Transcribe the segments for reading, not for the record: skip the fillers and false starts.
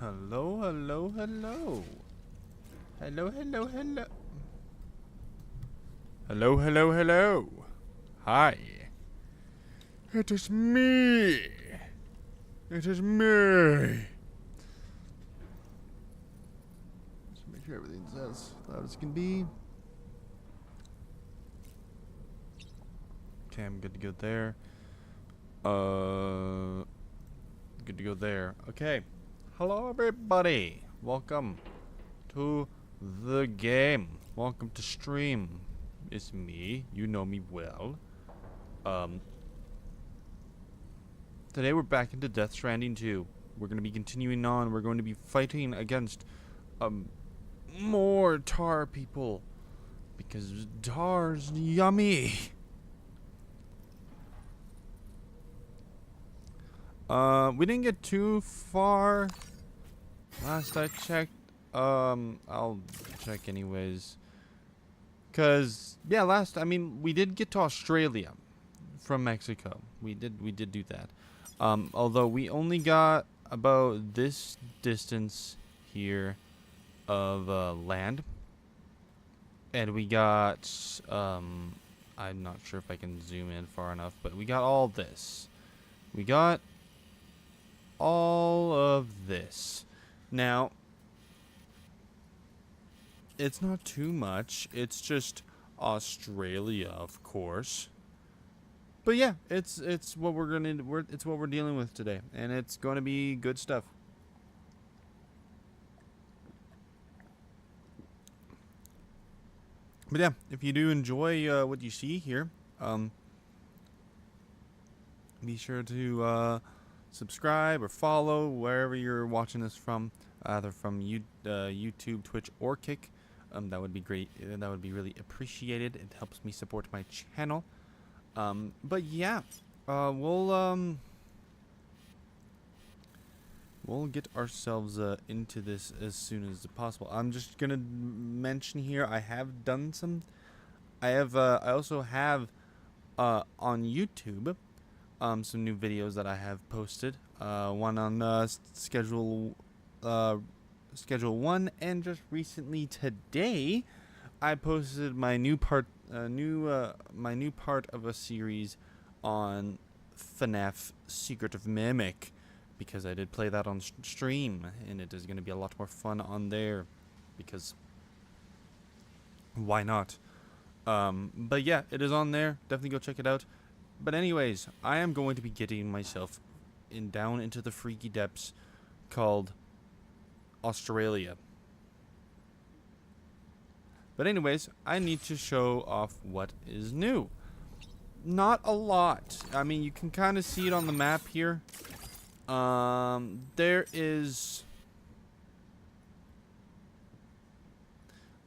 Hello, hello, hello. Hello, hello, hello. Hello, hello, hello. Hi. It is me. It is me. Just make sure everything's as loud as can be. Okay, I'm good to go there. Good to go there. Okay. Hello, everybody. Welcome to the game. Welcome to stream. It's me. You know me well. Today we're back into Stranding 2. We're going to be continuing on. We're going to be fighting against more tar people because tar's yummy. We didn't get too far last I checked. I'll check anyways. Cause yeah, we did get to Australia from Mexico. We did do that. Although we only got about this distance here of land, and we got I'm not sure if I can zoom in far enough, but we got all this. We got all of this. Now, it's not too much. It's just Australia, of course. But yeah, it's what it's what we're dealing with today, and it's going to be good stuff. But yeah, if you do enjoy what you see here, be sure to subscribe or follow wherever you're watching this from, either from YouTube, Twitch, or Kick. That would be great. That would be really appreciated. It helps me support my channel. But yeah, we'll get ourselves into this as soon as possible. I'm just gonna mention here, I have done some. I also have on YouTube some new videos that I have posted. One on schedule 1, and just recently today I posted my new part of a series on FNAF Secret of Mimic, because I did play that on stream, and it is going to be a lot more fun on there, because why not? But yeah, it is on there. Definitely go check it out. But anyways, I am going to be getting myself down into the freaky depths called Australia. But anyways, I need to show off what is new. Not a lot. I mean, you can kind of see it on the map here. There is...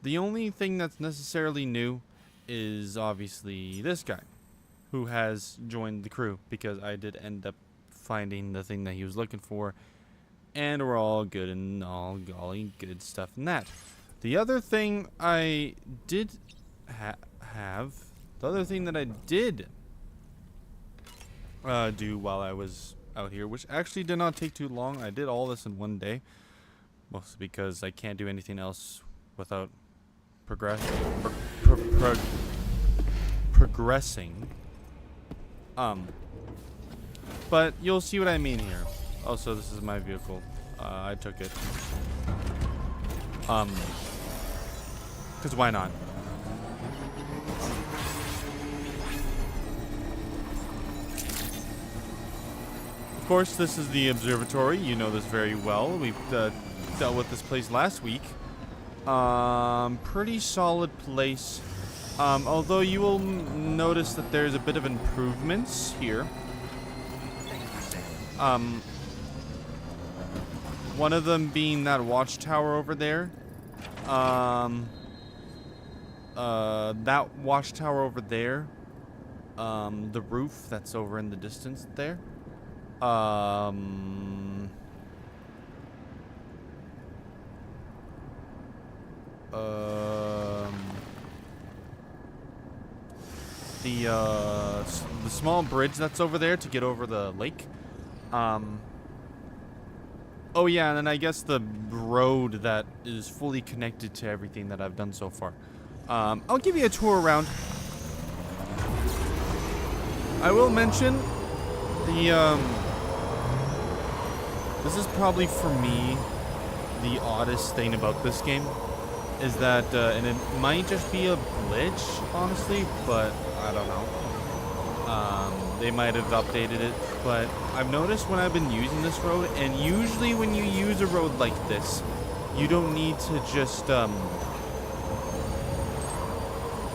The only thing that's necessarily new is obviously this guy, who has joined the crew, because I did end up finding the thing that he was looking for, and we're all good and all golly good stuff in that. The other thing I did the other thing that I did do while I was out here, which actually did not take too long. I did all this in one day, mostly because I can't do anything else without progressing. But you'll see what I mean here. Also, this is my vehicle. I took it. Because why not? Of course, this is the observatory. You know this very well. We've dealt with this place last week. Pretty solid place. Although you will notice that there's a bit of improvements here. One of them being that watchtower over there. That watchtower over there. The roof that's over in the distance there. The small bridge that's over there to get over the lake. Oh yeah, and then I guess the road that is fully connected to everything that I've done so far. I'll give you a tour around. I will mention the this is probably for me the oddest thing about this game is that and it might just be a glitch, honestly, but I don't know. They might have updated it, but I've noticed when I've been using this road, and usually when you use a road like this, you don't need to just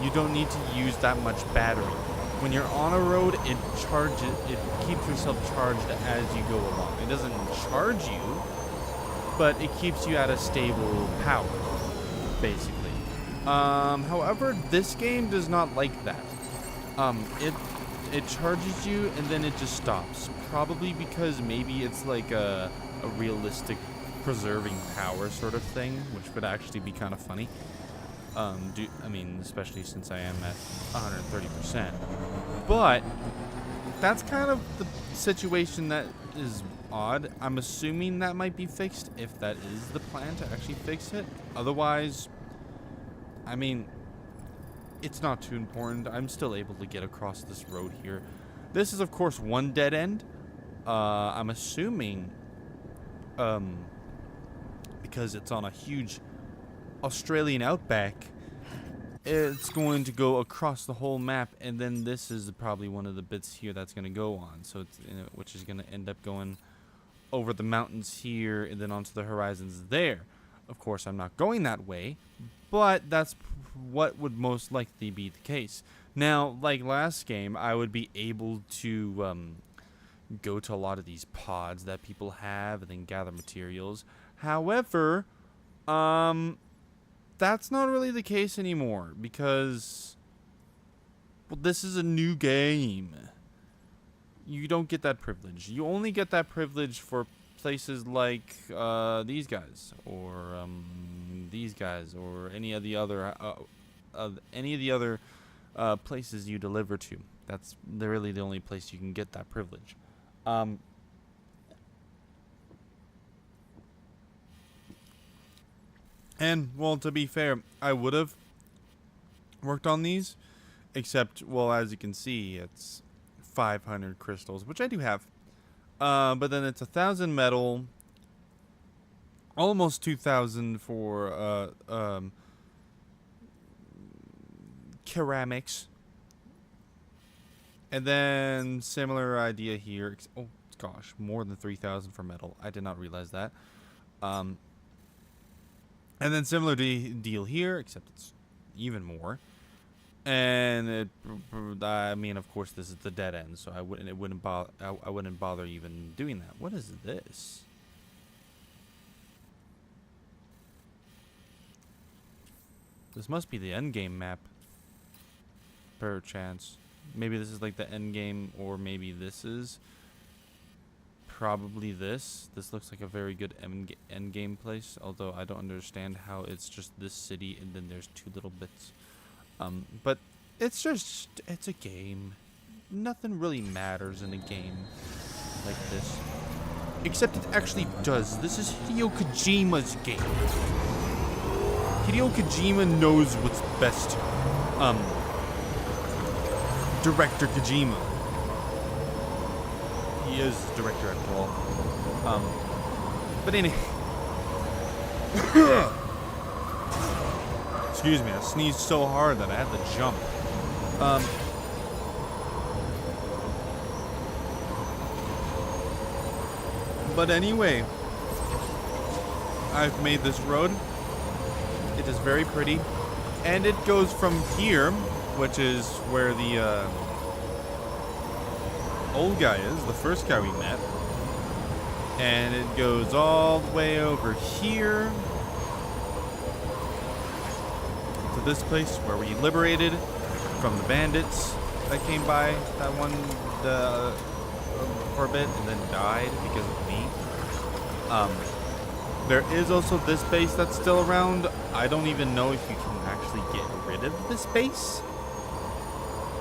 you don't need to use that much battery. When you're on a road, it keeps yourself charged as you go along. It doesn't charge you, but it keeps you at a stable power, basically. However, this game does not like that. It charges you and then it just stops. Probably because maybe it's like a realistic preserving power sort of thing, which would actually be kind of funny. I mean, especially since I am at 130%. But that's kind of the situation that is odd. I'm assuming that might be fixed if that is the plan to actually fix it. Otherwise, I mean, it's not too important. I'm still able to get across this road here. This is, of course, one dead end. I'm assuming, because it's on a huge Australian outback, it's going to go across the whole map, and then this is probably one of the bits here that's going to go on. So it's which is going to end up going over the mountains here and then onto the horizons there. Of course, I'm not going that way, but that's what would most likely be the case. Now, like last game, I would be able to go to a lot of these pods that people have and then gather materials. However, that's not really the case anymore because, well, this is a new game. You don't get that privilege. You only get that privilege for places like these guys or any of the other places you deliver to. That's really the only place you can get that privilege. And, well, to be fair, I would have worked on these, except, well, as you can see, it's 500 crystals, which I do have. But then it's 1,000 metal, almost 2,000 for ceramics. And then similar idea here. Oh gosh, more than 3,000 for metal. I did not realize that. And then similar deal here, except it's even more. And I mean, of course, this is the dead end, so I wouldn't bother even doing that. What is this? This must be the end game map. Perchance. Maybe this is like the end game, or maybe this is probably this. This looks like a very good end game place, although I don't understand how it's just this city and then there's two little bits. But it's a game. Nothing really matters in a game like this. Except it actually does. This is Hideo Kojima's game. Hideo Kojima knows what's best. Director Kojima. He is the director after all. But anyway. Excuse me, I sneezed so hard that I had to jump. But anyway, I've made this road. It is very pretty. And it goes from here, which is where the old guy is, the first guy we met. And it goes all the way over here to this place where we liberated from the bandits that came by that one for a bit and then died because of me. There is also this base that's still around. I don't even know if you can actually get rid of this base.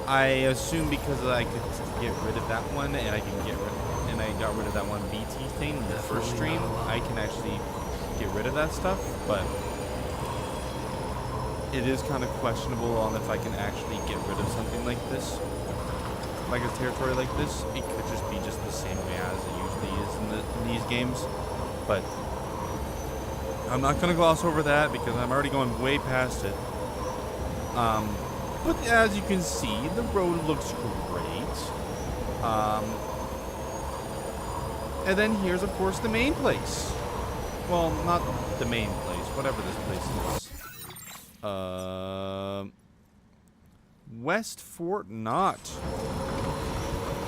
I assume because I could get rid of that one and I can get rid of, and I got rid of that one BT thing in the first stream, I can actually get rid of that stuff, but it is kind of questionable on if I can actually get rid of something like this, like a territory like this. It could just be just the same way as it usually is in these games, but I'm not going to gloss over that because I'm already going way past it. But as you can see, the road looks great. And then here's, of course, the main place. Well, not the main place, whatever this place is. West Fort Knot.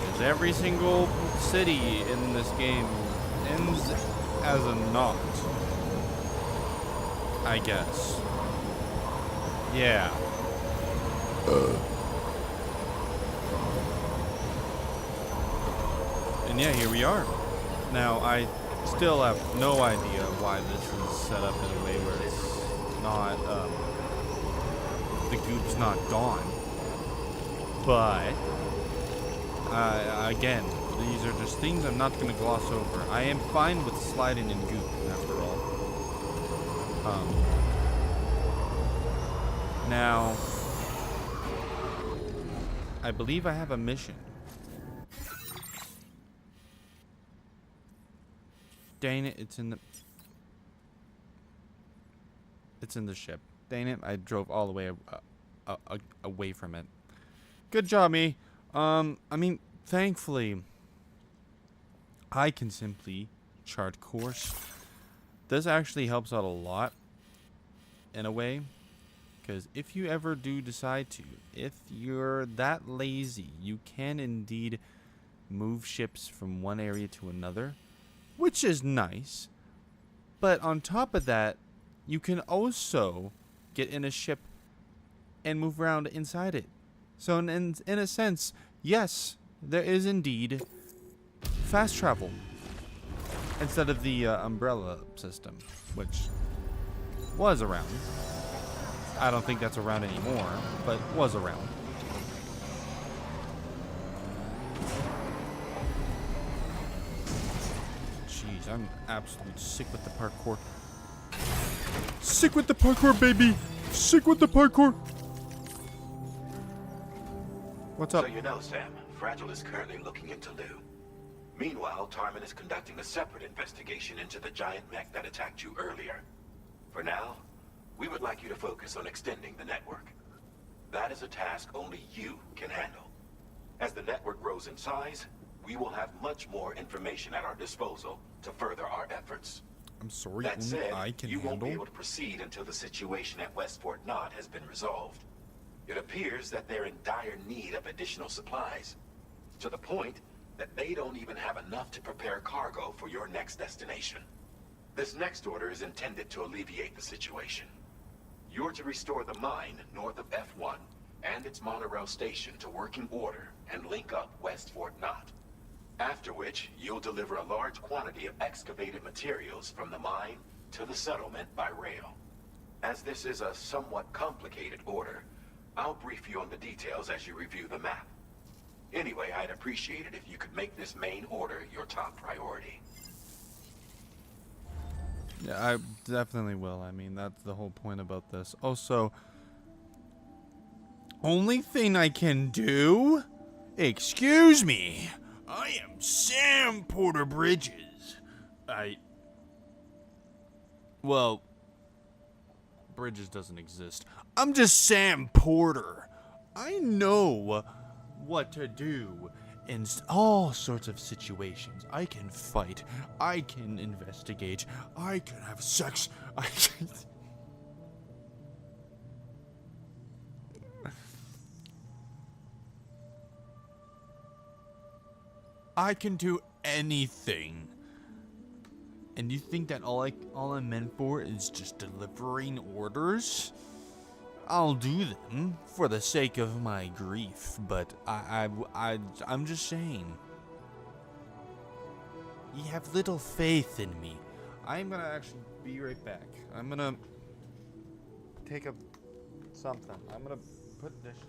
Because every single city in this game ends as a knot, I guess. Yeah. And yeah, here we are. Now, I still have no idea why this is set up in a way where it's not, the goop's not gone. But, again, these are just things I'm not going to gloss over. I am fine with sliding in goop, after all. Now, I believe I have a mission. Dang it, it's in the ship. Dang it, I drove all the way away from it. Good job, me. I mean, thankfully, I can simply chart course. This actually helps out a lot, in a way, because if you ever do decide to, if you're that lazy, you can indeed move ships from one area to another, which is nice. But on top of that, you can also get in a ship and move around inside it. So in a sense, yes, there is indeed fast travel instead of the umbrella system, which was around. I don't think that's around anymore, but was around. Jeez, I'm absolutely sick with the parkour. Sick with the parkour, baby! Sick with the parkour! What's up? So you know, Sam, Fragile is currently looking into Lou. Meanwhile, Tarman is conducting a separate investigation into the giant mech that attacked you earlier. For now, we would like you to focus on extending the network. That is a task only you can handle. As the network grows in size, we will have much more information at our disposal to further our efforts. I'm sorry, That said, I can you won't be handle. able to proceed until the situation at West Fort Knot has been resolved. It appears that they're in dire need of additional supplies, to the point that they don't even have enough to prepare cargo for your next destination. This next order is intended to alleviate the situation. You're to restore the mine north of F1 and its monorail station to working order and link up West Fort Knot. After which, you'll deliver a large quantity of excavated materials from the mine to the settlement by rail. As this is a somewhat complicated order, I'll brief you on the details as you review the map. Anyway, I'd appreciate it if you could make this main order your top priority. Yeah, I definitely will. I mean, that's the whole point about this. Also, only thing I can do? Excuse me. I am Sam Porter Bridges. Well, Bridges doesn't exist. I'm just Sam Porter. I know what to do in all sorts of situations. I can fight. I can investigate. I can have sex. I can do anything. And you think that all I'm meant for is just delivering orders? I'll do them for the sake of my grief, but I'm just saying. You have little faith in me. I'm gonna actually be right back. I'm gonna take up something. I'm gonna put dishes.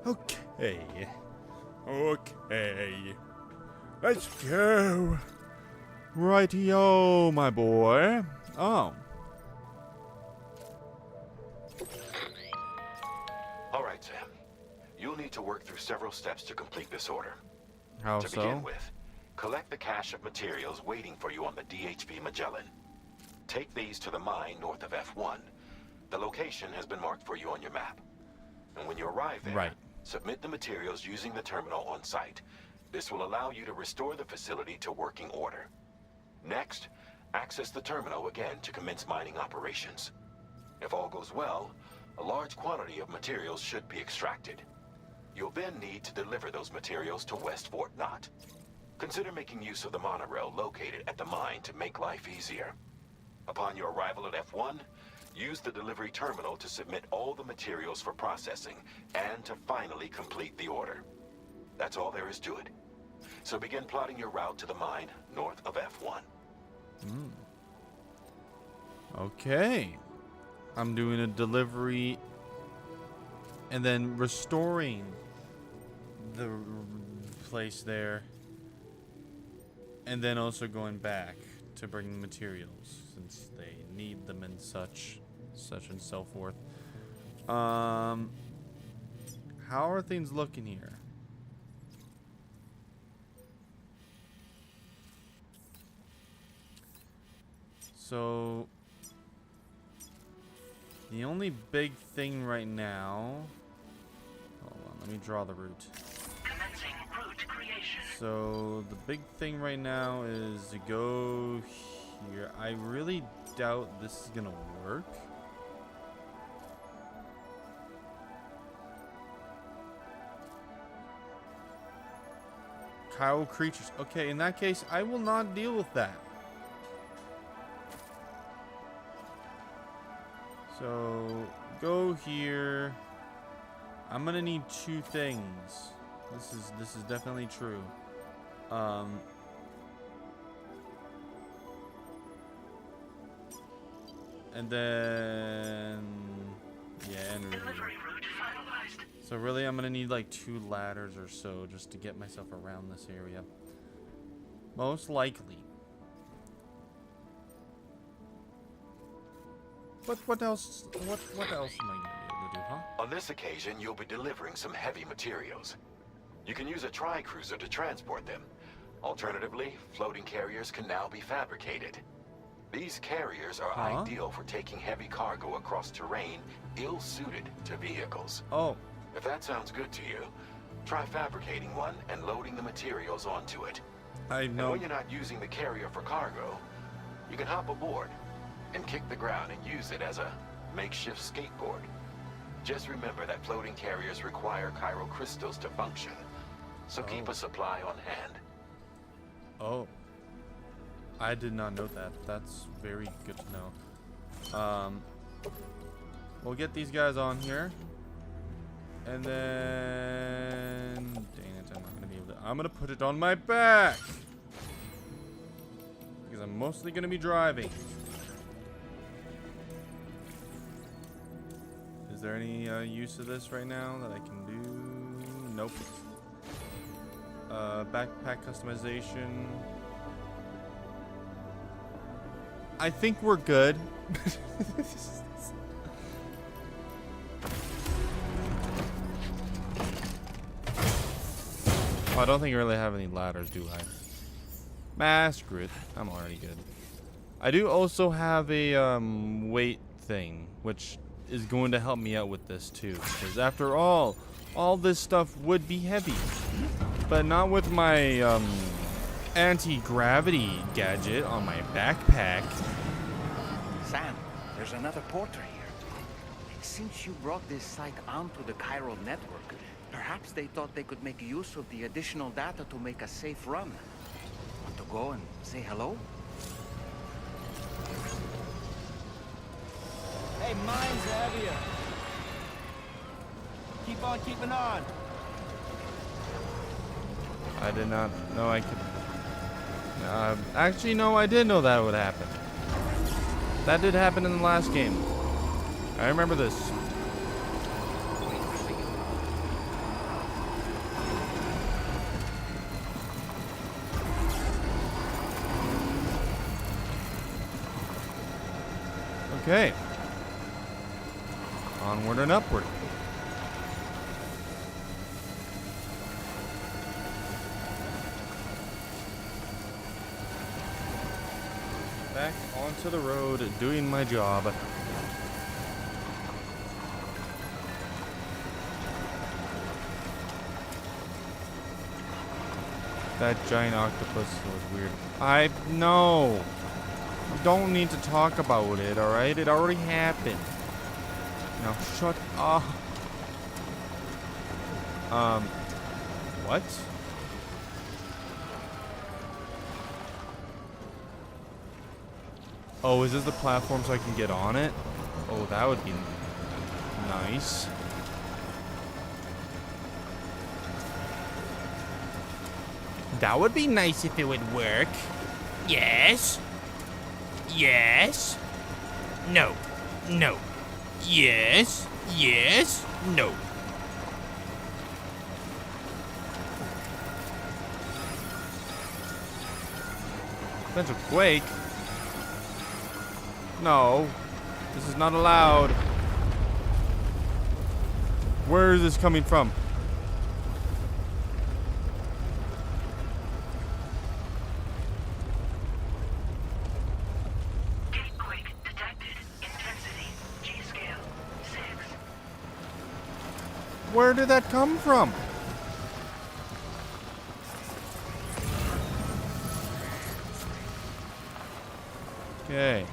Okay. Okay. Let's go. Rightio, my boy. Oh. All right, Sam. You'll need to work through several steps to complete this order. How To so? begin with, collect the cache of materials waiting for you on the DHP Magellan. Take these to the mine north of F1. The location has been marked for you on your map. And when you arrive there, Right. submit the materials using the terminal on site. This will allow you to restore the facility to working order. Next, access the terminal again to commence mining operations. If all goes well, a large quantity of materials should be extracted. You'll then need to deliver those materials to West Fort Knott. Consider making use of the monorail located at the mine to make life easier. Upon your arrival at F1, use the delivery terminal to submit all the materials for processing and to finally complete the order. That's all there is to it. So begin plotting your route to the mine north of F1. Okay. I'm doing a delivery and then restoring the place there. And then also going back to bring the materials since they need them and such and so forth. How are things looking here? So the only big thing right now, hold on, let me draw the route. Commencing route creation. So the big thing right now is to go here. I really doubt this is gonna work. Chiral creatures. Okay, in that case, I will not deal with that. So go here. I'm gonna need two things. This is definitely true. And then yeah, and Delivery route finalized. so really I'm gonna need like 2 ladders or so just to get myself around this area. Most likely. But what else am I gonna be able to do, huh? On this occasion, you'll be delivering some heavy materials. You can use a tri-cruiser to transport them. Alternatively, floating carriers can now be fabricated. These carriers are ideal for taking heavy cargo across terrain ill-suited to vehicles. Oh, If that sounds good to you, try fabricating one and loading the materials onto it. I And know. when you're not using the carrier for cargo, you can hop aboard and kick the ground and use it as a makeshift skateboard. Just remember that floating carriers require chiral crystals to function, so keep a supply on hand. Oh. I did not know that. That's very good to know. We'll get these guys on here. And then dang it, I'm not gonna be able to. I'm gonna put it on my back. Because I'm mostly gonna be driving. Is there any use of this right now that I can do? Nope. Backpack customization. I think we're good. Oh, I don't think I really have any ladders, do I? Screw it. I'm already good. I do also have a weight thing, which is going to help me out with this too. Because after all this stuff would be heavy. But not with my anti-gravity gadget on my backpack. Sam, there's another porter here. Since you brought this site onto the chiral network, perhaps they thought they could make use of the additional data to make a safe run. Want to go and say hello? Hey, mine's heavier. Keep on keeping on. I did not know I could. Actually, no, I did know that would happen. That did happen in the last game. I remember this. Okay. Onward and upward. Back onto the road, doing my job. That giant octopus was weird. I know. You don't need to talk about it, alright? It already happened. Now shut up. What? Oh, is this the platform so I can get on it? Oh, that would be nice. That would be nice if it would work. Yes. Yes. No. No. Yes. Yes. No. Potential quake. No. This is not allowed. Where is this coming from? Gatequake detected. Intensity. G-scale. 6. Where did that come from? Okay.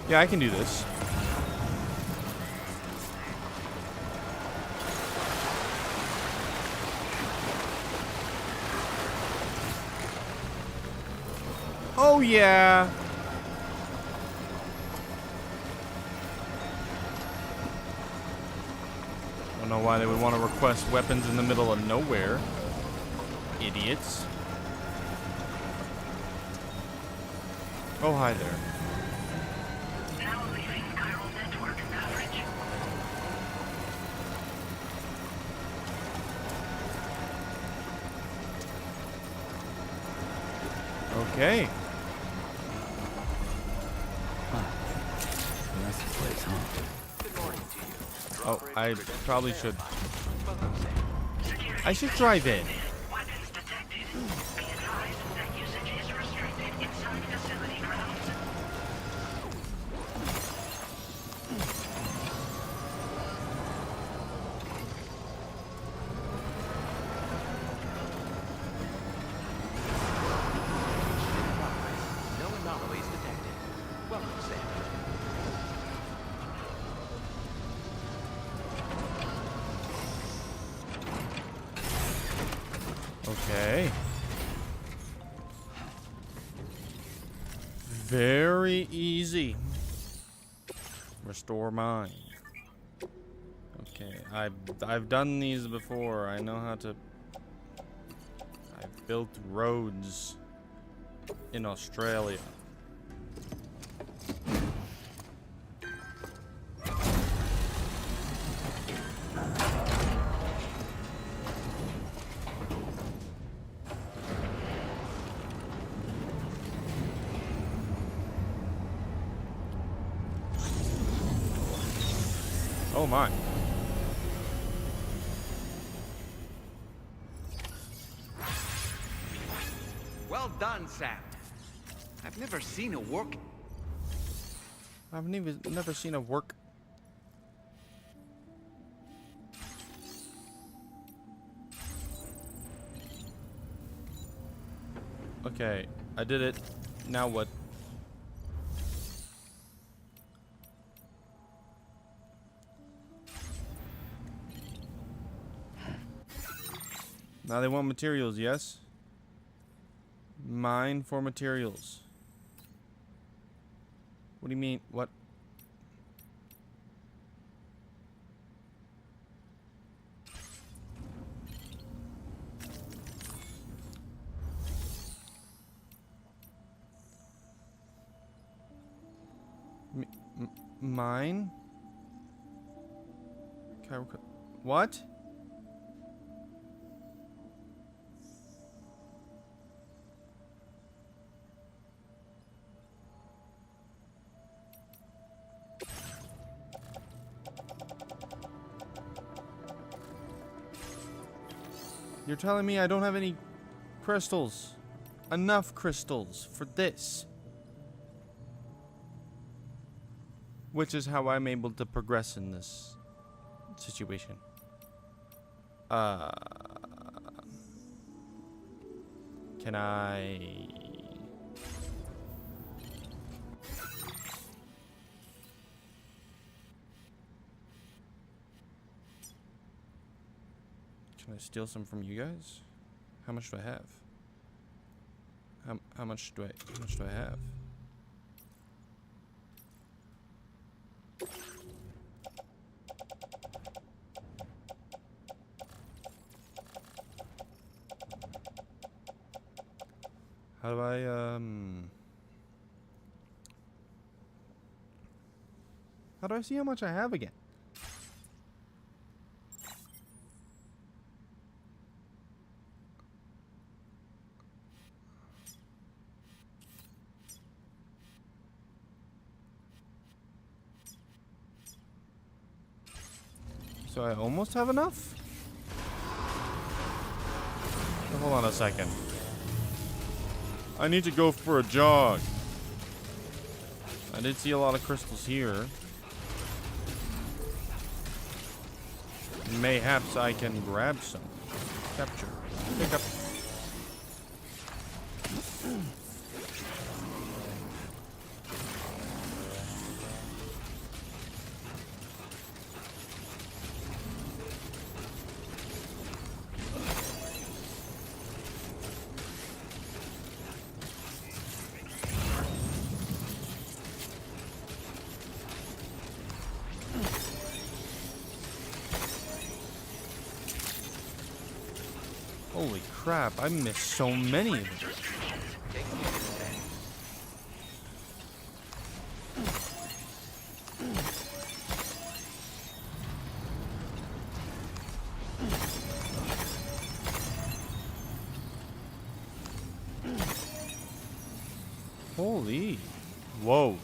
Yeah, I can do this. Oh, yeah. Don't know why they would want to request weapons in the middle of nowhere. Idiots. Oh, hi there. Now leaving chiral network coverage. Okay. That's the place, huh? Oh, I probably should. Security I should drive in. weapons detected. Be advised that usage is restricted inside facility grounds. No anomalies detected. Welcome, Sam. Okay. Very easy. Restore mine. Okay, I've done these before. I know how to. I've built roads in Australia. Oh my. Well done, Sam. I've never seen a work. I've never seen a work. Okay, I did it. Now what? Now they want materials, yes? Mine for materials. What do you mean? What? Mine? What? You're telling me I don't have any crystals? Enough crystals for this? Which is how I'm able to progress in this situation. Can I... Can I steal some from you guys? How much do I have? How much do I have? How do I how do I see how much I have again? So I almost have enough? Hold on a second. I need to go for a jog. I did see a lot of crystals here. Mayhaps I can grab some. Capture. Pick up. Holy crap, I missed so many of them. Holy. Whoa.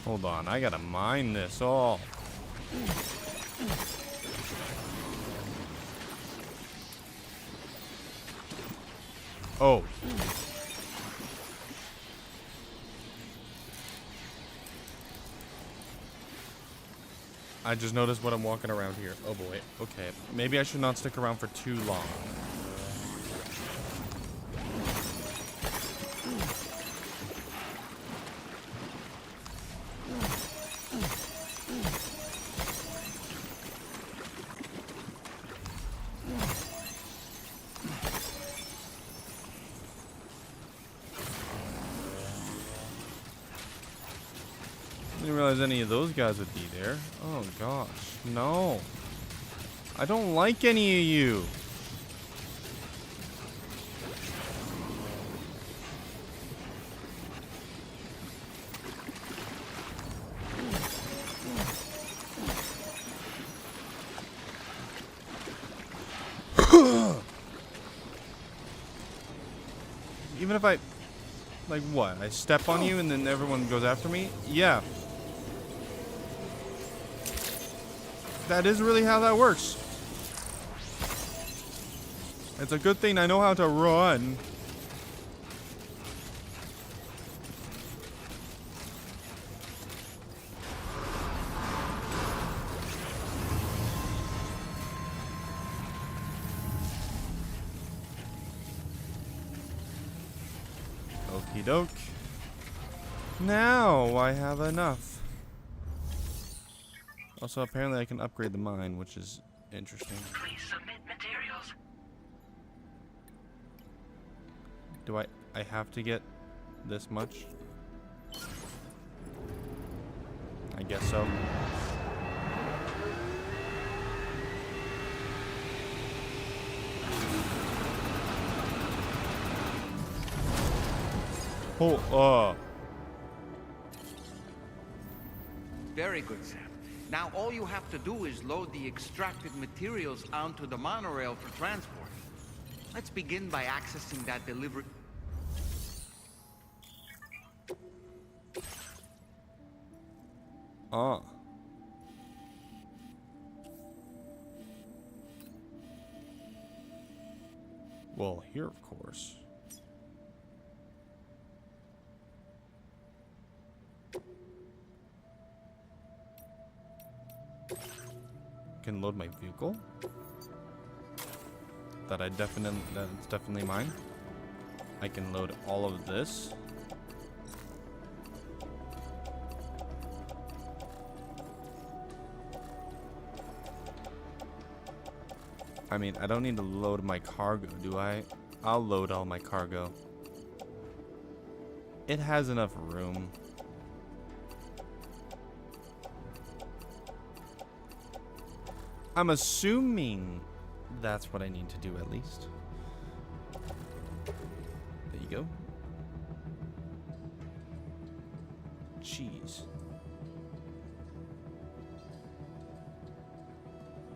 Hold on, I gotta mine this all. Oh. I just noticed what I'm walking around here. Oh boy. Okay. Maybe I should not stick around for too long. I didn't realize any of those guys would be there. Oh gosh, no. I don't like any of you. Even if I, like what? I step on you and then everyone goes after me? Yeah. That is really how that works. It's a good thing I know how to run. Okie doke. Now I have enough. Also, apparently I can upgrade the mine, which is interesting. Please submit materials. Do I have to get this much? I guess so. Oh, Very good, Sam. Now all you have to do is load the extracted materials onto the monorail for transport. Let's begin by accessing that delivery. oh. Well, here, of course. Can load my vehicle. That's definitely mine. I can load all of this. I mean, I don't need to load my cargo, do I? I'll load all my cargo. It has enough room. I'm assuming that's what I need to do at least. There you go. Jeez.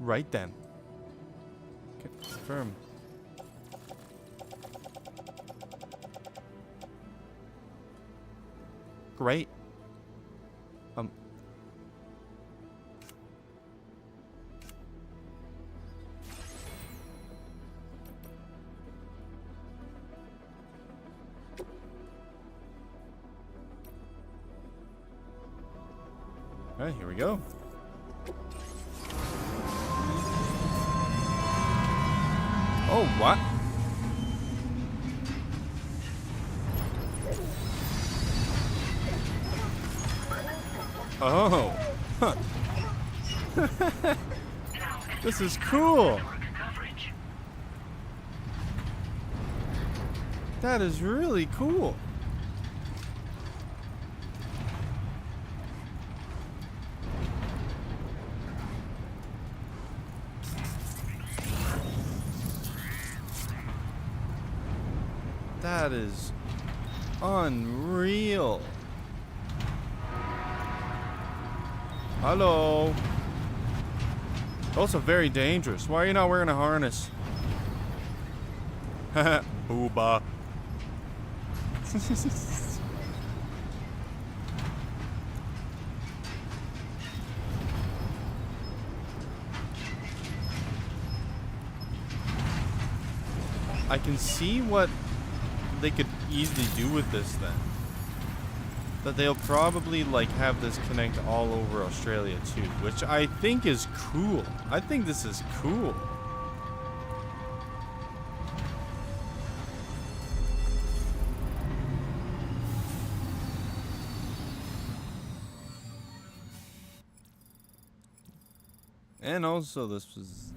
Right then. Confirm. Great. Alright, here we go. Oh, what? Oh. Huh. This is cool. That is really cool. That is unreal. Hello. Also very dangerous. Why are you not wearing a harness? Haha, booba. I can see what they could easily do with this then. That they'll probably like have this connect all over Australia too, which I think is cool. I think this is cool. And also this was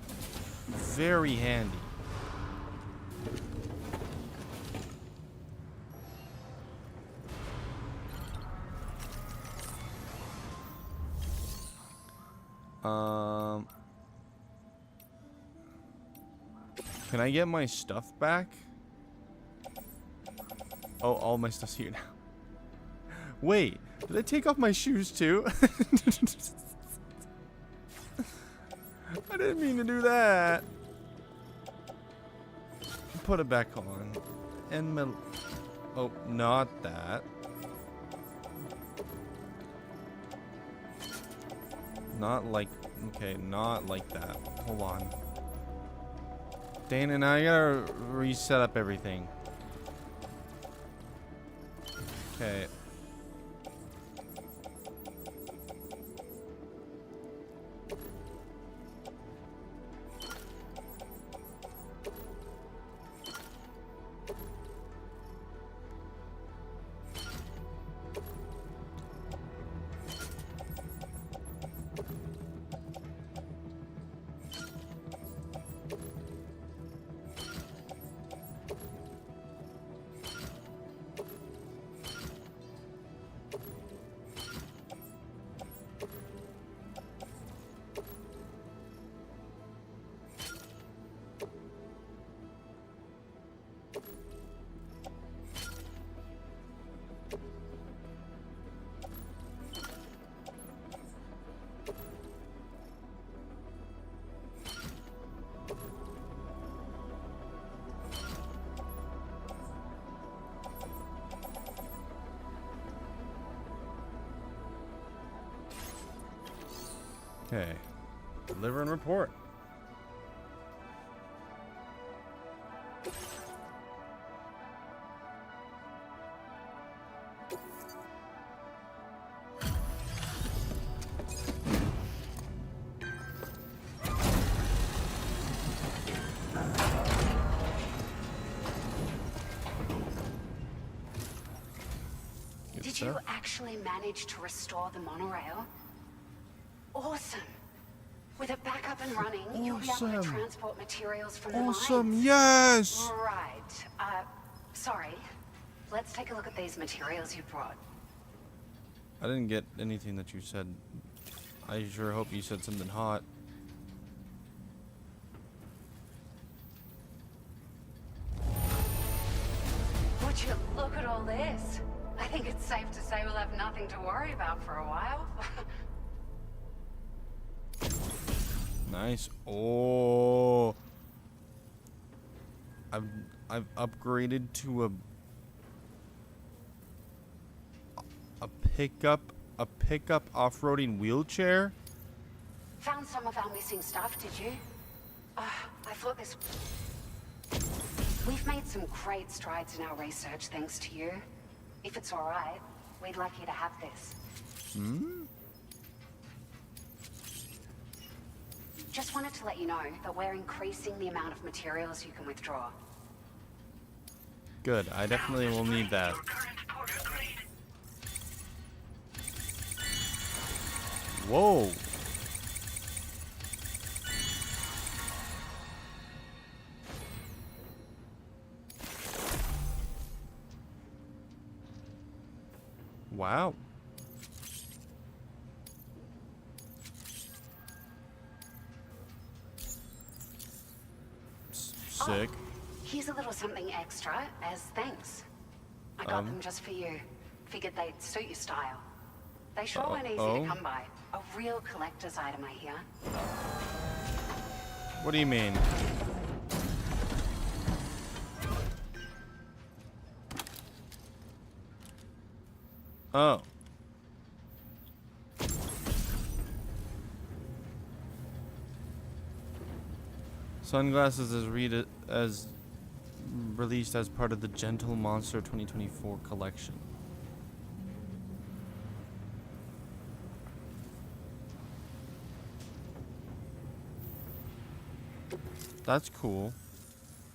very handy. Can I get my stuff back? Oh, all my stuff's here now. Wait, did I take off my shoes too? I didn't mean to do that. Put it back on. And my... Oh, not that. Not like... Okay, not like that. Hold on. Dana, now I gotta reset up everything. Okay. Okay. Deliver and report. Good Did stuff. you actually manage to restore the monorail? Awesome. With it back up and running, you'll be able to Awesome. transport materials from the Awesome, mines. yes! Right. Sorry. Let's take a look at these materials you brought. I didn't get anything that you said. I sure hope you said something hot. Would you look at all this? I think it's safe to say we'll have nothing to worry about for a while. Nice. Oh. I've upgraded to a pickup off-roading wheelchair. Found some of our missing stuff, did you? I thought this... We've made some great strides in our research thanks to you. If it's all right, we'd like you to have this. Just wanted to let you know that we're increasing the amount of materials you can withdraw. Good. I definitely will need that. Your current porter grade. Whoa. Wow. Sick. Oh, here's a little something extra as thanks. I got them just for you. Figured they'd suit your style. They sure weren't easy to come by. A real collector's item, I hear. What do you mean? Oh. Sunglasses as released as part of the Gentle Monster 2024 collection. That's cool.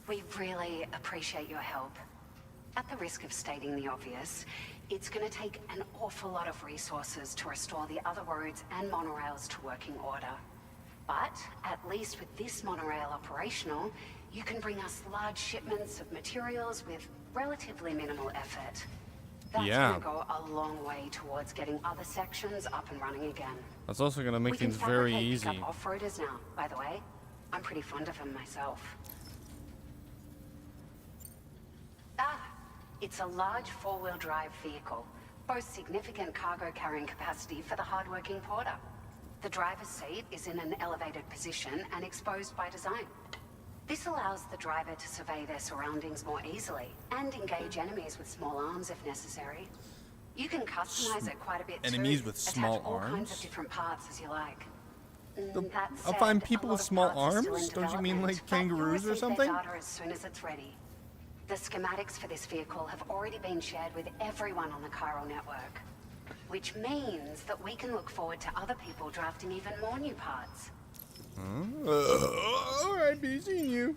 We really appreciate your help. At the risk of stating the obvious, it's going to take an awful lot of resources to restore the other roads and monorails to working order. But at least with this monorail operational, you can bring us large shipments of materials with relatively minimal effort. That's Yeah. going to go a long way towards getting other sections up and running again. That's also going to make We can things very fabricate easy. pickup off-roaders now, by the way. I'm pretty fond of them myself. It's a large four-wheel drive vehicle, boasts significant cargo carrying capacity for the hard-working porter. The driver's seat is in an elevated position and exposed by design. This allows the driver to survey their surroundings more easily and engage enemies with small arms if necessary. You can customize it quite a bit Enemies too. with Attach small all kinds arms? of different parts as you like. That I'll said, find a people lot with of small parts are still arms? in Don't you mean development, like but you'll kangaroos or receive their something? data as soon as it's ready. The schematics for this vehicle have already been shared with everyone on the Chiral network, which means that we can look forward to other people drafting even more new parts. Alright, be seeing you.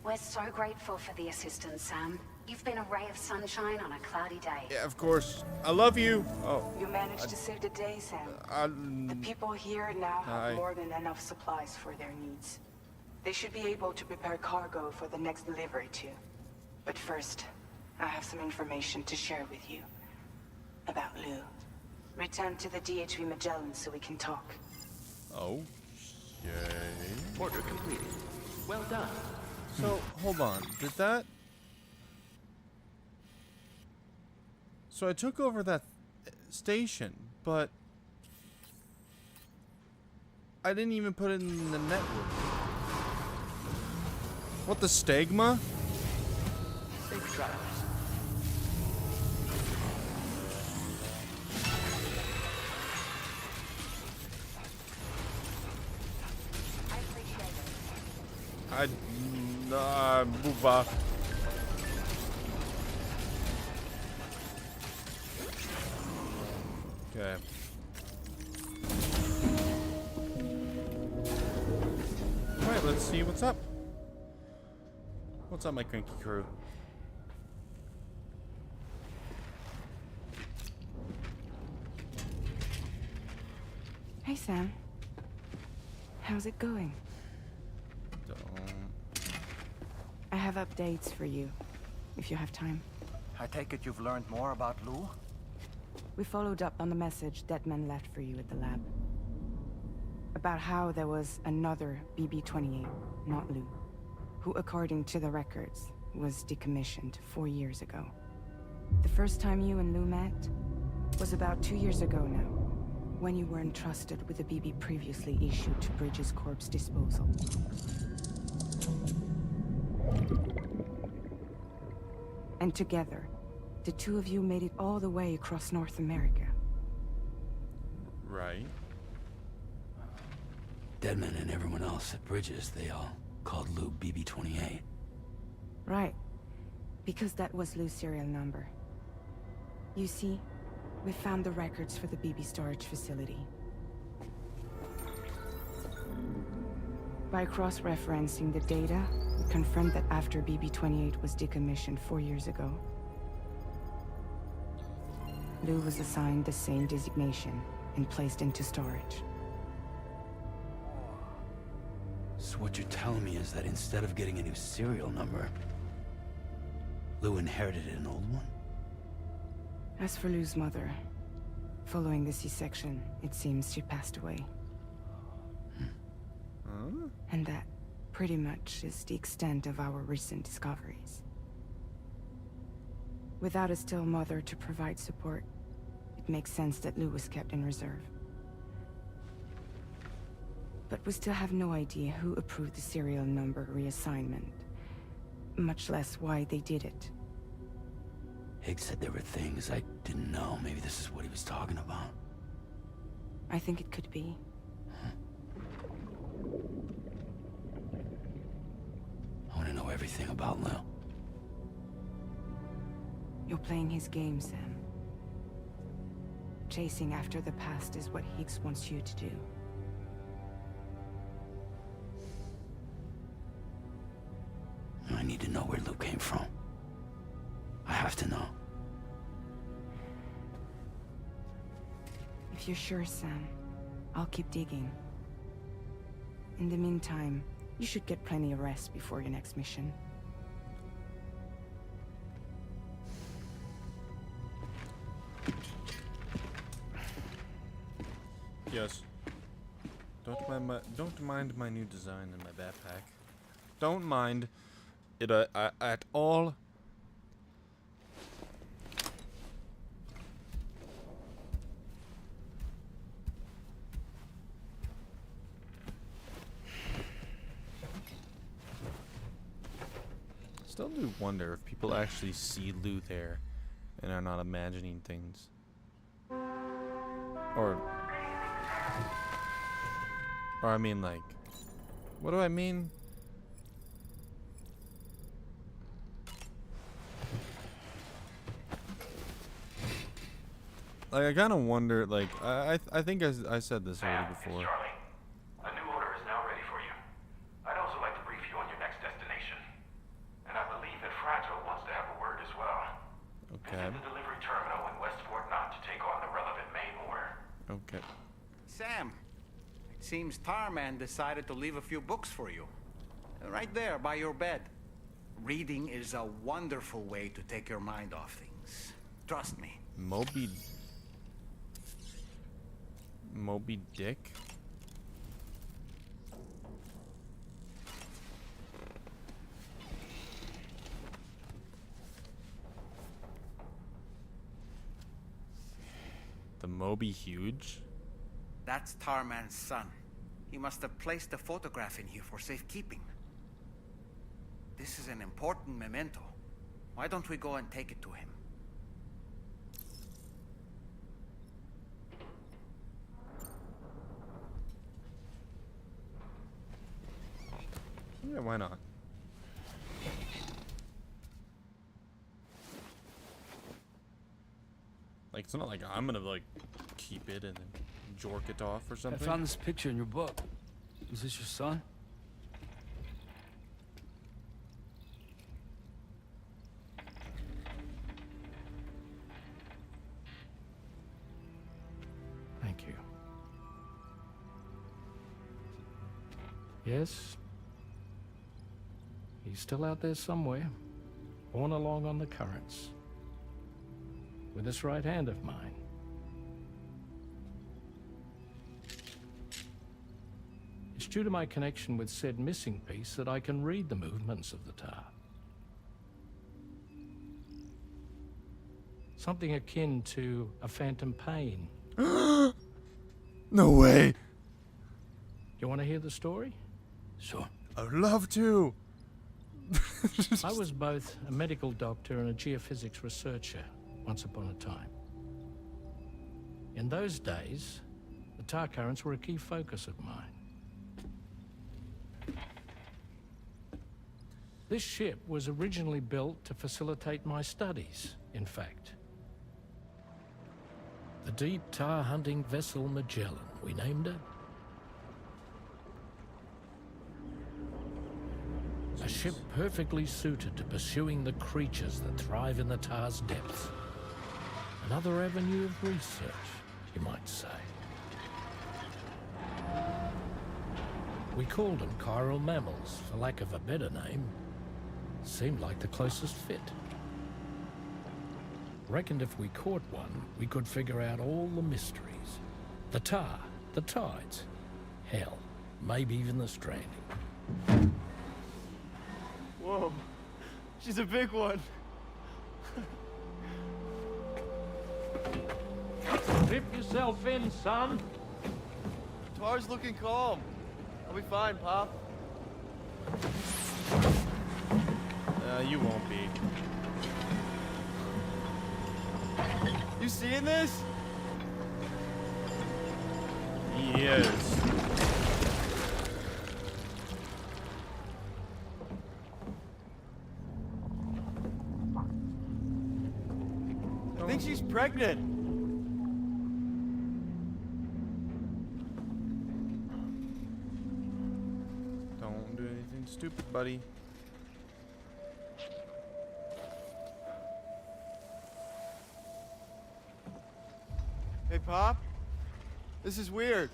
We're so grateful for the assistance, Sam. You've been a ray of sunshine on a cloudy day. Yeah, of course. I love you. Oh. You managed to save the day, Sam. The people here now Hi. have more than enough supplies for their needs. They should be able to prepare cargo for the next delivery too. But first, I have some information to share with you. About Lou. Return to the DHV Magellan so we can talk. Oh. Yay. Order completed. Well done. So, hold on. Did that... So I took over that station, but... I didn't even put it in the network. What, the stigma? Safe travels. Booba. Okay. Alright, let's see what's up. What's up, my cranky crew? Hey, Sam. How's it going? I have updates for you, if you have time. I take it you've learned more about Lou? We followed up on the message Deadman left for you at the lab. About how there was another BB-28, not Lou, who, according to the records, was decommissioned 4 years ago. The first time you and Lou met was about 2 years ago now, when you were entrusted with a BB previously issued to Bridges Corp's disposal. And together, the two of you made it all the way across North America. Right. Deadman and everyone else at Bridges, they all called Lou BB-28. Right. Because that was Lou's serial number. You see, we found the records for the BB storage facility. By cross-referencing the data, we confirmed that after BB-28 was decommissioned 4 years ago, Lou was assigned the same designation and placed into storage. So what you're telling me is that instead of getting a new serial number, Lou inherited an old one? As for Lou's mother, following the C-section, it seems she passed away. Huh? And that pretty much is the extent of our recent discoveries. Without a still mother to provide support, it makes sense that Lou was kept in reserve. But we still have no idea who approved the serial number reassignment, much less why they did it. Higgs said there were things I didn't know. Maybe this is what he was talking about. I think it could be. I want to know everything about Lou. You're playing his game, Sam. Chasing after the past is what Higgs wants you to do. I need to know where Lou came from. I have to know. If you're sure, Sam, I'll keep digging. In the meantime, you should get plenty of rest before your next mission. Yes. Don't mind my new design in my backpack. Don't mind it at all. Still do wonder if people actually see Lou there and are not imagining things. Or I mean, like, what do I mean? Like, I kind of wonder, like, I think I said this already before. Charlie. A new order is now ready for you. I'd also like to brief you on your next destination. And I believe that Fragile wants to have a word as well. Okay. Visit the delivery terminal in Westport Knot to take on the relevant main order. Okay. Sam, it seems Tarman decided to leave a few books for you. Right there by your bed. Reading is a wonderful way to take your mind off things. Trust me. Moby Dick? The Moby Huge? That's Tarman's son. He must have placed a photograph in here for safekeeping. This is an important memento. Why don't we go and take it to him? Yeah, why not? Like, it's not like I'm gonna, like, keep it and then jork it off or I something. found this picture in your book. Is this your son? Thank you. Yes. He's still out there somewhere, borne along on the currents, with this right hand of mine. It's due to my connection with said missing piece that I can read the movements of the tar. Something akin to a phantom pain. No way! You want to hear the story? Sure. I'd love to! I was both a medical doctor and a geophysics researcher once upon a time. In those days, the tar currents were a key focus of mine. This ship was originally built to facilitate my studies, in fact. The deep tar hunting vessel Magellan, we named it. A ship perfectly suited to pursuing the creatures that thrive in the tar's depths. Another avenue of research, you might say. We called them chiral mammals, for lack of a better name. Seemed like the closest fit. Reckoned if we caught one, we could figure out all the mysteries. The tar, the tides, hell, maybe even the stranding. Whoa, she's a big one. Dip yourself in, son. Tar's looking calm. I'll be fine, Pop. You won't be. You seeing this? He is. I think she's pregnant. Don't do anything stupid, buddy. Hey, Pop. This is weird.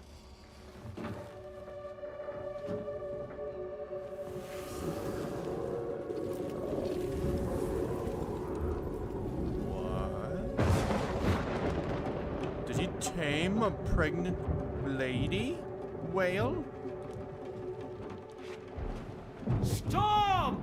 What? Did he tame a pregnant lady? Whale? Storm!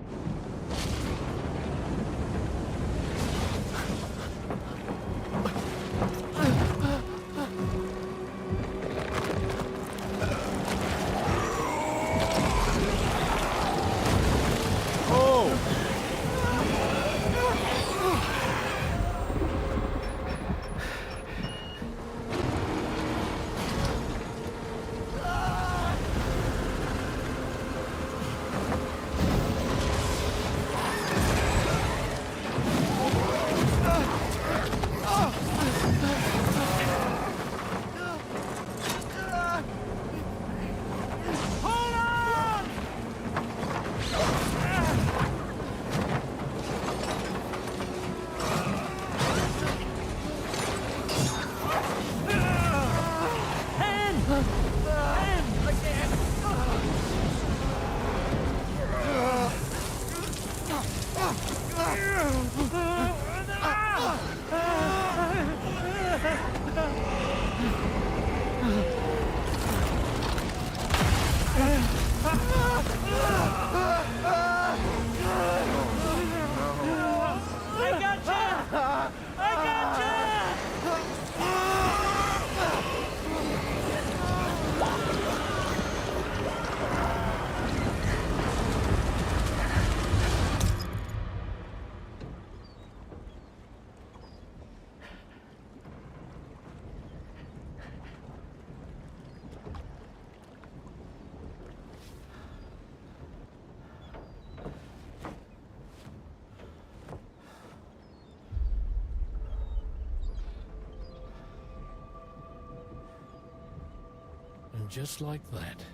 And just like that,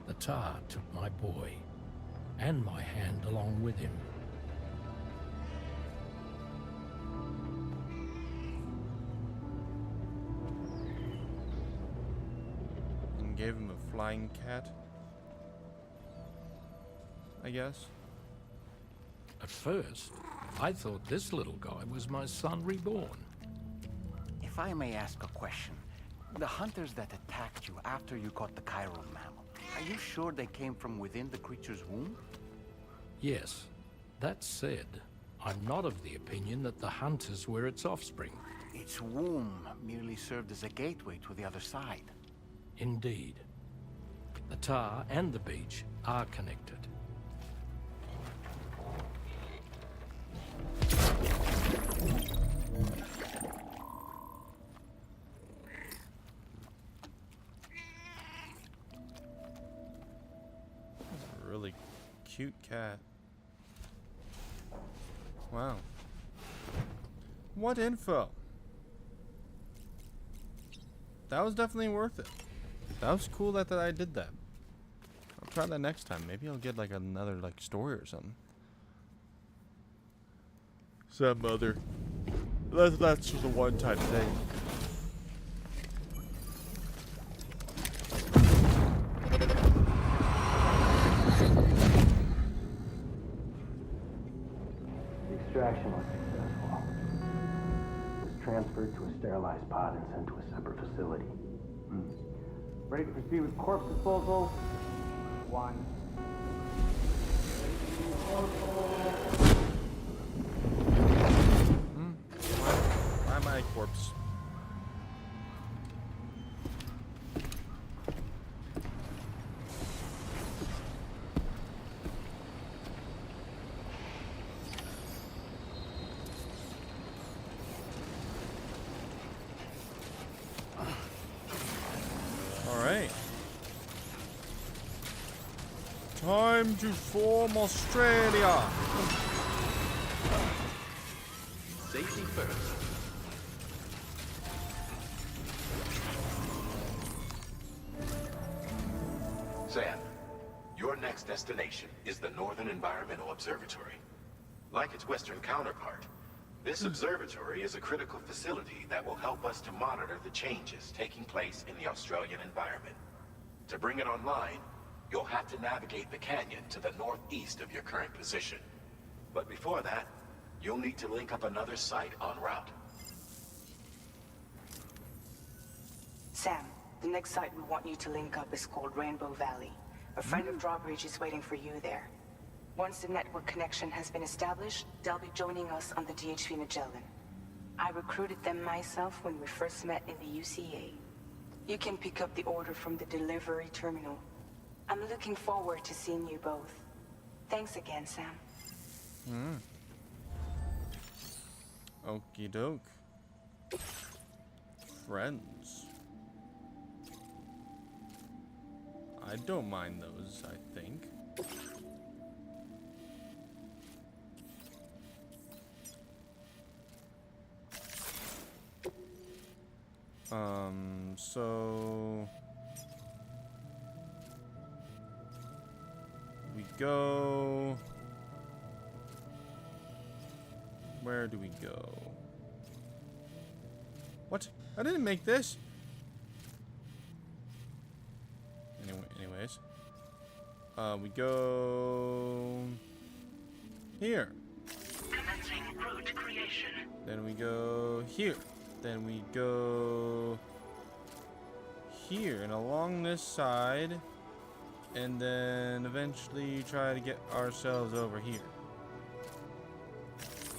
the tar took my boy, and my hand along with him. And gave him a flying cat, I guess. At first, I thought this little guy was my son reborn. If I may ask a question, the hunters that attacked you after you caught the chiral mammal, are you sure they came from within the creature's womb? Yes. That said, I'm not of the opinion that the hunters were its offspring. Its womb merely served as a gateway to the other side. Indeed. The tar and the beach are connected. Really cute cat. Wow. What info? That was definitely worth it. That was cool that I did that. I'll try that next time. Maybe I'll get like another like story or something. Sad mother. That's just a one-time thing. Extraction was successful. It was transferred to a sterilized pod and sent to a separate facility. Ready to proceed with corpse disposal? 1. Why am I a corpse? Alright. Time to form Australia. Safety first. Sam, your next destination is the Northern Environmental Observatory. Like its western counterpart, this observatory is a critical facility that will help us to monitor the changes taking place in the Australian environment. To bring it online, you'll have to navigate the canyon to the northeast of your current position. But before that, you'll need to link up another site en route. Sam, the next site we want you to link up is called Rainbow Valley. A friend of Drawbridge is waiting for you there. Once the network connection has been established, they'll be joining us on the DHV Magellan. I recruited them myself when we first met in the UCA. You can pick up the order from the delivery terminal. I'm looking forward to seeing you both. Thanks again, Sam. Okie doke. Friends. I don't mind those, I think. So we go. Where do we go? What? I didn't make this. Anyways, we go here. Commencing route creation. Then we go here. Then we go here and along this side, and then eventually try to get ourselves over here.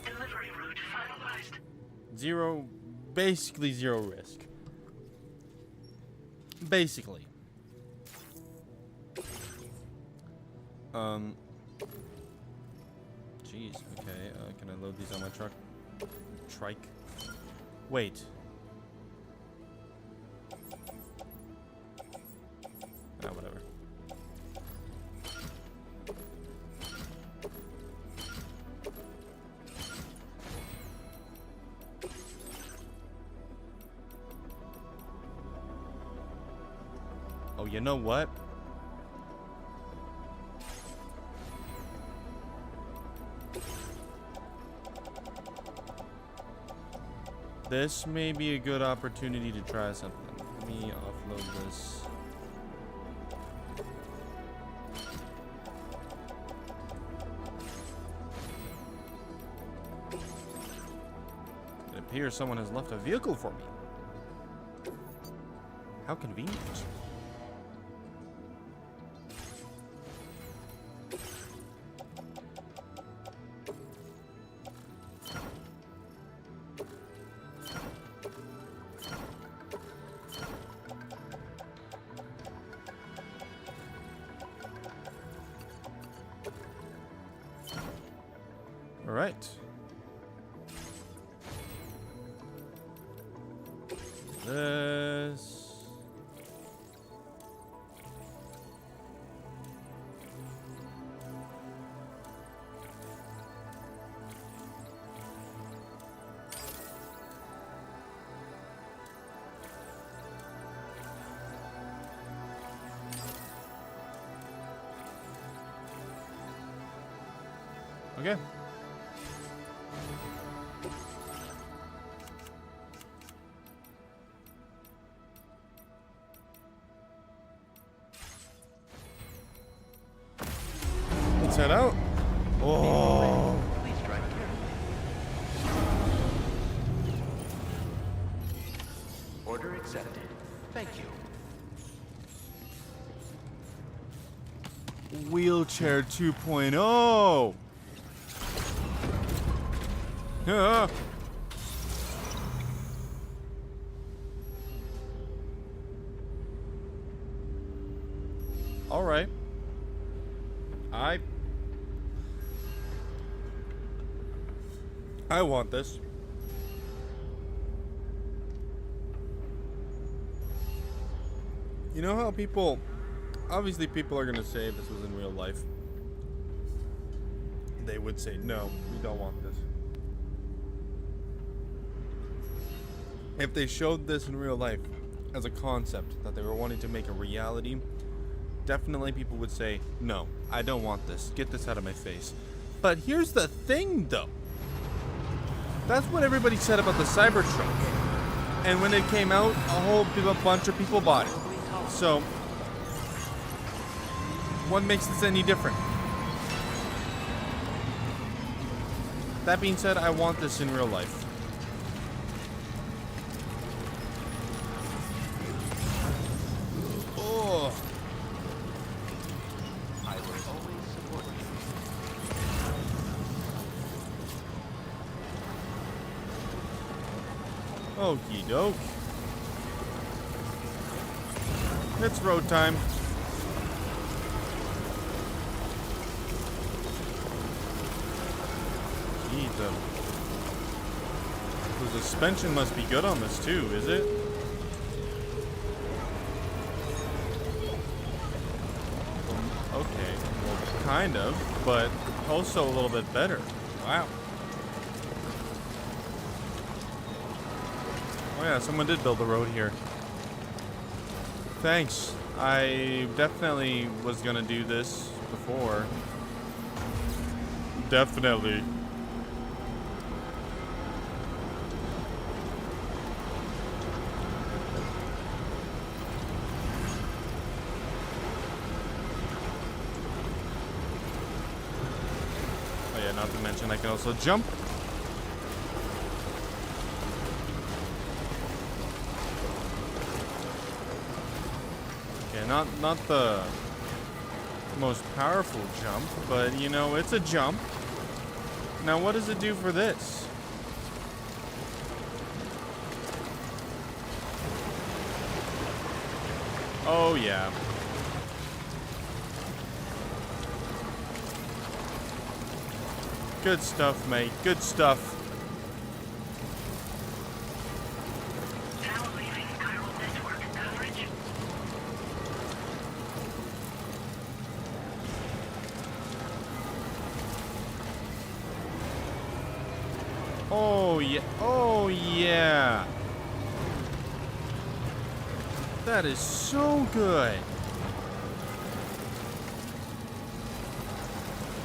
Delivery route finalized. Basically zero risk. Basically. Jeez, okay, can I load these on my truck? Trike. Wait. Whatever. Oh, you know what? This may be a good opportunity to try something. Let me offload this. It appears someone has left a vehicle for me. How convenient. All right. This. Okay. Let's head out. Oh. Please drive carefully. Order accepted. Thank you. Wheelchair 2.0. Yeah. All right. I want this. You know how people, obviously people are going to say if this was in real life, they would say, no, we don't want this. If they showed this in real life as a concept that they were wanting to make a reality, definitely people would say, no, I don't want this. Get this out of my face. But here's the thing, though. That's what everybody said about the Cybertruck. And when it came out, a bunch of people bought it. So, what makes this any different? That being said, I want this in real life. Oh. I will always support you. Okie doke. It's road time. Gee, the suspension must be good on this too, is it? Okay, well, kind of, but also a little bit better. Wow. Oh yeah, someone did build the road here. Thanks. I definitely was gonna do this before. Definitely. Oh yeah, not to mention I can also jump. Not the most powerful jump, but you know, it's a jump. Now what does it do for this? Oh yeah. Good stuff, mate. Good stuff. Oh yeah. Oh yeah. That is so good.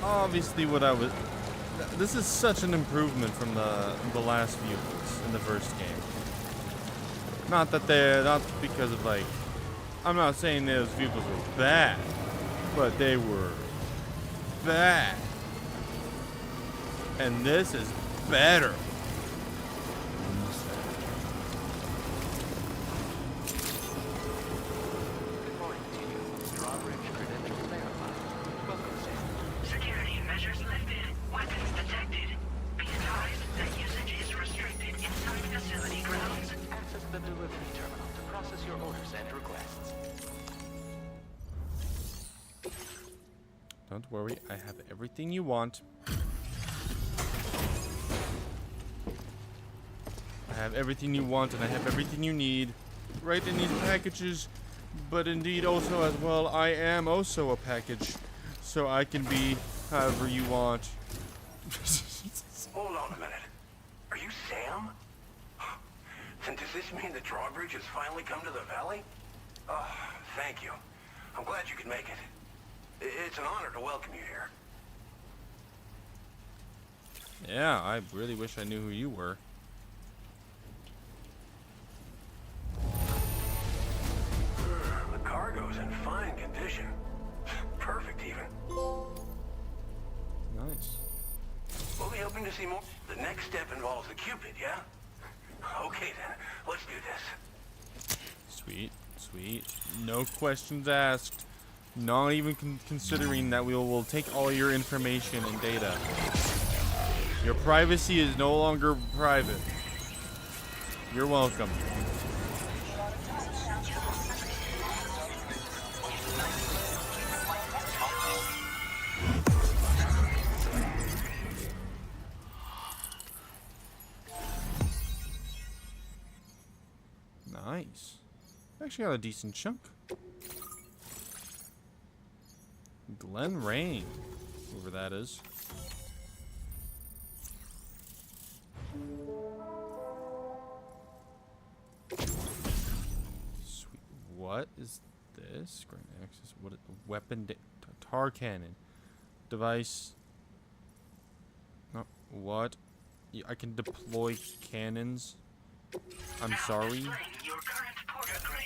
Obviously, this is such an improvement from the last vehicles in the first game. Not because of like, I'm not saying those vehicles were bad, but they were bad. And this is better. Good morning to you. Drawbridge credentials verified. Welcome, Sam. Security measures lifted. Weapons detected. Be advised that usage is restricted inside facility grounds. Access the delivery terminal to process your orders and requests. Don't worry, I have everything you want. I have everything you want, and I have everything you need right in these packages. But indeed, also as well, I am also a package, so I can be however you want. Hold on a minute. Are you Sam? And does this mean the drawbridge has finally come to the valley? Oh, thank you. I'm glad you could make it. It's an honor to welcome you here. Yeah, I really wish I knew who you were. The cargo's in fine condition. Perfect, even. Nice. We'll be hoping to see more. The next step involves the Cupid, yeah? Okay, then. Let's do this. Sweet, sweet. No questions asked. Not even considering that we will take all your information and data. Your privacy is no longer private. You're welcome. Nice. Actually got a decent chunk. Glen Rain, whoever that is. Sweet. What is this? Grant access. What? Weapon. Tar cannon. Device. No. What? I can deploy cannons. I'm sorry. Your current porter grade.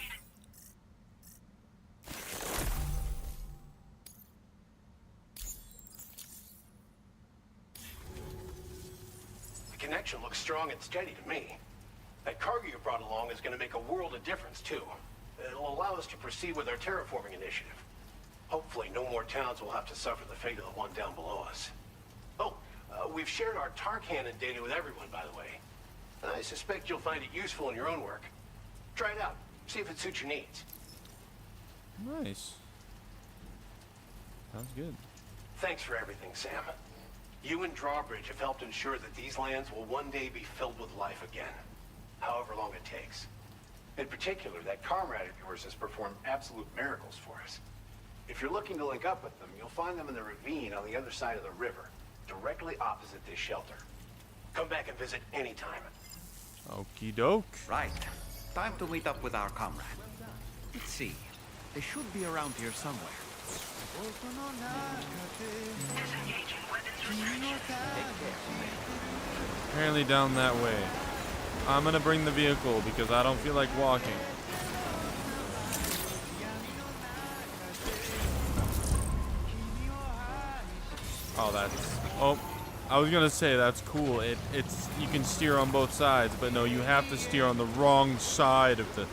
The connection looks strong and steady to me. That cargo you brought along is going to make a world of difference, too. It'll allow us to proceed with our terraforming initiative. Hopefully, no more towns will have to suffer the fate of the one down below us. Oh, we've shared our tar cannon data with everyone, by the way. And I suspect you'll find it useful in your own work. Try it out. See if it suits your needs. Nice. Sounds good. Thanks for everything, Sam. You and Drawbridge have helped ensure that these lands will one day be filled with life again, however long it takes. In particular, that comrade of yours has performed absolute miracles for us. If you're looking to link up with them, you'll find them in the ravine on the other side of the river, directly opposite this shelter. Come back and visit anytime. Okie doke. Right. Time to meet up with our comrade. Let's see. They should be around here somewhere. Disengaging weapons restriction. Apparently down that way. I'm gonna bring the vehicle because I don't feel like walking. Oh, that's... Oh, I was gonna say that's cool. It's you can steer on both sides, but no, you have to steer on the wrong side of the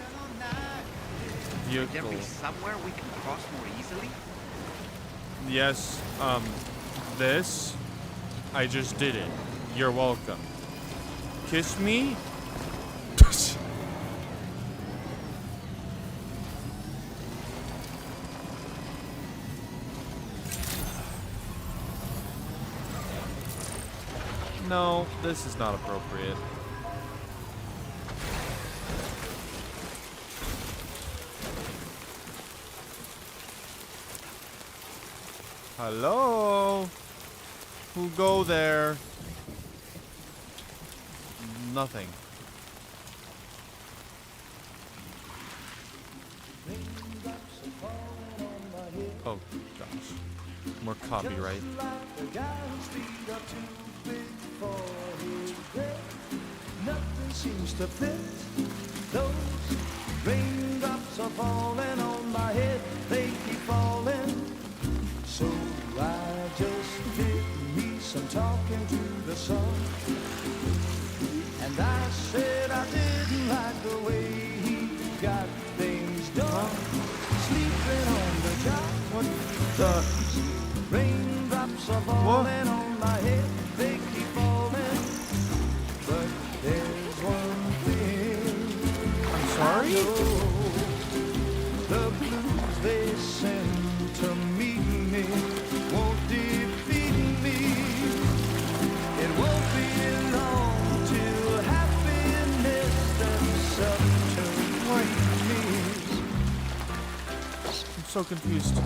There vehicle. be somewhere we can cross more easily? Yes, this, I just did it. You're welcome. Kiss me? No, this is not appropriate. Hello? Who go there? Nothing. More copyright. Nothing seems to fit. Those raindrops are falling on my head. They keep falling. So I just did me some talking to the sun. And I said I didn't like the way he got things done. Sleeping on the job. What the? Raindrops are falling on my head. They keep falling. But there's one thing. I'm sorry? The blues they send to meet me won't defeat me. It won't be long till happiness steps up to greet me. I'm so confused.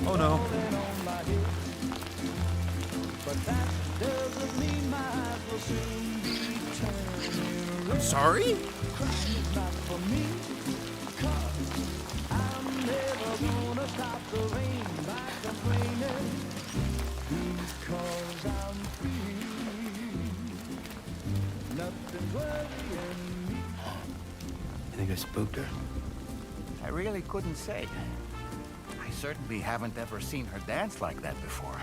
Oh no. But that doesn't mean my eyes will soon be turning. I'm sorry? Not for me, 'cause I'm never gonna stop the rain by complaining, because I'm free. Nothing's worrying me. You think I spooked her? I really couldn't say. I certainly haven't ever seen her dance like that before.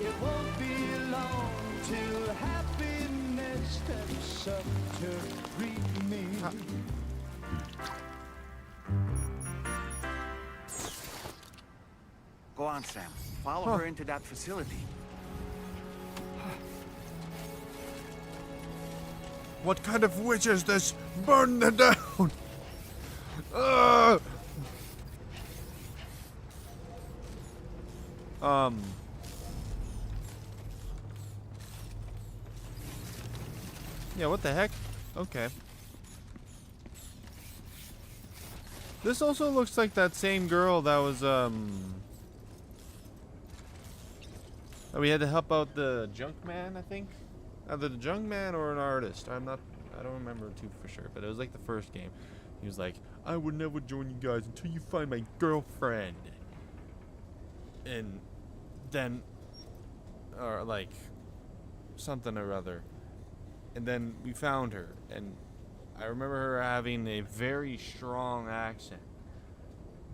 It won't be long till happiness steps up to greet me. Go on, Sam. Follow her into that facility. What kind of witch is this? Burn them down! Ugh! Yeah, what the heck? Okay. This also looks like that same girl that was, that we had to help out the junk man, I think? Either the junk man or an artist. I don't remember too for sure, but it was like the first game. He was like, I would never join you guys until you find my girlfriend. And then, or like, something or other. And then we found her, and I remember her having a very strong accent,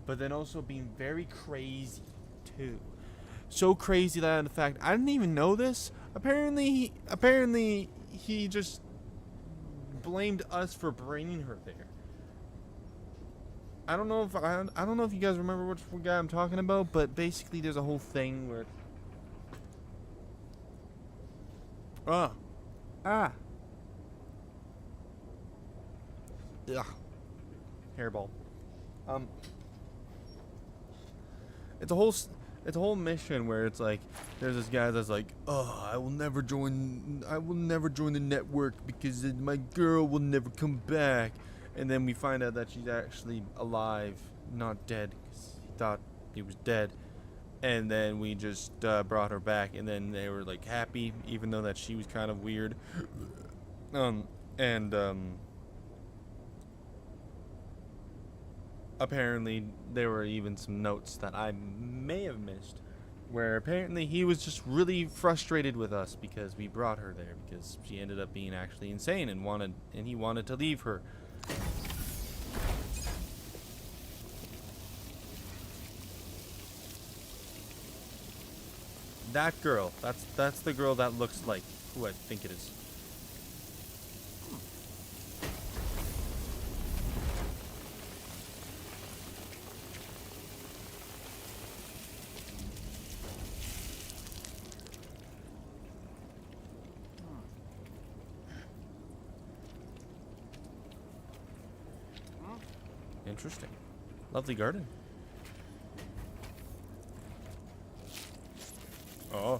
but then also being very crazy too. So crazy that in fact I didn't even know this. Apparently he just blamed us for bringing her there. I don't know if you guys remember which guy I'm talking about, but basically there's a whole thing where yeah, hairball. It's a whole mission where it's like there's this guy that's like, oh, I will never join the network because my girl will never come back. And then we find out that she's actually alive, not dead, because he thought he was dead. And then we just brought her back, and then they were like happy, even though that she was kind of weird. Apparently there were even some notes that I may have missed, where apparently he was just really frustrated with us because we brought her there, because she ended up being actually insane and he wanted to leave her. That girl, that's the girl that looks like who I think it is. Interesting. Lovely garden. Oh.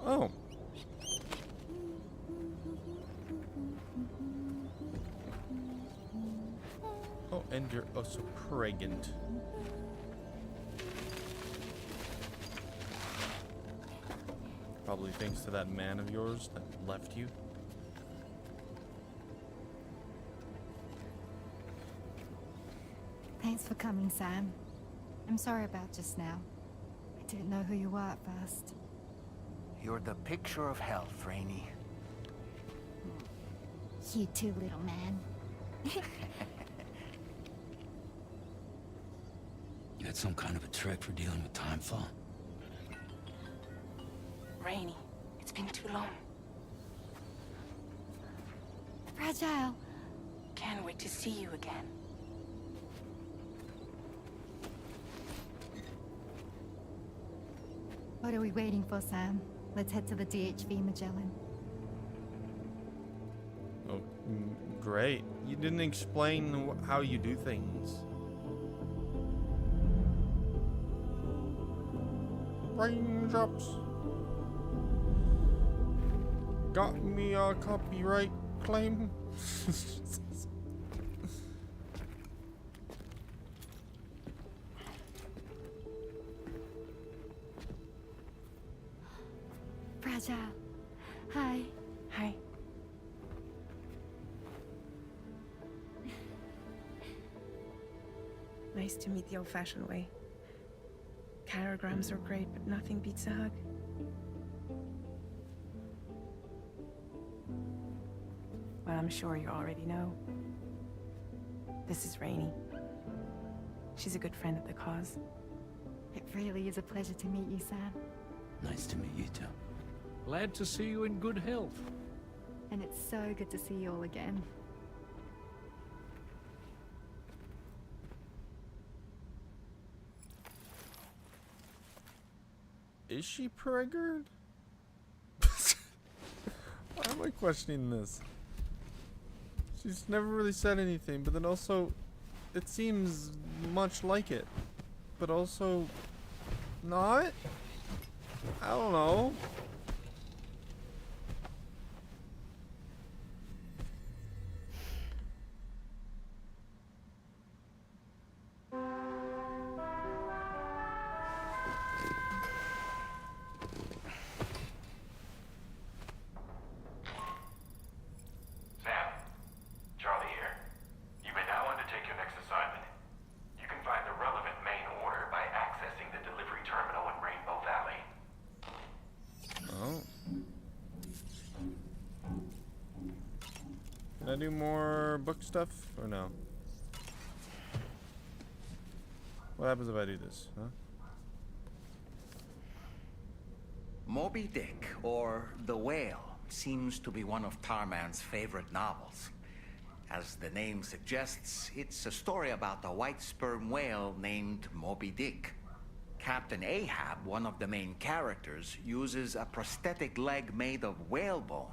Oh. Oh, and you're also pregnant. Probably thanks to that man of yours that left you. Thanks for coming, Sam. I'm sorry about just now. I didn't know who you were at first. You're the picture of health, Rainey. You too, little man. You had some kind of a trick for dealing with timefall? Rainey, it's been too long. Fragile. Can't wait to see you again. What are we waiting for, Sam? Let's head to the DHV Magellan. Oh, great. You didn't explain how you do things. Raindrops. Got me a copyright claim. Fragile. Hi. Hi. Nice to meet the old-fashioned way. Chirograms are great, but nothing beats a hug. Well, I'm sure you already know. This is Rainey. She's a good friend of the cause. It really is a pleasure to meet you, Sam. Nice to meet you too. Glad to see you in good health. And it's so good to see you all again. Is she pregnant? Why am I questioning this? She's never really said anything, but then also, it seems much like it. But also, not? I don't know. Can I do more book stuff or no? What happens if I do this, huh? Moby Dick, or The Whale, seems to be one of Tarman's favorite novels. As the name suggests, it's a story about a white sperm whale named Moby Dick. Captain Ahab, one of the main characters, uses a prosthetic leg made of whale bone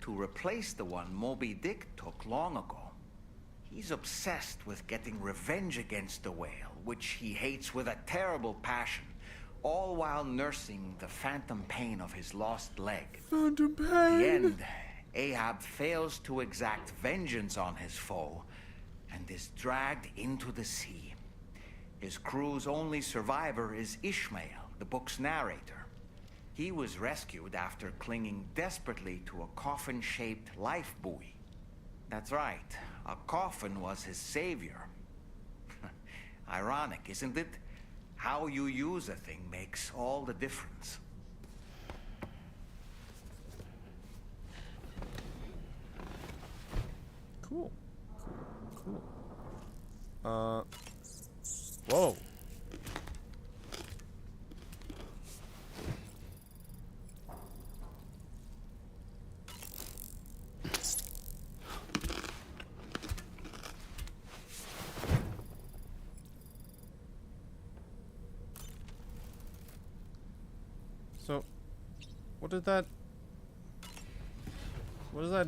to replace the one Moby Dick took long ago. He's obsessed with getting revenge against the whale, which he hates with a terrible passion, all while nursing the phantom pain of his lost leg. Phantom pain! At the end, Ahab fails to exact vengeance on his foe and is dragged into the sea. His crew's only survivor is Ishmael, the book's narrator. He was rescued after clinging desperately to a coffin-shaped life buoy. That's right, a coffin was his savior. Ironic, isn't it? How you use a thing makes all the difference. Cool. Whoa. So, what does that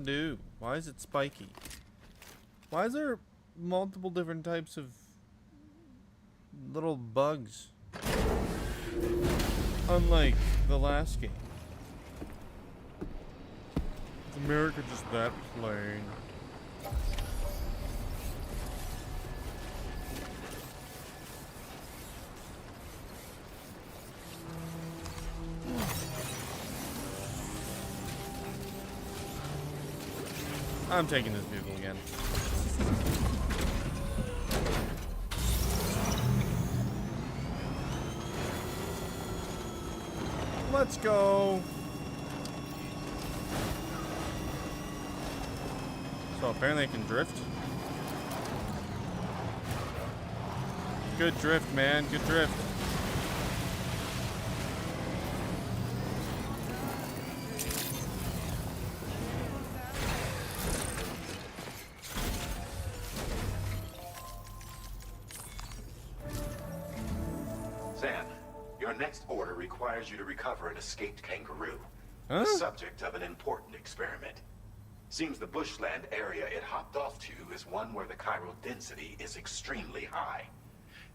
do? Why is it spiky? Why is there multiple different types of little bugs? Unlike the last game. Is America just that plain? I'm taking this vehicle again. Let's go. So apparently I can drift. Good drift, man. Good drift. Sam, your next order requires you to recover an escaped kangaroo. Huh? The subject of an important experiment. Seems the bushland area it hopped off to is one where the chiral density is extremely high.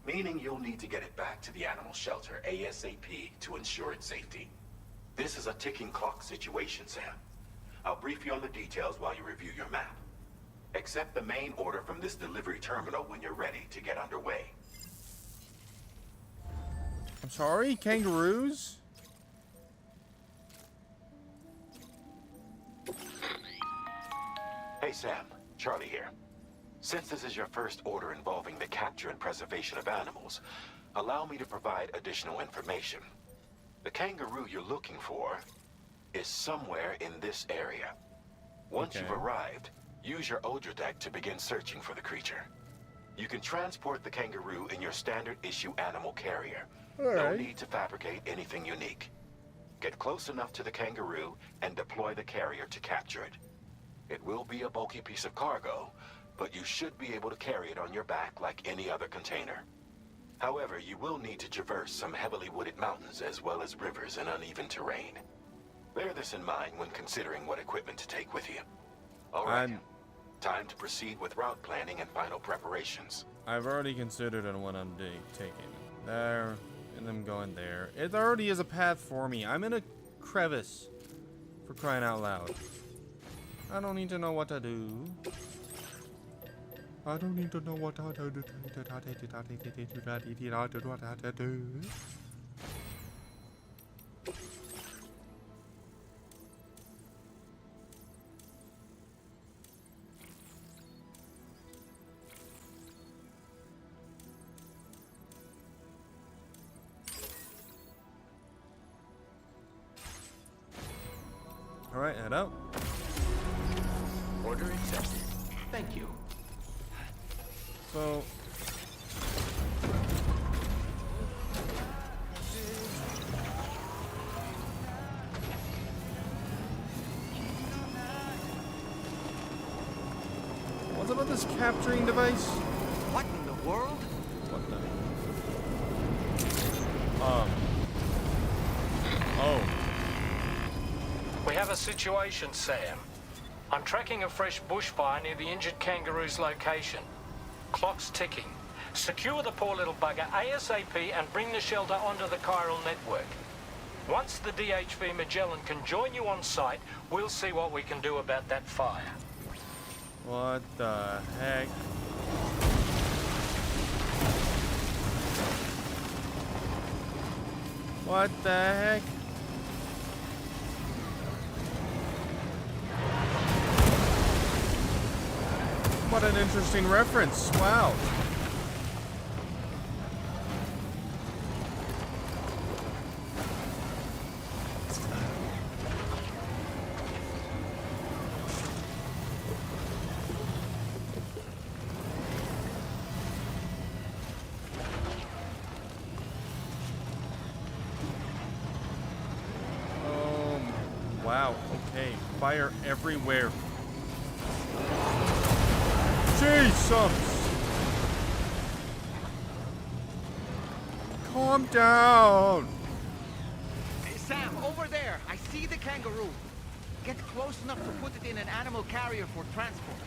Meaning you'll need to get it back to the animal shelter ASAP to ensure its safety. This is a ticking clock situation, Sam. I'll brief you on the details while you review your map. Accept the main order from this delivery terminal when you're ready to get underway. I'm sorry, kangaroos? Hey Sam, Charlie here. Since this is your first order involving the capture and preservation of animals, allow me to provide additional information. The kangaroo you're looking for is somewhere in this area. Once you've arrived, use your Odradek to begin searching for the creature. You can transport the kangaroo in your standard issue animal carrier. No need to fabricate anything unique. Get close enough to the kangaroo and deploy the carrier to capture it. It will be a bulky piece of cargo, but you should be able to carry it on your back like any other container. However, you will need to traverse some heavily wooded mountains as well as rivers and uneven terrain. Bear this in mind when considering what equipment to take with you. All right, time to proceed with route planning and final preparations. I've already considered on what I'm taking. There, and I'm going there. It already is a path for me. I'm in a crevice, for crying out loud. I don't need to know what to do. I don't need to know what to do. All right, head out. Order accepted. Thank you. So what's about this capturing device? What in the world? What the? Oh. We have a situation, Sam. I'm tracking a fresh bushfire near the injured kangaroo's location. Clock's ticking. Secure the poor little bugger ASAP and bring the shelter onto the chiral network. Once the DHV Magellan can join you on site, we'll see what we can do about that fire. What the heck? What the heck? What an interesting reference. Wow. Wow. Okay. Fire everywhere. Jesus! Calm down! Hey, Sam, over there! I see the kangaroo! Get close enough to put it in an animal carrier for transport.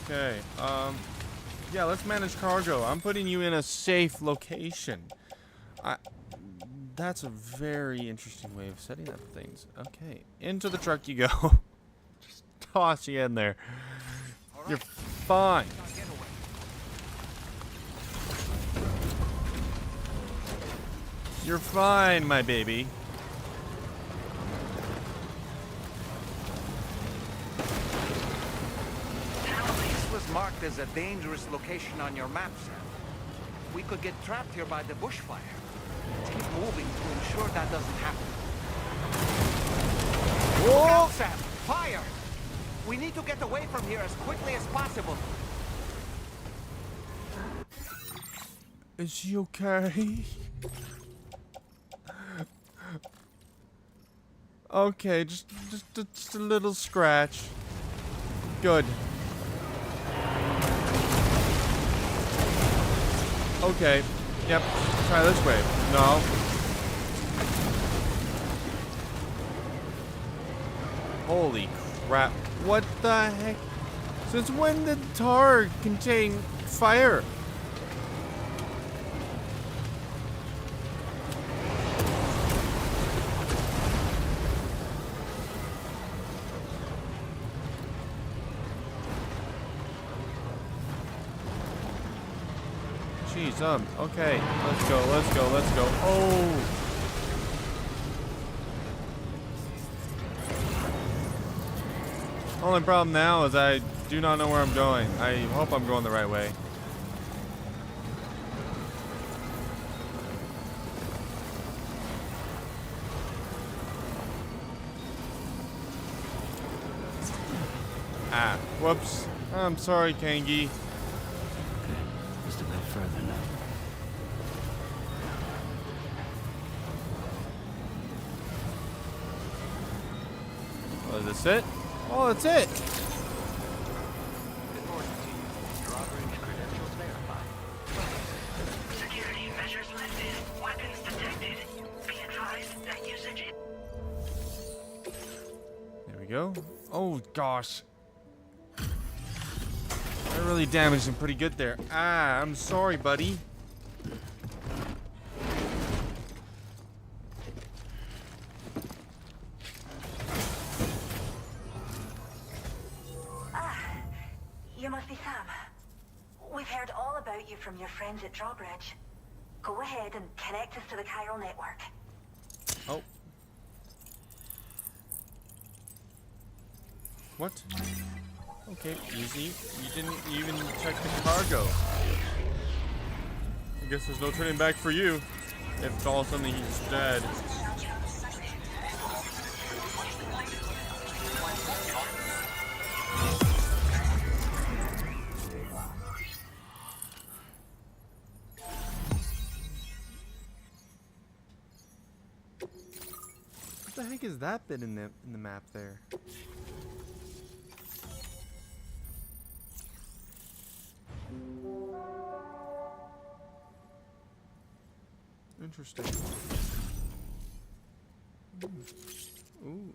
Okay, yeah, let's manage cargo. I'm putting you in a safe location. That's a very interesting way of setting up things. Okay, into the truck you go. Just toss you in there. You're fine. You're fine, my baby. This was marked as a dangerous location on your map, Sam. We could get trapped here by the bushfire. Let's keep moving to ensure that doesn't happen. Look out, Sam! Fire! We need to get away from here as quickly as possible. Is she okay? Okay, just a little scratch. Good. Okay. Yep. Try this way. No. Holy crap. What the heck? Since when did tar contain fire? Jeez, okay. Let's go, let's go, let's go. Oh! Only problem now is I do not know where I'm going. I hope I'm going the right way. Ah, whoops. I'm sorry, Kangi. Just a bit further now. Oh, is this it? Oh, that's it. Good morning to you. Drawbridge credentials verified. Security measures lifted. Weapons detected. Be advised that usage is... There we go. Oh, gosh. I really damaged him pretty good there. Ah, I'm sorry, buddy. You must be Sam. We've heard all about you from your friends at Drawbridge. Go ahead and connect us to the chiral network. Oh. What? Okay, easy. You didn't even check the cargo. I guess there's no turning back for you. If all of a sudden he's dead. What the heck is that bit in the map there? Interesting. Ooh.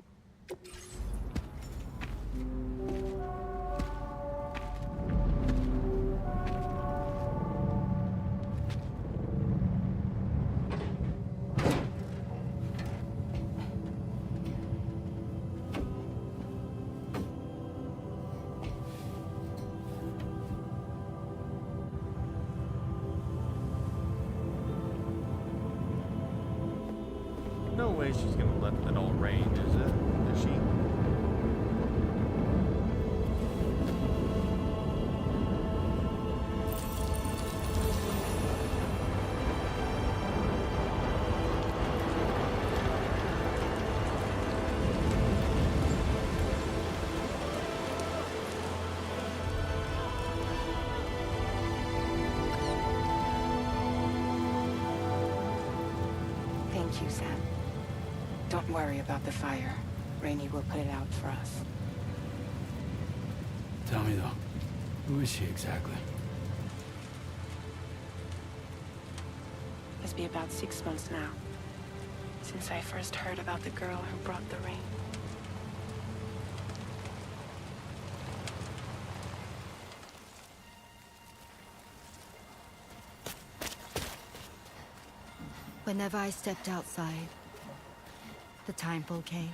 No way she's gonna let that all rain, is it? Is she? Thank you, Sam. Don't worry about the fire. Rainey will put it out for us. Tell me though, who is she exactly? It's been about 6 months now, since I first heard about the girl who brought the rain. Whenever I stepped outside, the time pull came.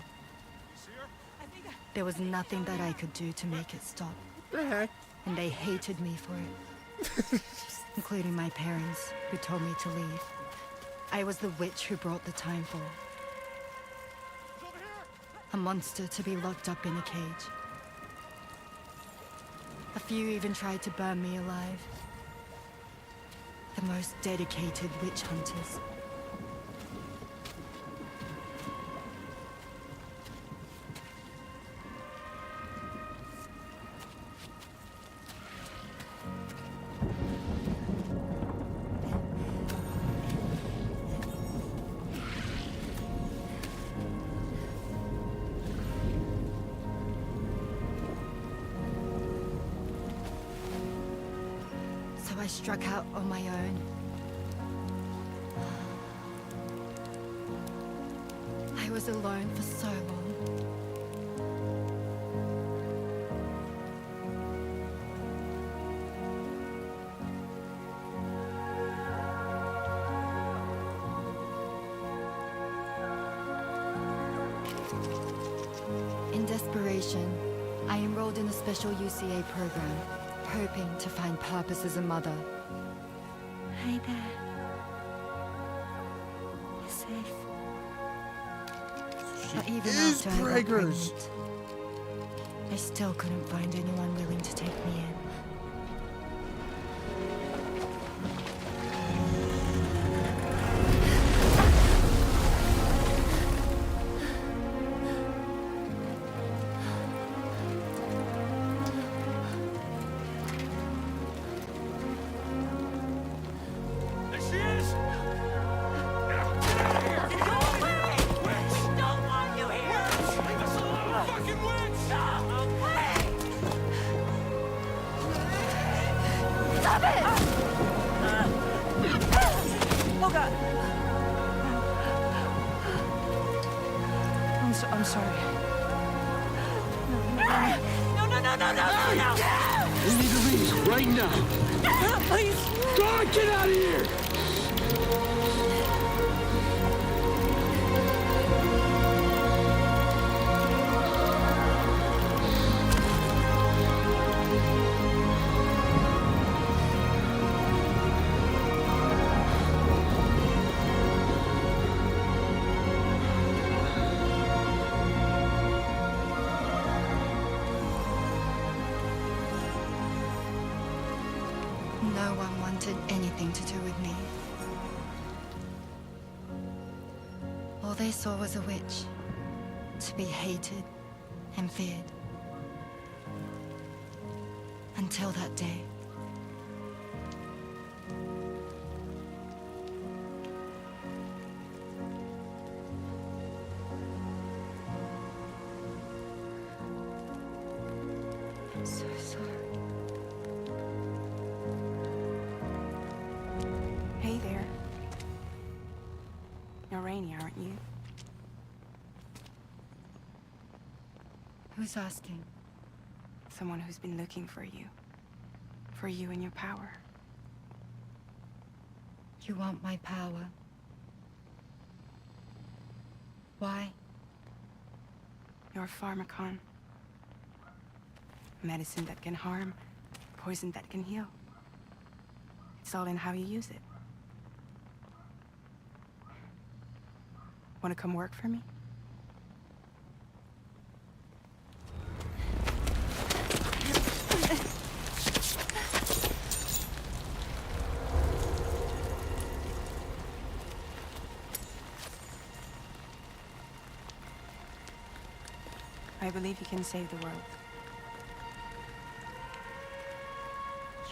There was nothing that I could do to make it stop. The heck? And they hated me for it. Including my parents, who told me to leave. I was the witch who brought the time fall. A monster to be locked up in a cage. A few even tried to burn me alive. The most dedicated witch hunters. So I struck out on my own. I was alone for so long. In desperation, I enrolled in a special UCA program, hoping to find purpose as a mother. Hi there. You're safe. But even is after I got preggers. pregnant, I still couldn't find anyone willing to take me in. There she is! Don't want you here! Leave us alone, fucking witch! Stop it! Oh God! I'm sorry. No! We need to leave right now. Please! God, get out of here! No one wanted anything to do with me. All they saw was a witch, to be hated and feared. Until that day. I'm so sorry. Hey there. You're Rainey, aren't you? Who's asking? Someone who's been looking for you. For you and your power. You want my power? Why? You're a pharmacon. Medicine that can harm, poison that can heal. It's all in how you use it. Want to come work for me? I believe you can save the world.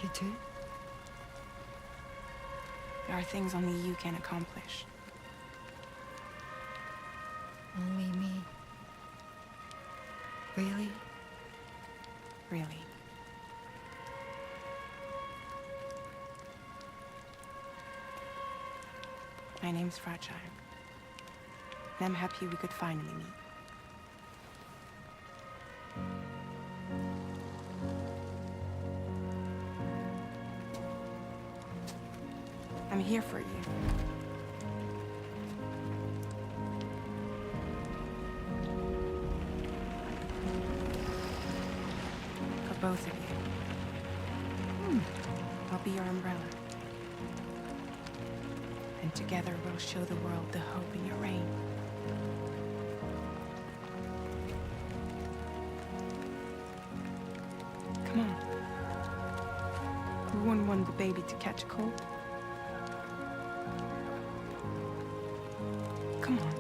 You do? There are things only you can accomplish. Only me. Really? Really. My name's Fragile. And I'm happy we could finally meet. I'm here for you. both of you. I'll be your umbrella. And together we'll show the world the hope in your reign. Come on. Who wouldn't want the baby to catch a cold? Come on.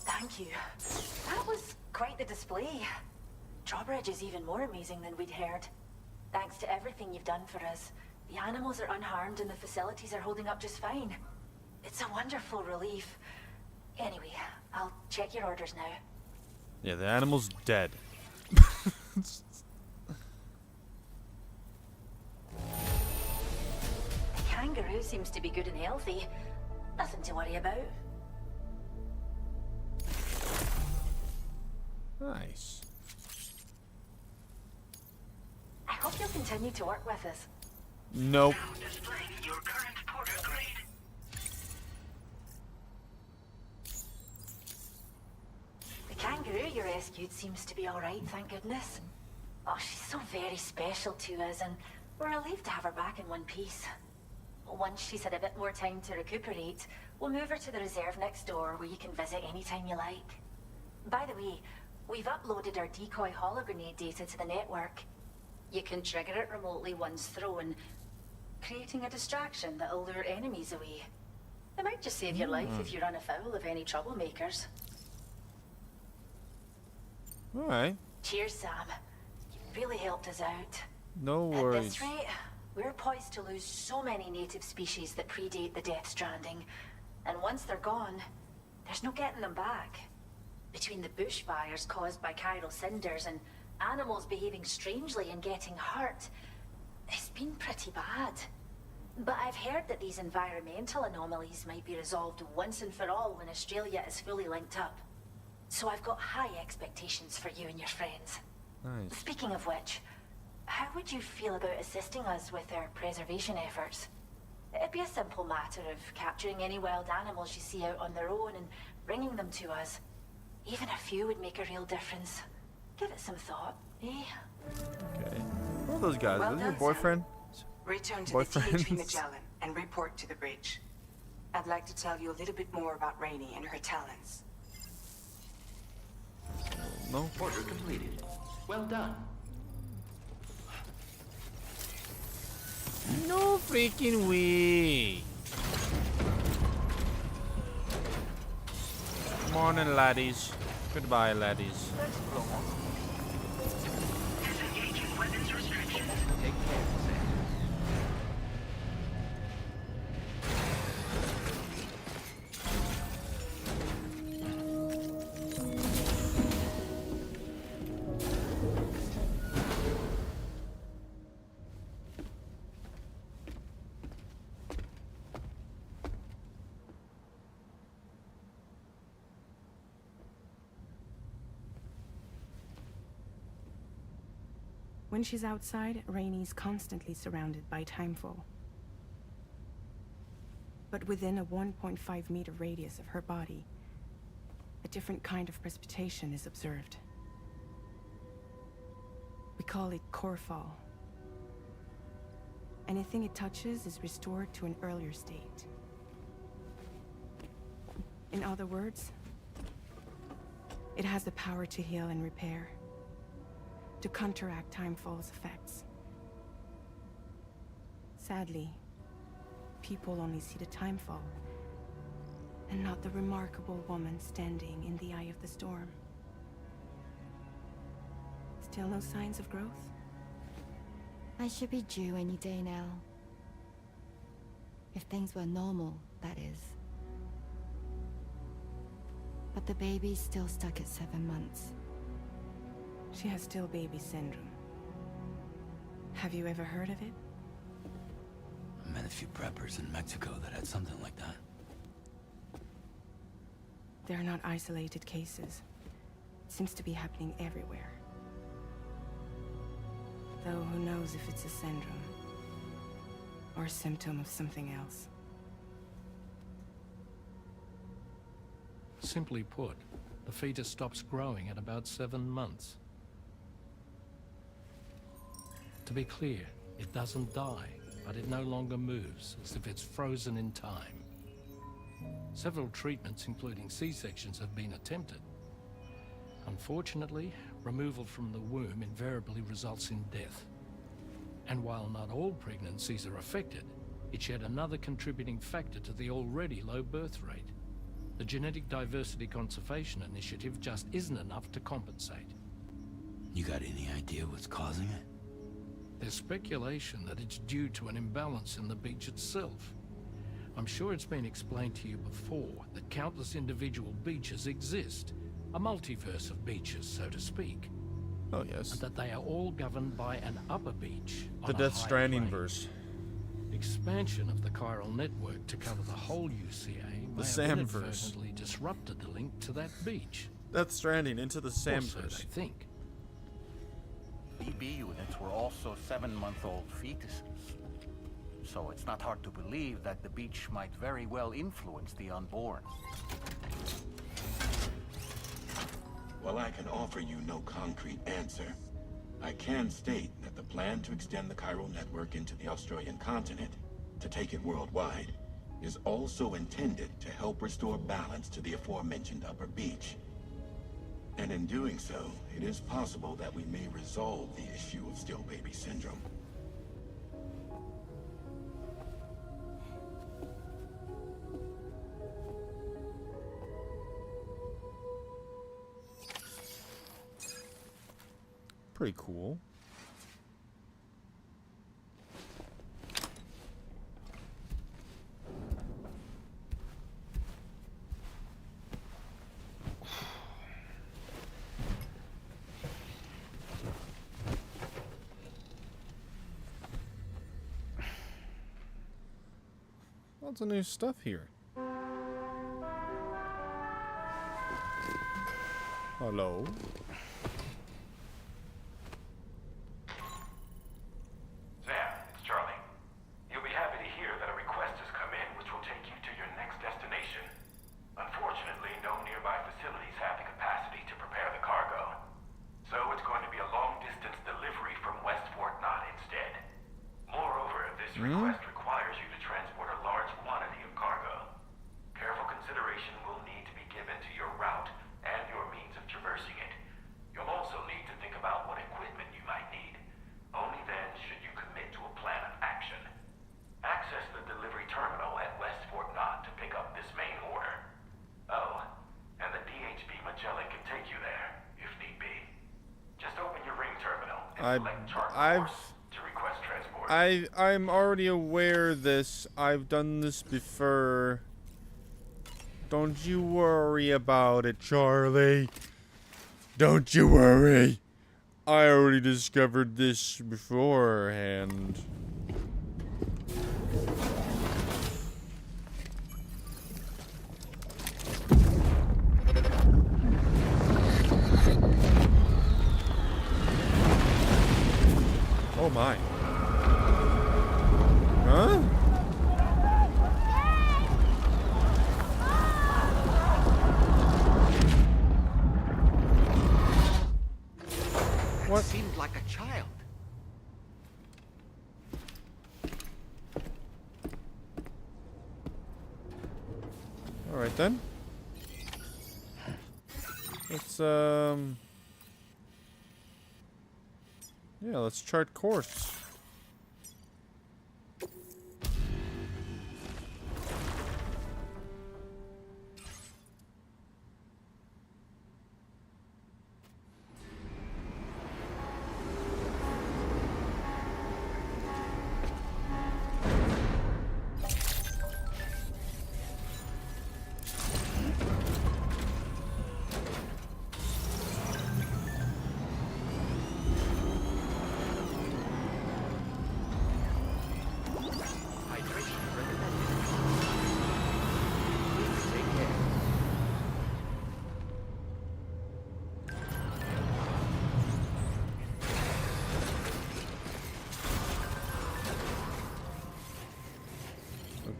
Thank you. That was quite the display. Drawbridge is even more amazing than we'd heard. Thanks to everything you've done for us, the animals are unharmed and the facilities are holding up just fine. It's a wonderful relief. Anyway, I'll check your orders now. Yeah, the animal's dead. The kangaroo seems to be good and healthy. Nothing to worry about. Nice. I hope you'll continue to work with us. Nope. Displaying your current porter grade. The kangaroo you rescued seems to be alright, thank goodness. Oh, she's so very special to us, and we're relieved to have her back in one piece. Once she's had a bit more time to recuperate, we'll move her to the reserve next door where you can visit anytime you like. By the way, we've uploaded our decoy hologrenade data to the network. You can trigger it remotely once thrown, creating a distraction that'll lure enemies away. It might just save your life if you run afoul of any troublemakers. Alright. Cheers, Sam. You really helped us out. No At worries. this rate, we're poised to lose so many native species that predate the Death Stranding. And once they're gone, there's no getting them back. Between the bushfires caused by chiral cinders and animals behaving strangely and getting hurt, it's been pretty bad. But I've heard that these environmental anomalies might be resolved once and for all when Australia is fully linked up. So I've got high expectations for you and your friends. Nice. Speaking of which, how would you feel about assisting us with our preservation efforts? It'd be a simple matter of capturing any wild animals you see out on their own and bringing them to us. Even a few would make a real difference. Give it some thought, eh? Okay. What are those guys? Well Is this your done, boyfriend? Return to Boyfriend? the THV Magellan and report to the bridge. I'd like to tell you a little bit more about Rainey and her talents. No. Order completed. Well done. No freaking way. Morning, laddies. Goodbye, laddies. Disengaging weapons restrictions. Take care, Sam. When she's outside, Rainey's constantly surrounded by timefall. But within a 1.5 meter radius of her body, a different kind of precipitation is observed. We call it core fall. Anything it touches is restored to an earlier state. In other words, it has the power to heal and repair, to counteract timefall's effects. Sadly, people only see the timefall, And not the remarkable woman standing in the eye of the storm. Still no signs of growth? I should be due any day now. If things were normal, that is. But the baby's still stuck at 7 months. She has still baby syndrome. Have you ever heard of it? I met a few preppers in Mexico that had something like that. They are not isolated cases. It seems to be happening everywhere. Though who knows if it's a syndrome or a symptom of something else. Simply put, the fetus stops growing at about 7 months. To be clear, it doesn't die, but it no longer moves, as if it's frozen in time. Several treatments, including C-sections, have been attempted. Unfortunately, removal from the womb invariably results in death. And while not all pregnancies are affected, it's yet another contributing factor to the already low birth rate. The Genetic Diversity Conservation Initiative just isn't enough to compensate. You got any idea what's causing it? There's speculation that it's due to an imbalance in the beach itself. I'm sure it's been explained to you before that countless individual beaches exist, a multiverse of beaches, so to speak. Oh, yes. And that they are all governed by an upper beach. The Death Stranding verse. Expansion of the chiral network to cover the whole UCA may have inadvertently disrupted the link to that beach. Death Stranding into the Samverse. So they think. BB units were also 7-month-old fetuses. So it's not hard to believe that the beach might very well influence the unborn. While I can offer you no concrete answer, I can state that the plan to extend the chiral network into the Australian continent, to take it worldwide, is also intended to help restore balance to the aforementioned upper beach. And in doing so, it is possible that we may resolve the issue of still baby syndrome. Pretty cool. Lots of new stuff here. Hello. Request requires you to transport a large quantity of cargo. Careful consideration will need to be given to your route and your means of traversing it. You'll also need to think about what equipment you might need. Only then should you commit to a plan of action. Access the delivery terminal at West Fort Knott to pick up this main order. Oh, and the DHB Magellan can take you there, if need be. Just open your ring terminal and select chart course to request transport. I'm already aware of this. I've done this before. Don't you worry about it, Charlie. Don't you worry. I already discovered this beforehand. Oh my. Huh? What? Seemed like a child. All right then. Let's yeah, let's chart course.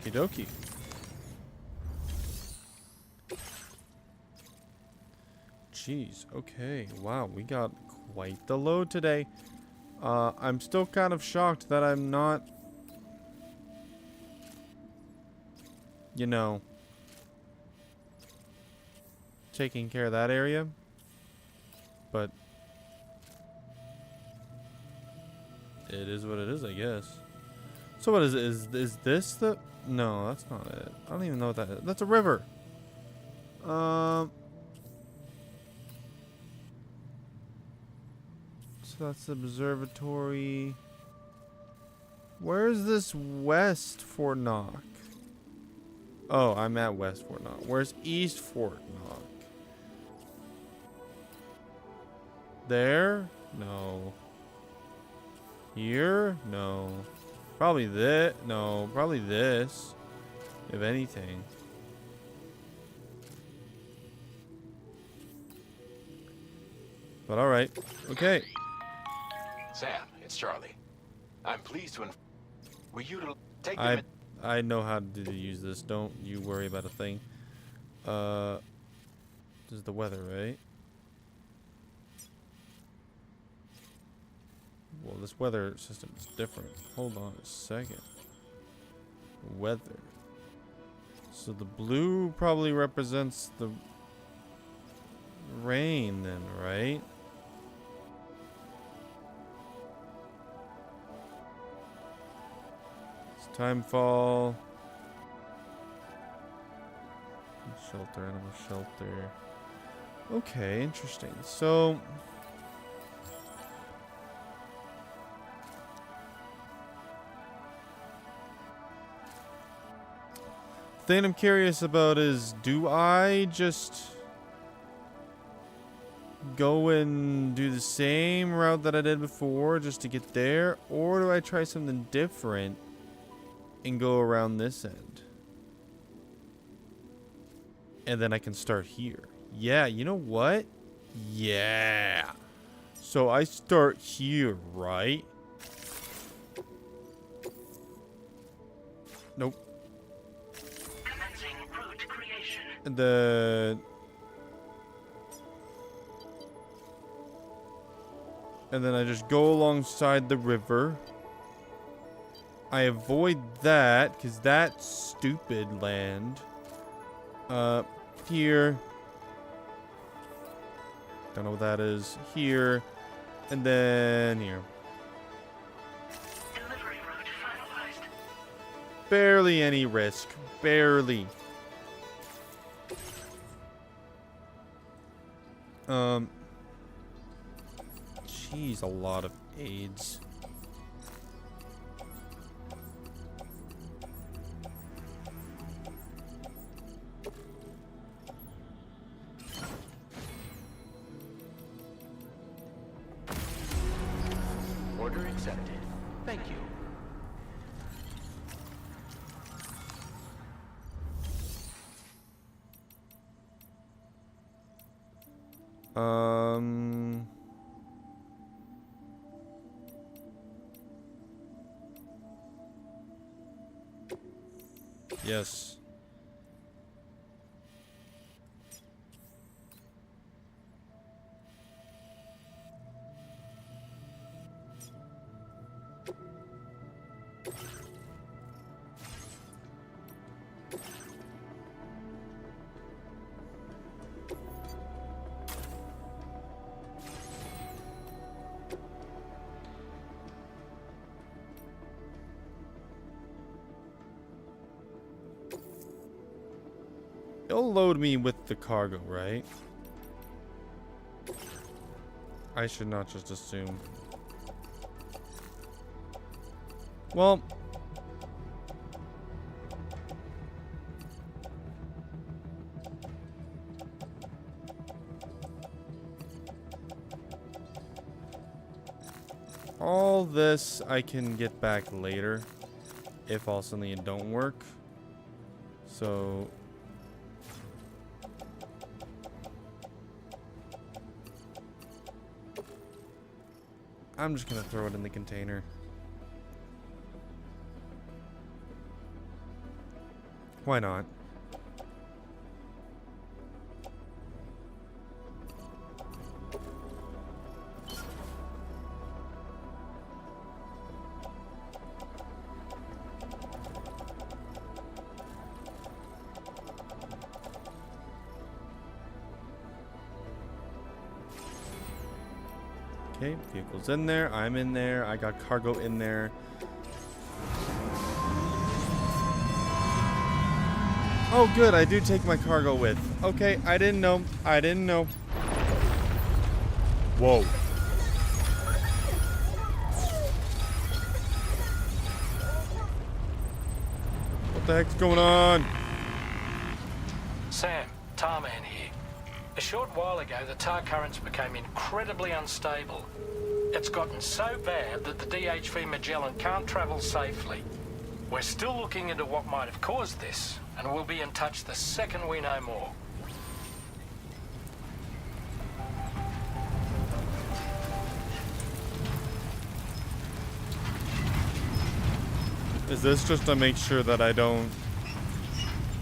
Okie dokie. Jeez, okay. Wow, we got quite the load today. I'm still kind of shocked that I'm not, you know, taking care of that area. But it is what it is, I guess. So what is it? Is this the... No, that's not it. I don't even know what that is. That's a river. So that's the observatory. Where's this West Fort Knox? Oh, I'm at West Fort Knox. Where's East Fort Knox? There? No. Here? No. Probably this. No, probably this. If anything. But alright. Okay. Sam, it's Charlie. I'm pleased to were you to take I know how to use this. Don't you worry about a thing. This is the weather, right? Well, this weather system is different. Hold on a second. Weather. So the blue probably represents the rain then, right? It's timefall. Shelter, animal shelter. Okay, interesting. So the thing I'm curious about is, do I just go and do the same route that I did before just to get there, or do I try something different and go around this end? And then I can start here. Yeah, you know what? Yeah. So I start here, right? Nope. Commencing route creation. And then I just go alongside the river. I avoid that because that's stupid land. Here. Don't know what that is. Here. And then here. Delivery route finalized. Barely any risk. Barely. Jeez, a lot of aids. Order accepted. Thank you. Yes. It'll load me with the cargo, right? I should not just assume. Well, all this I can get back later if all suddenly it don't work. So I'm just gonna throw it in the container. Why not? Okay, vehicle's in there. I'm in there. I got cargo in there. Oh, good. I do take my cargo with. Okay, I didn't know. I didn't know. Whoa. What the heck's going on? Sam, Tarman here. A short while ago, the tar currents became incredibly unstable. It's gotten so bad that the DHV Magellan can't travel safely. We're still looking into what might have caused this, and we'll be in touch the second we know more. Is this just to make sure that I don't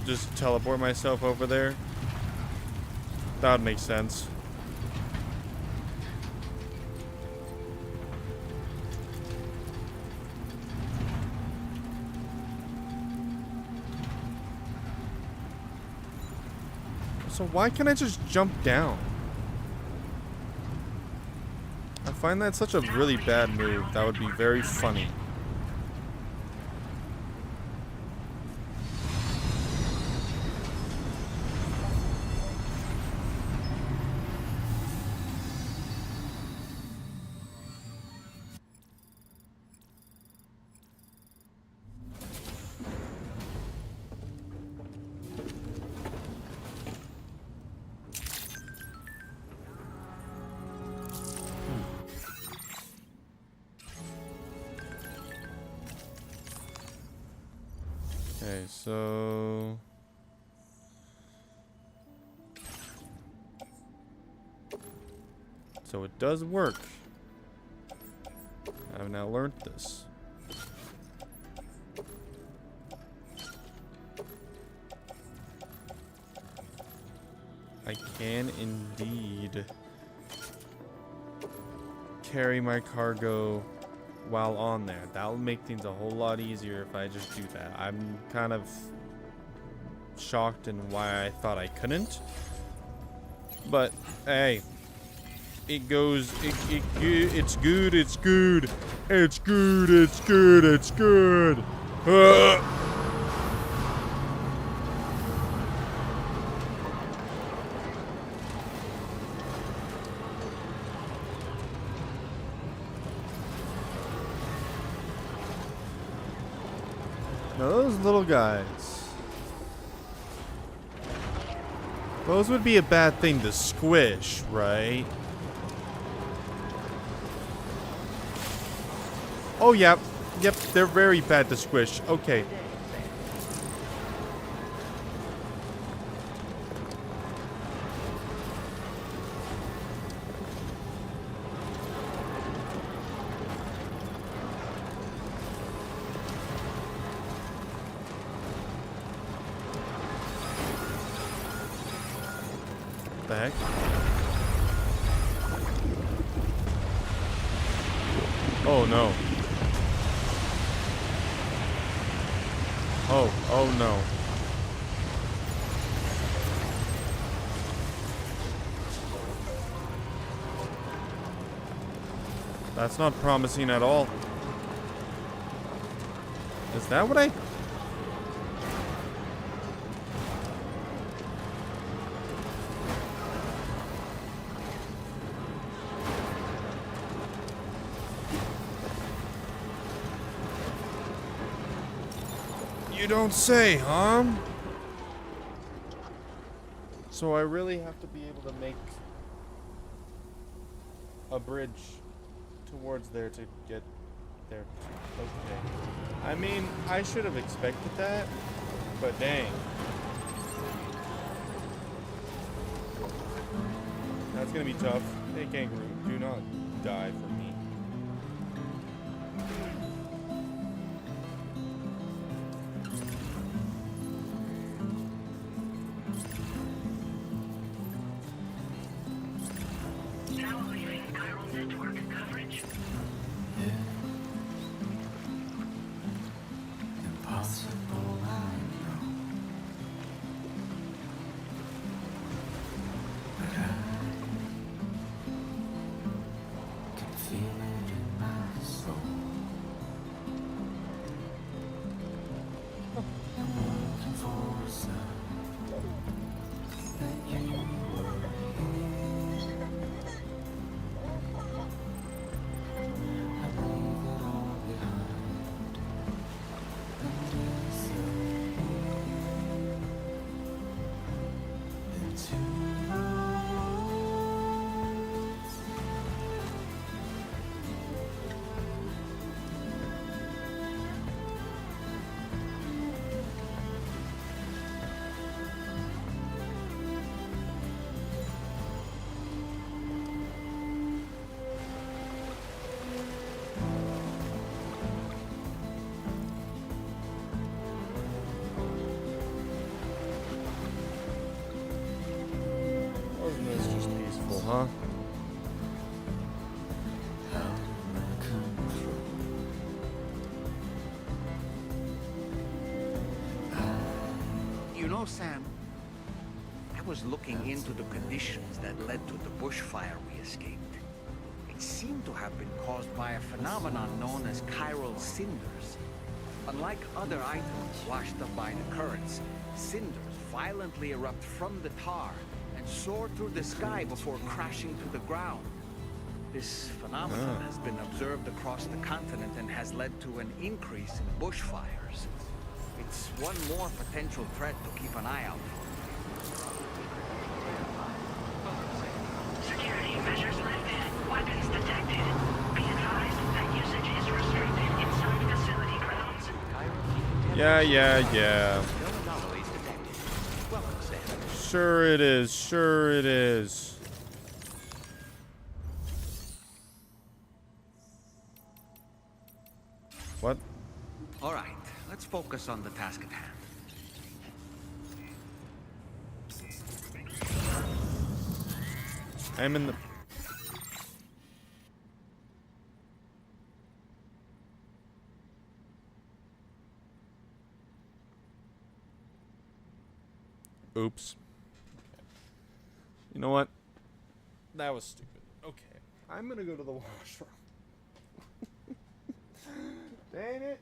just teleport myself over there? That would make sense. So why can't I just jump down? I find that such a really bad move. That would be very funny. Okay, so it does work. I've now learned this. I can indeed carry my cargo while on there. That'll make things a whole lot easier if I just do that. I'm kind of shocked in why I thought I couldn't. But hey, it goes, it's good, it's good. It's good, it's good, it's good. Now those little guys, those would be a bad thing to squish, right? Oh, yep. Yep, they're very bad to squish. Okay. What the heck? Oh, no. Oh no. That's not promising at all. Is that what I... You don't say, huh? So I really have to be able to make a bridge towards there to get there. Okay. I mean, I should have expected that, but dang. That's gonna be tough. Hey, kangaroo, do not die for me. Wasn't this just peaceful, huh? You know, Sam, I was looking into the conditions that led to the bushfire we escaped. It seemed to have been caused by a phenomenon known as chiral cinders. Unlike other items washed up by the currents, cinders violently erupt from the tar and soar through the sky before crashing to the ground. This phenomenon has been observed across the continent and has led to an increase in bushfires. It's one more potential threat to keep an eye out for. Security measures lifted. Weapons detected. Be advised that usage is restricted inside facility grounds. Yeah. No anomalies detected. Welcome, Sam. Sure it is. Sure it is. What? All right, let's focus on the task at hand. I'm in the... Oops. You know what? That was stupid. Okay. I'm gonna go to the washroom. Dang it.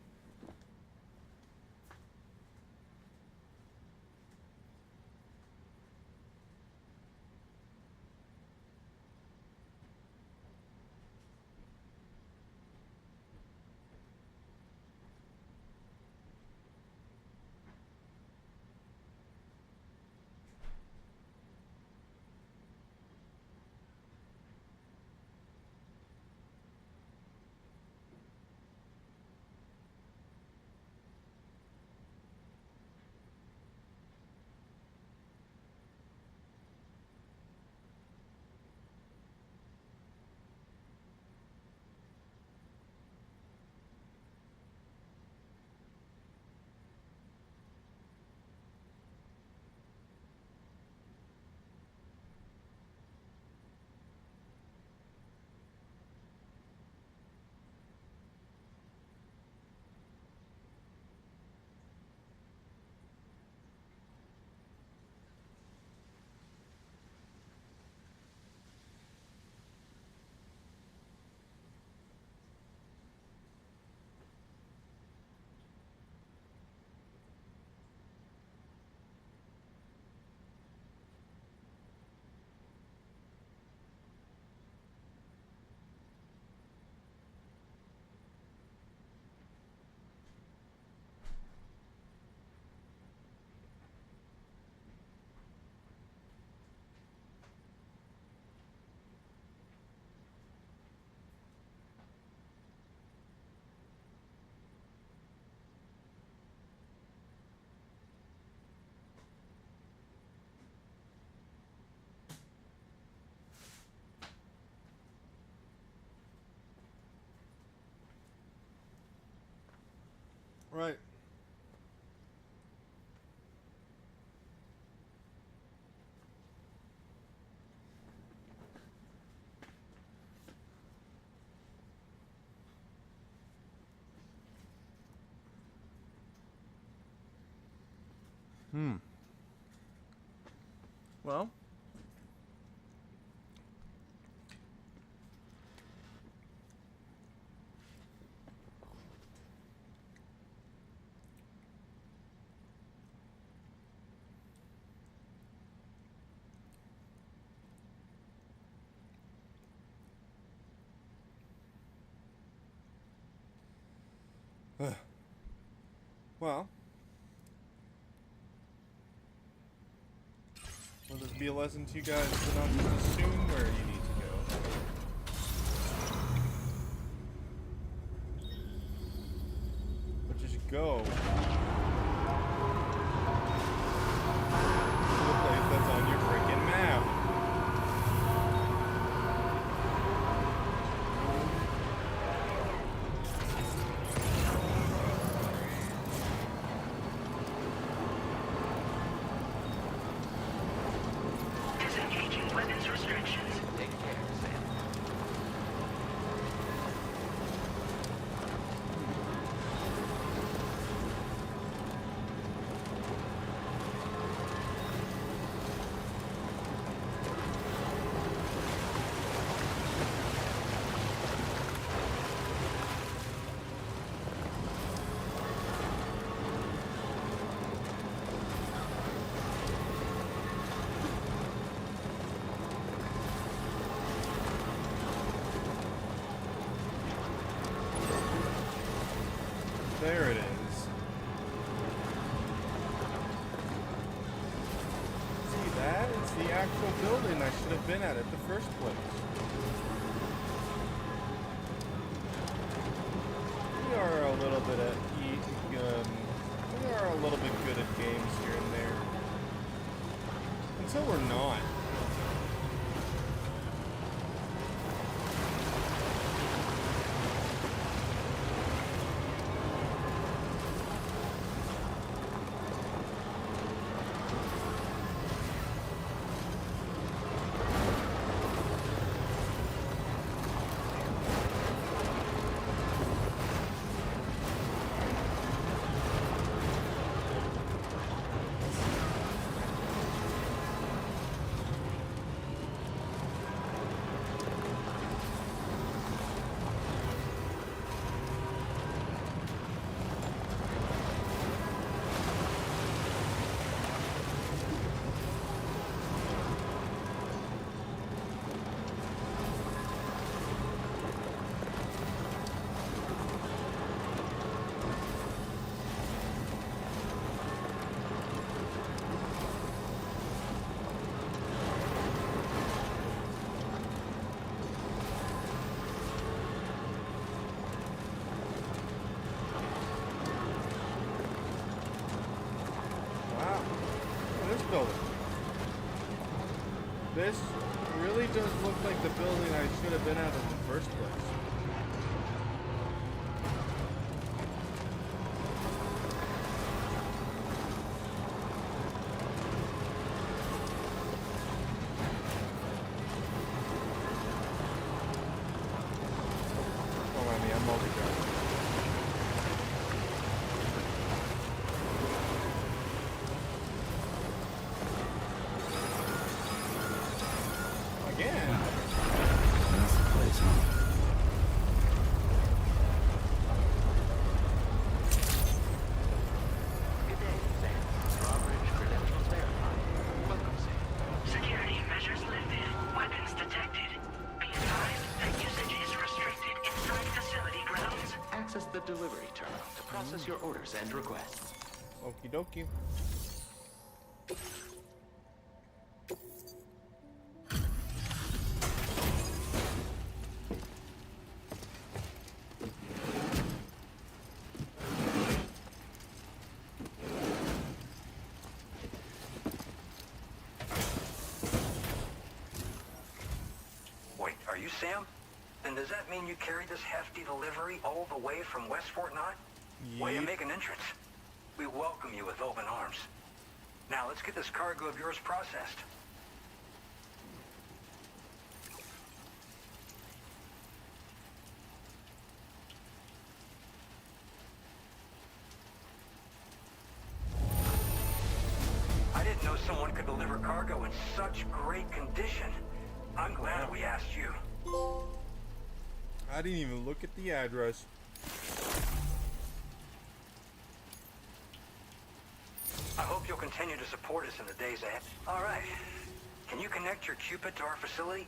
Right. Well, Well, will this be a lesson to you guys to not just assume where you need to go? But just go to the place that's on your freaking map. Disengaging weapons restrictions. Take care, Sam. There it is. See that? It's the actual building I should have been at the first place. We are a little bit we are a little bit good at games here and there. Until we're not. Building. This really does look like the building I should have been at in the first place. Don't mind me, I'm multi-driving. Again. That's the place, huh? Good day, Sam. Drawbridge credentials verified. Welcome, Sam. Security measures lifted. Weapons detected. Be advised that usage is restricted inside facility grounds. Access the delivery terminal to process your orders and requests. Okie dokie. Wait, are you Sam? Then does that mean you carried this hefty delivery all the way from West Fort Knott? Way to make an entrance. We welcome you with open arms. Now let's get this cargo of yours processed. I didn't know someone could deliver cargo in such great condition. I'm glad we asked you. I didn't even look at the address. I hope you'll continue to support us in the days ahead. All right. Can you connect your Cupid to our facility?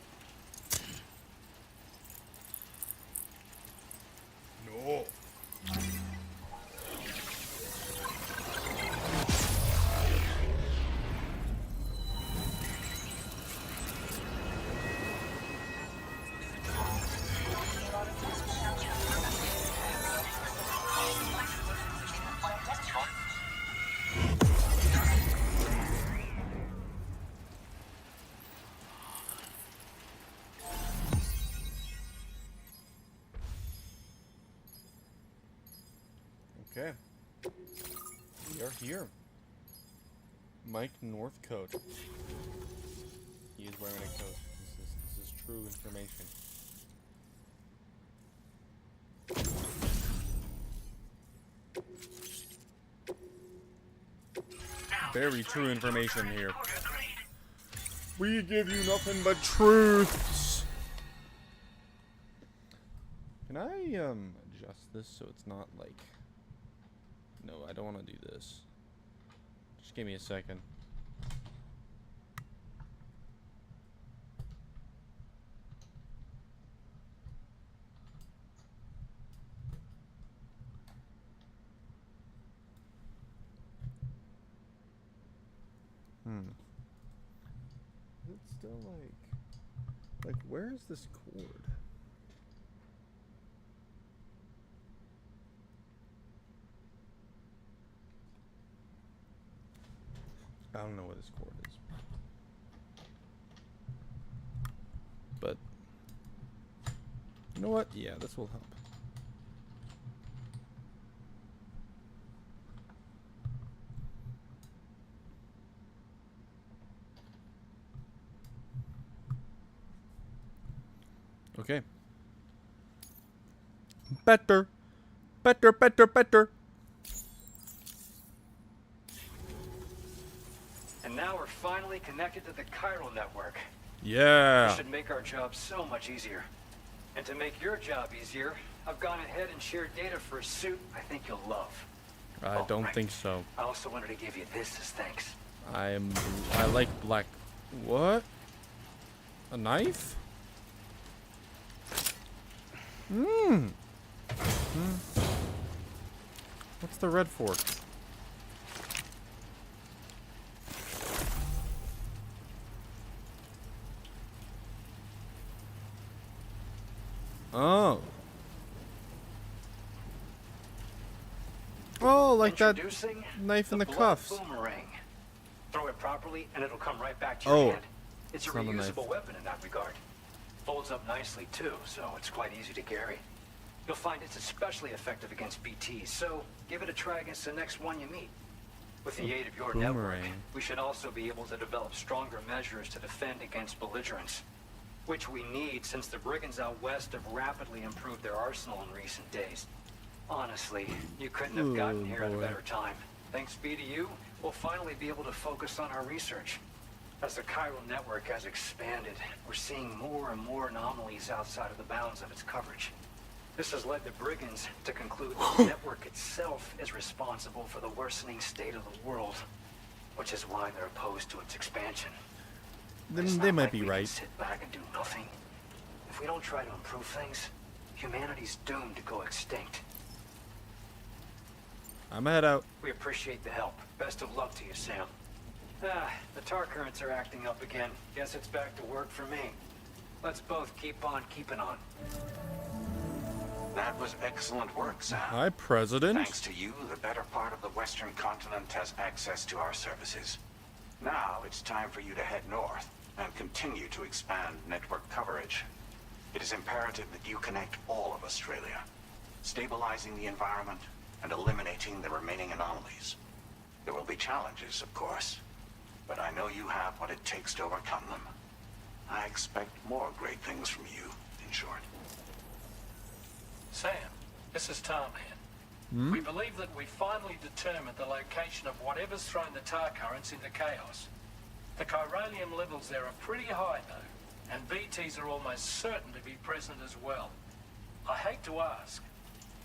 No. Okay. We are here. Mike Northcote. He is wearing a coat. This is true information. Very true information here. We give you nothing but truths. Can I adjust this so it's not like... No, I don't want to do this. Just give me a second. It's still like where is this cord? I don't know where this cord is. But you know what? Yeah, this will help. Okay. Better. And now we're finally connected to the chiral network. Yeah. This should make our job so much easier. And to make your job easier, I've gone ahead and shared data for a suit I think you'll love. I don't think so. I also wanted to give you this as thanks. I like black. What? A knife? What's the red for? Oh. Oh, like that knife in the cuffs. Boomerang. Throw it properly and it'll come right back to your hand. It's a reusable weapon in that regard. Folds up nicely too, so it's quite easy to carry. You'll find it's especially effective against BTs, so give it a try against the next one you meet. With the aid of your network, we should also be able to develop stronger measures to defend against belligerents, which we need since the brigands out west have rapidly improved their arsenal in recent days. Honestly, you couldn't have gotten here at a better time. Thanks be to you, we'll finally be able to focus on our research. As the chiral network has expanded, we're seeing more and more anomalies outside of the bounds of its coverage. This has led the brigands to conclude that the network itself is responsible for the worsening state of the world, which is why they're opposed to its expansion. Then they might be right. Sit back and do nothing. If we don't try to improve things, humanity's doomed to go extinct. I'm head out. We appreciate the help. Best of luck to you, Sam. The tar currents are acting up again. Guess it's back to work for me. Let's both keep on keeping on. That was excellent work, Sam. Hi, President. Thanks to you, the better part of the Western continent has access to our services. Now it's time for you to head north and continue to expand network coverage. It is imperative that you connect all of Australia, stabilizing the environment and eliminating the remaining anomalies. There will be challenges, of course, but I know you have what it takes to overcome them. I expect more great things from you, in short. Sam, this is Tom here. We believe that we finally determined the location of whatever's thrown the tar currents into chaos. The chiralium levels there are pretty high, though, and BTs are almost certain to be present as well. I hate to ask,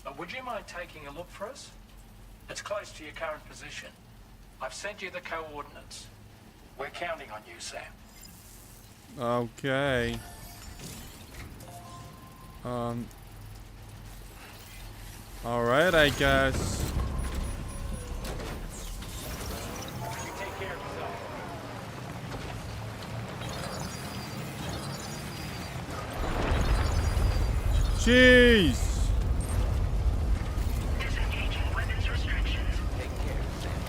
but would you mind taking a look for us? It's close to your current position. I've sent you the coordinates. We're counting on you, Sam. Okay. Alright, I guess. You take care of yourself. Jeez. Disengaging weapons restrictions. Take care, Sam.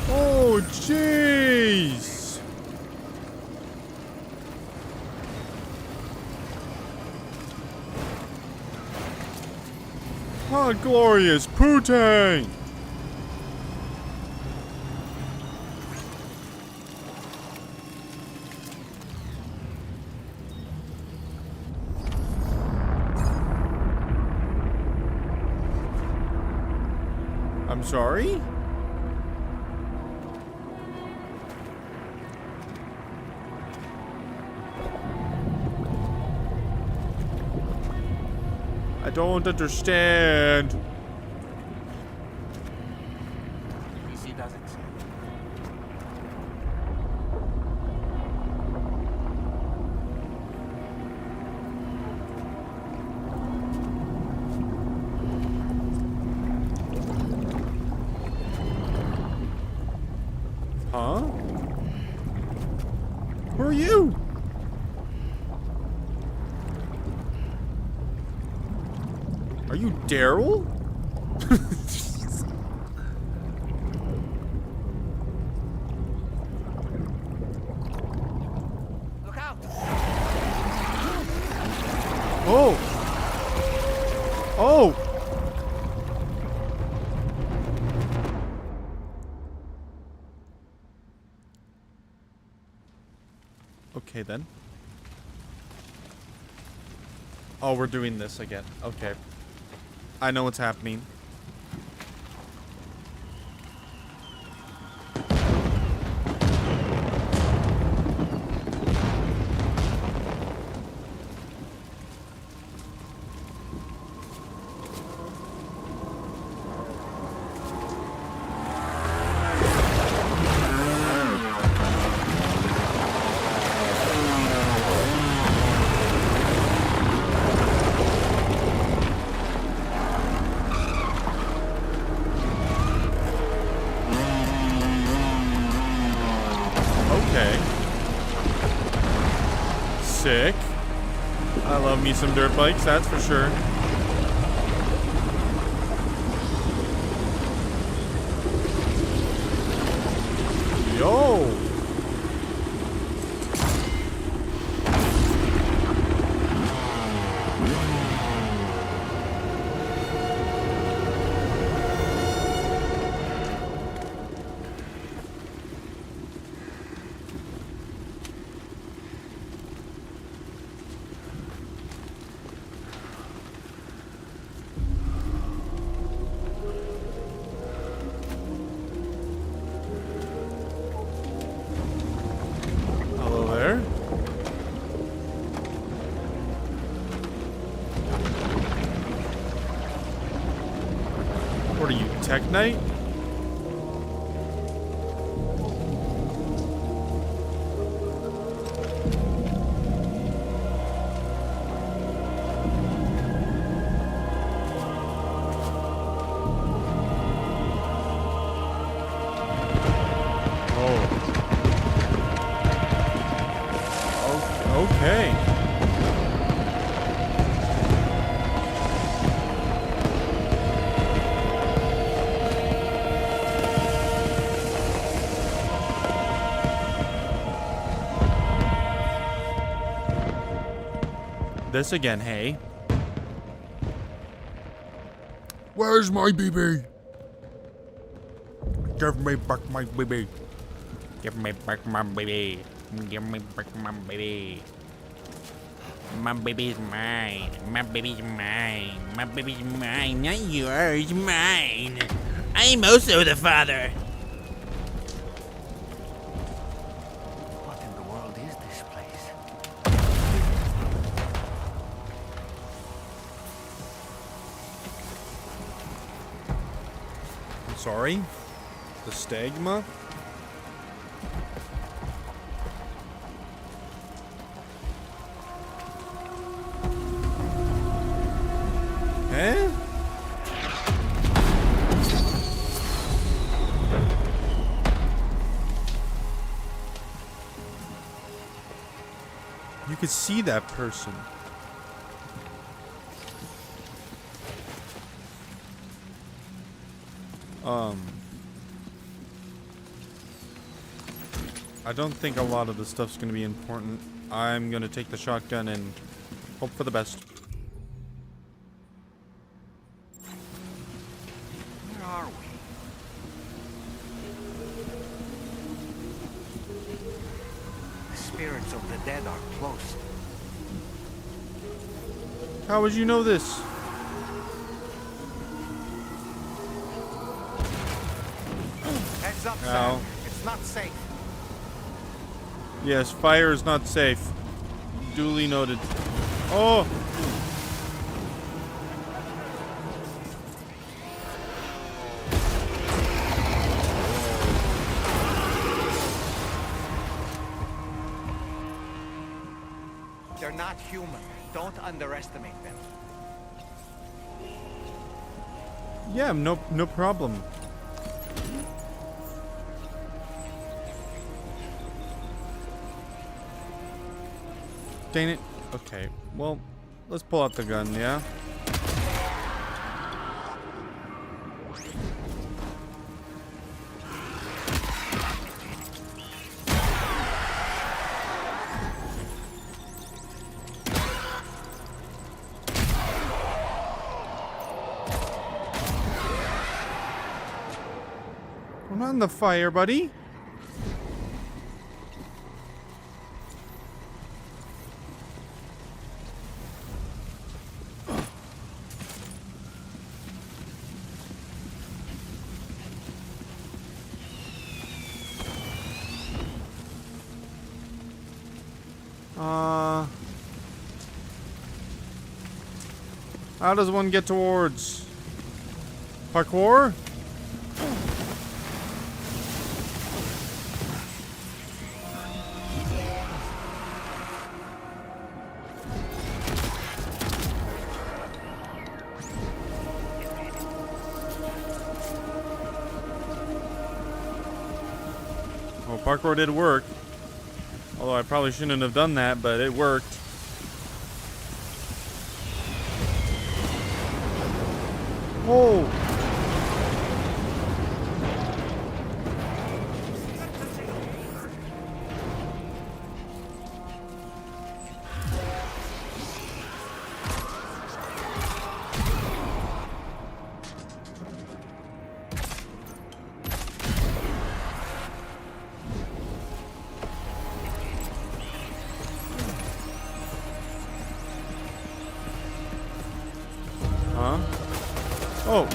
Oh, jeez. Ah, glorious Poontang! I'm sorry? I don't understand. PC doesn't. Huh? Who are you? Are you Daryl? Look out! Oh! Oh! Okay then. Oh, we're doing this again. Okay. I know what's happening. Okay. Sick. I love me some dirt bikes, that's for sure. Yo! Hello there. What are you, Tech Knight? Okay. This again, hey. Where's my BB? Give me back my BB. Give me back my baby. Give me back my baby. My baby's mine. My baby's mine. My baby's mine. Not yours. Mine. I'm also the father. What in the world is this place? I'm sorry? The stigma? Eh? You could see that person. I don't think a lot of the stuff's gonna be important. I'm gonna take the shotgun and hope for the best. spirits of the dead are close. How would you know this? Heads up, Ow. Sam. It's not safe. Yes, fire is not safe. Duly noted. Oh! They're not human. Don't underestimate them. Yeah, no problem. Dang it. Okay, well, let's pull out the gun, yeah? We're not in the fire, buddy. How does one get towards parkour? Oh, parkour did work. Although I probably shouldn't have done that, but it worked. Oh! Huh? Oh!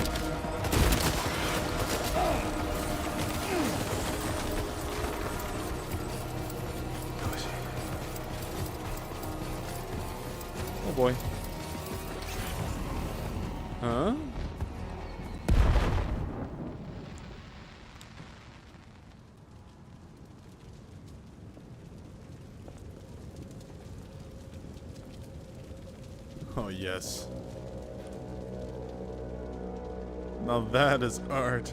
Oh boy. Huh? Oh yes. Now that is art.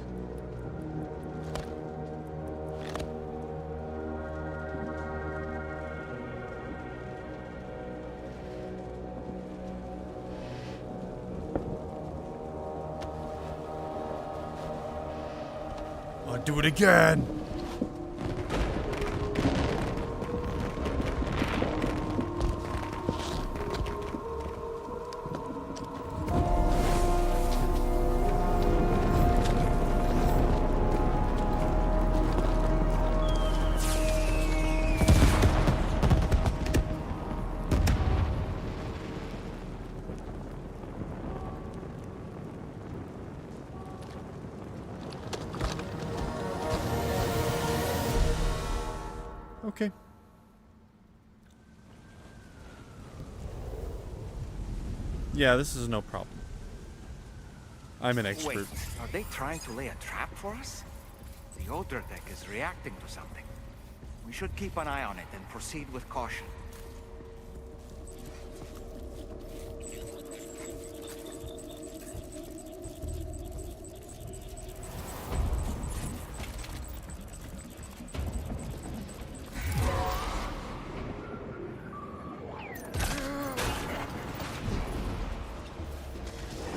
I'll do it again. Okay. Yeah, this is no problem. I'm an expert. Wait, are they trying to lay a trap for us? The Odra deck is reacting to something. We should keep an eye on it and proceed with caution.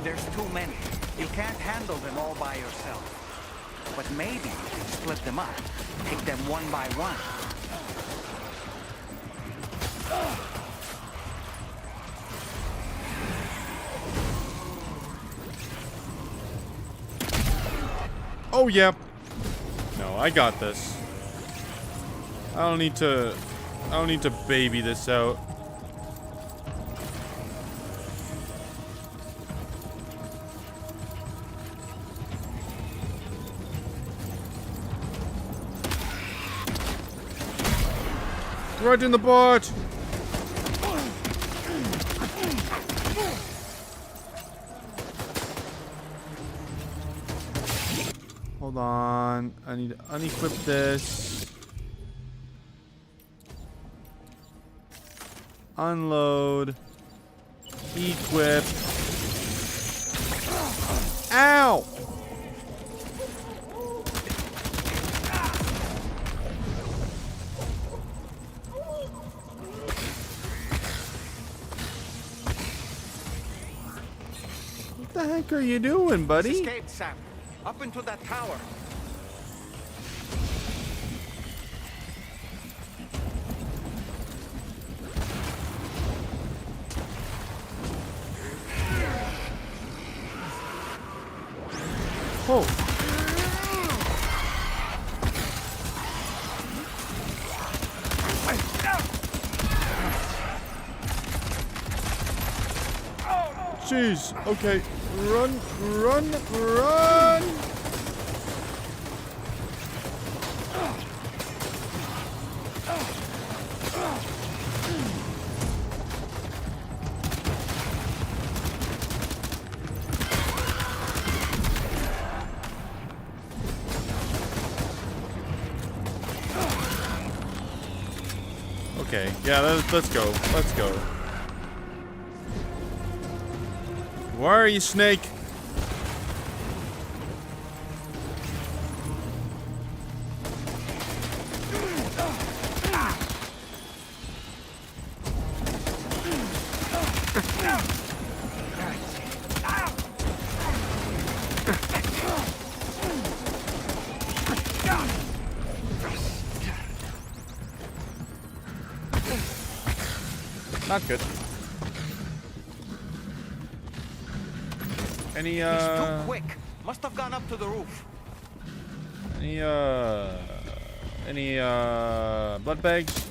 There's too many. You can't handle them all by yourself. But maybe you can split them up. Take them one by one. Oh, yep. No, I got this. I don't need to I don't need to baby this out. Right in the butt! Hold on. I need to unequip this. Unload. Equip. Ow! What the heck are you doing, buddy? Escape, Sam. Up into that tower. Oh. Jeez. Okay. Run, run, run! Okay, yeah, let's go. Let's go. Where are you, Snake? Not good. Any He's too quick. Must have gone up to the roof. Any blood bags?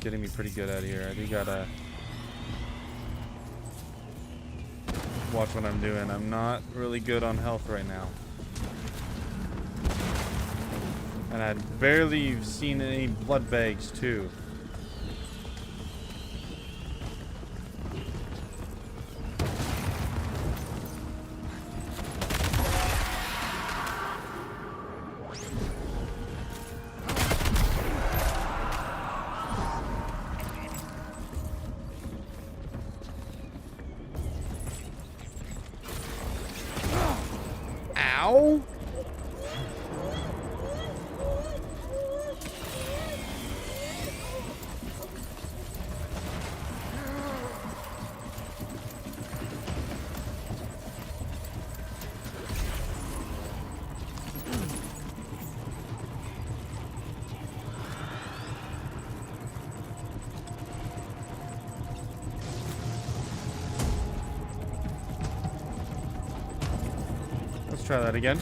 Getting me pretty good out of here. I do gotta watch what I'm doing. I'm not really good on health right now. And I'd barely seen any blood bags too. Ow! Let's try that again.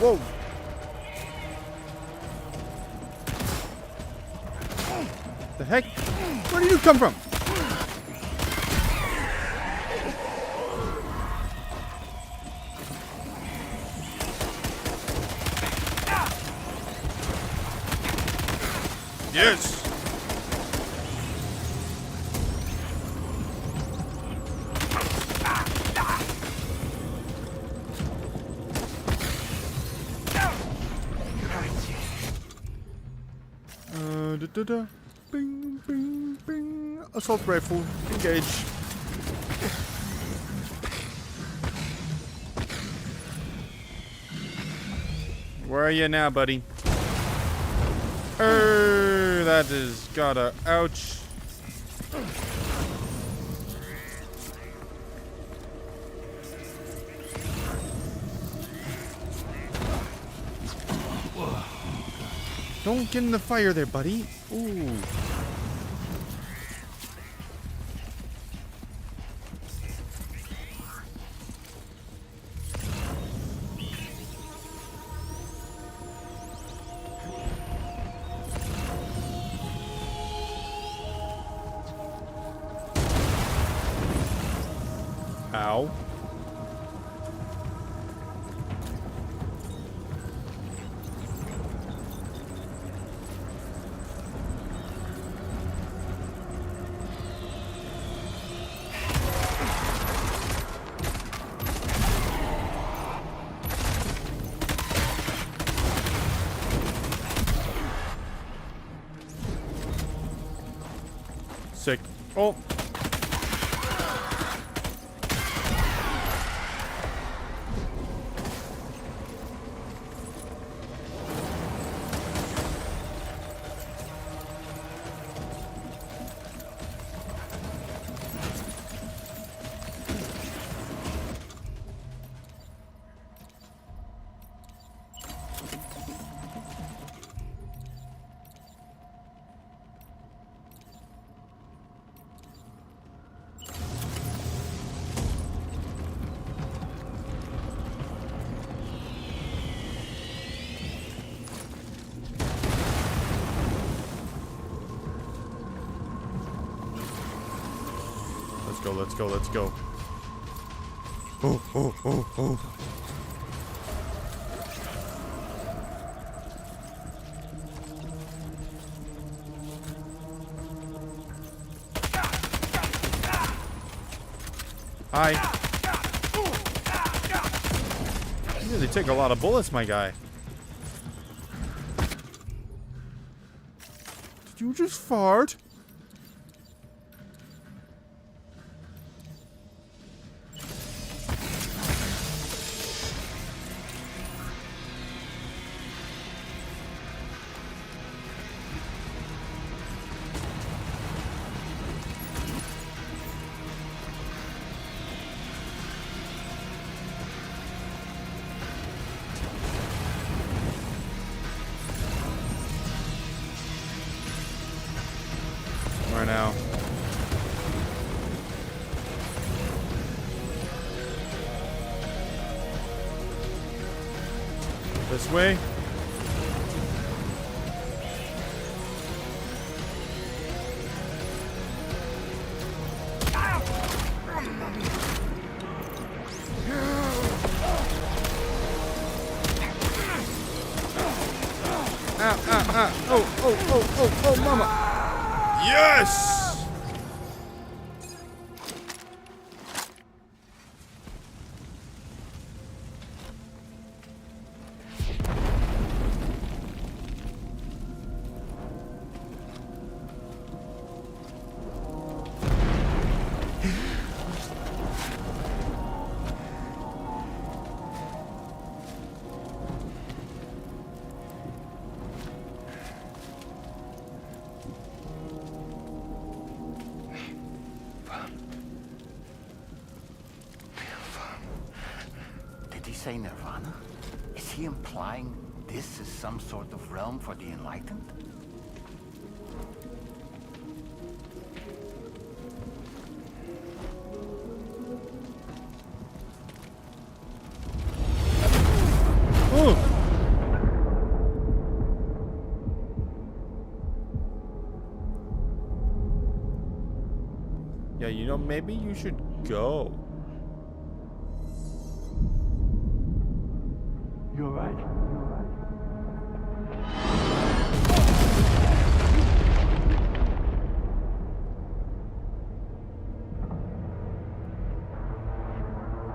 Whoa! The heck? Where did you come from? Yes. Da-da-da. Bing, bing, bing. Assault rifle, engage. Where are you now, buddy? That is gotta ouch. Don't get in the fire there, buddy. Ooh. Ow. Sick. Oh. Let's go, let's go. Oh, oh, oh, oh. Hi. You really take a lot of bullets, my guy. Did you just fart? Where now? This way? Oh, mama. Yes! Say Nirvana? Is he implying this is some sort of realm for the enlightened? Ooh. Yeah, you know, maybe you should go. You're right.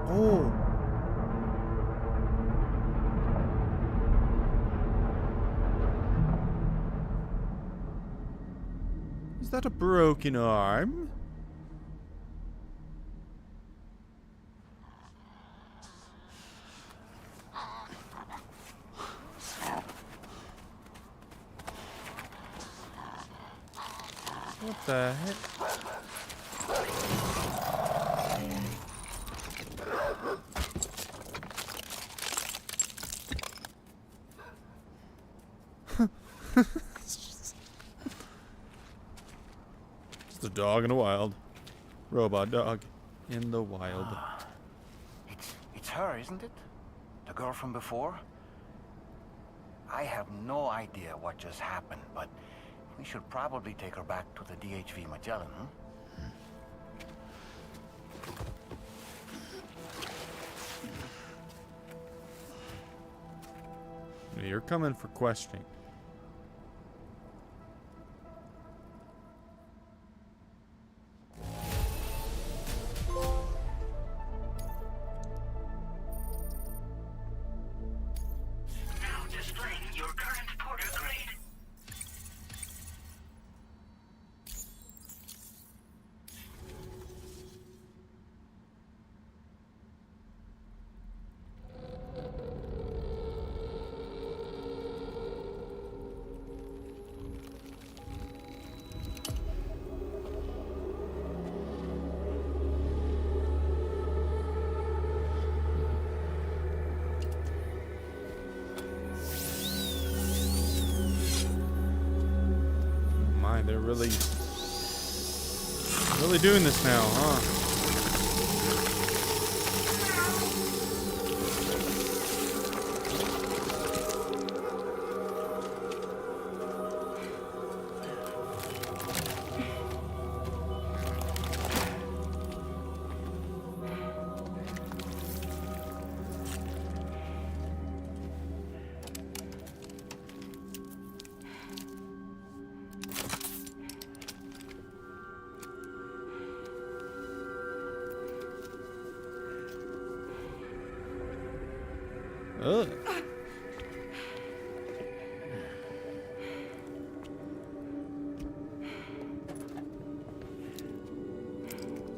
Oh. Is that a broken arm? What the heck? It's the dog in the wild. Robot dog in the wild. It's her, isn't it? The girl from before? I have no idea what just happened, but we should probably take her back to the DHV Magellan, huh? You're coming for questioning. Now displaying your current porter grade. My, they're really doing this now, huh? Ugh.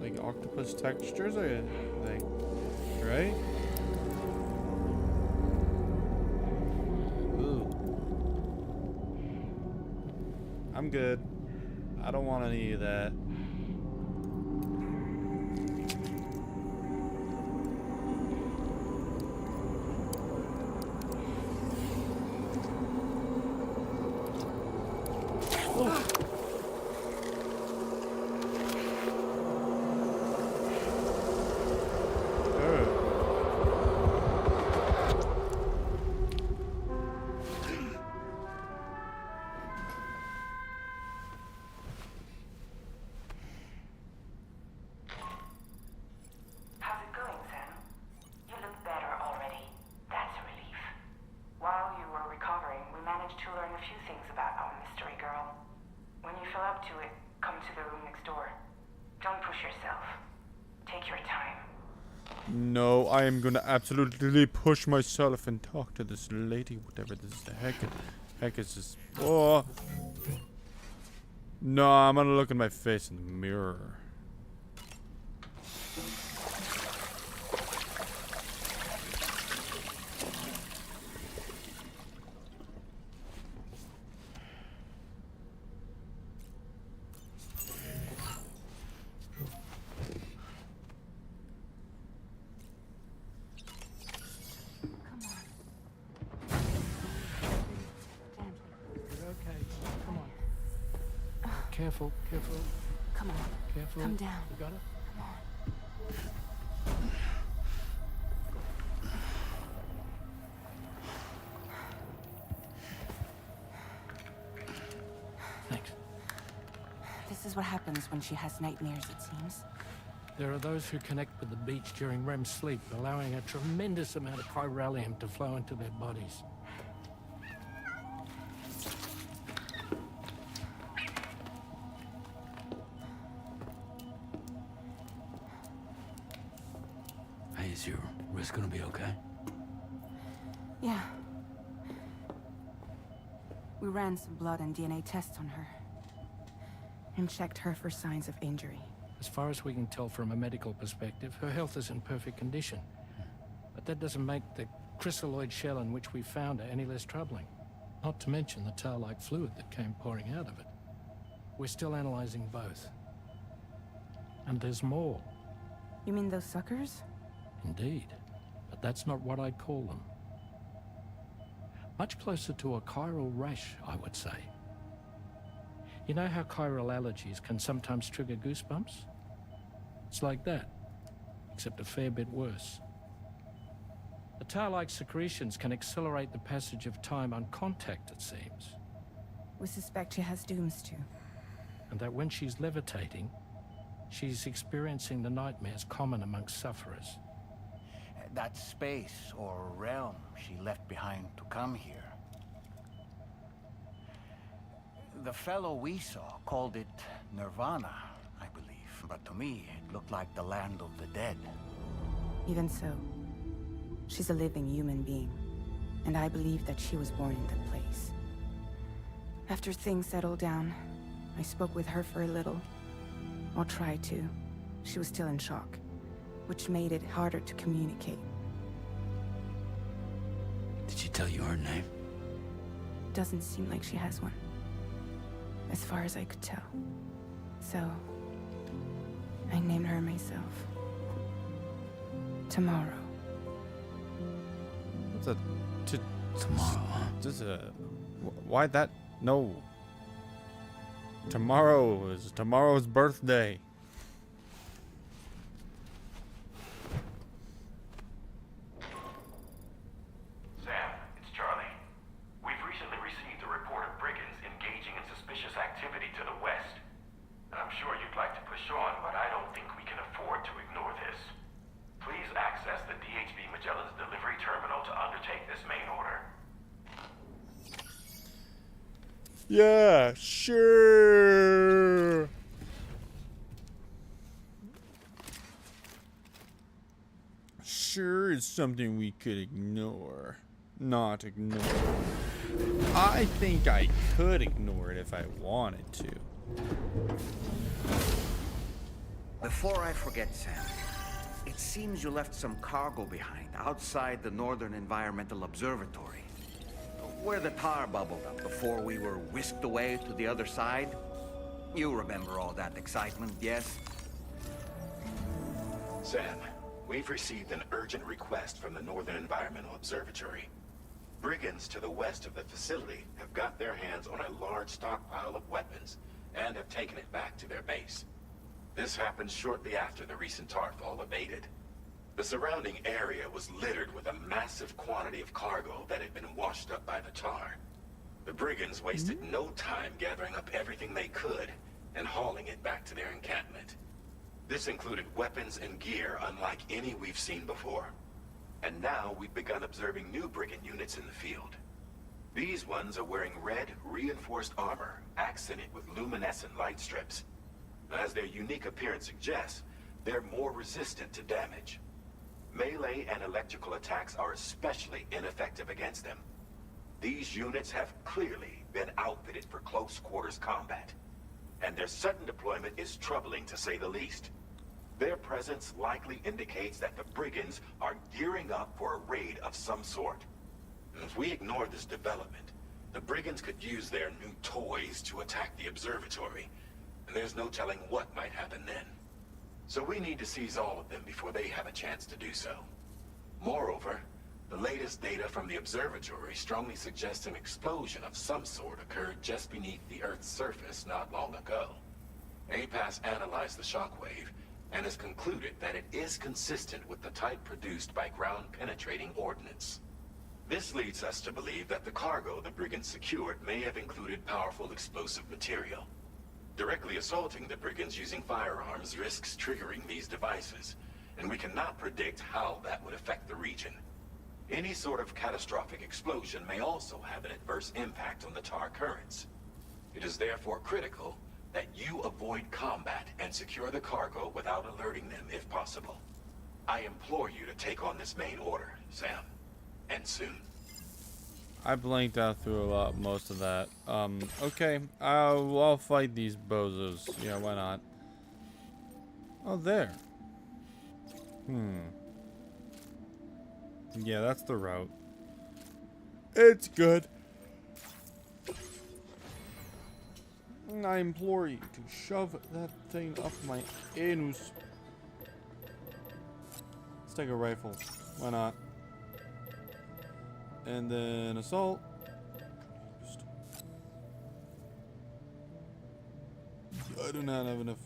Like octopus textures, or like, right? Ooh. I'm good. I don't want any of that. How's it going, Sam? You look better already. That's a relief. While you were recovering, we managed to learn a few things about our mystery girl. When you feel up to it, come to the room next door. Don't push yourself. Take your time. No, I am gonna absolutely push myself and talk to this lady, whatever this is. The heck is this? Oh. No, I'm gonna look at my face in the mirror. You're okay. Come on. Careful, careful. Come on. Careful. Come down. You got it? Come on. Thanks. This is what happens when she has nightmares, it seems. There are those who connect with the beach during REM sleep, allowing a tremendous amount of chiralium to flow into their bodies. I Is your wrist gonna be okay? Yeah. We ran some blood and DNA tests on her. And checked her for signs of injury. As far as we can tell from a medical perspective, her health is in perfect condition. But that doesn't make the crystalloid shell in which we found her any less troubling. Not to mention the tar-like fluid that came pouring out of it. We're still analyzing both. And there's more. You mean those suckers? Indeed. But that's not what I'd call them. Much closer to a chiral rash, I would say. You know how chiral allergies can sometimes trigger goosebumps? It's like that, except a fair bit worse. The tar-like secretions can accelerate the passage of time on contact, it seems. We suspect she has dooms too. And that when she's levitating, she's experiencing the nightmares common amongst sufferers. That space or realm she left behind to come here. The fellow we saw called it Nirvana, I believe. But to me, it looked like the land of the dead. Even so, she's a living human being. And I believe that she was born in that place. After things settled down, I spoke with her for a little. Or tried to. She was still in shock, which made it harder to communicate. Did she tell you her name? Doesn't seem like she has one. As far as I could tell. So, I named her myself. Tomorrow. What's a... Tomorrow, huh? Just a... Why that... No. Tomorrow is tomorrow's birthday. Sam, it's Charlie. We've recently received a report of brigands engaging in suspicious activity to the west. I'm sure you'd like to push on, but I don't think we can afford to ignore this. Please access the DHB Magellan's delivery terminal to undertake this main order. Yeah, sure. Sure is something we could ignore. Not ignore. I think I could ignore it if I wanted to. Before I forget, Sam, it seems you left some cargo behind outside the Northern Environmental Observatory. Where the tar bubbled up before we were whisked away to the other side. You remember all that excitement, yes? Sam, we've received an urgent request from the Northern Environmental Observatory. Brigands to the west of the facility have got their hands on a large stockpile of weapons and have taken it back to their base. This happened shortly after the recent tarfall abated. The surrounding area was littered with a massive quantity of cargo that had been washed up by the tar. The brigands wasted no time gathering up everything they could and hauling it back to their encampment. This included weapons and gear unlike any we've seen before. And now we've begun observing new brigand units in the field. These ones are wearing red, reinforced armor, accented with luminescent light strips. As their unique appearance suggests, they're more resistant to damage. Melee and electrical attacks are especially ineffective against them. These units have clearly been outfitted for close quarters combat, and their sudden deployment is troubling to say the least. Their presence likely indicates that the brigands are gearing up for a raid of some sort. And if we ignore this development, the brigands could use their new toys to attack the observatory, and there's no telling what might happen then. So we need to seize all of them before they have a chance to do so. Moreover, the latest data from the observatory strongly suggests an explosion of some sort occurred just beneath the Earth's surface not long ago. APAS analyzed the shockwave and has concluded that it is consistent with the type produced by ground-penetrating ordnance. This leads us to believe that the cargo the brigands secured may have included powerful explosive material. Directly assaulting the brigands using firearms risks triggering these devices, and we cannot predict how that would affect the region. Any sort of catastrophic explosion may also have an adverse impact on the tar currents. It is therefore critical that you avoid combat and secure the cargo without alerting them if possible. I implore you to take on this main order, Sam. And soon. I blanked out through a lot, most of that. Okay. I'll fight these bozos. Yeah, why not? Oh, there. Yeah, that's the route. It's good. And I implore you to shove that thing up my anus. Let's take a rifle. Why not? And then assault. I do not have enough.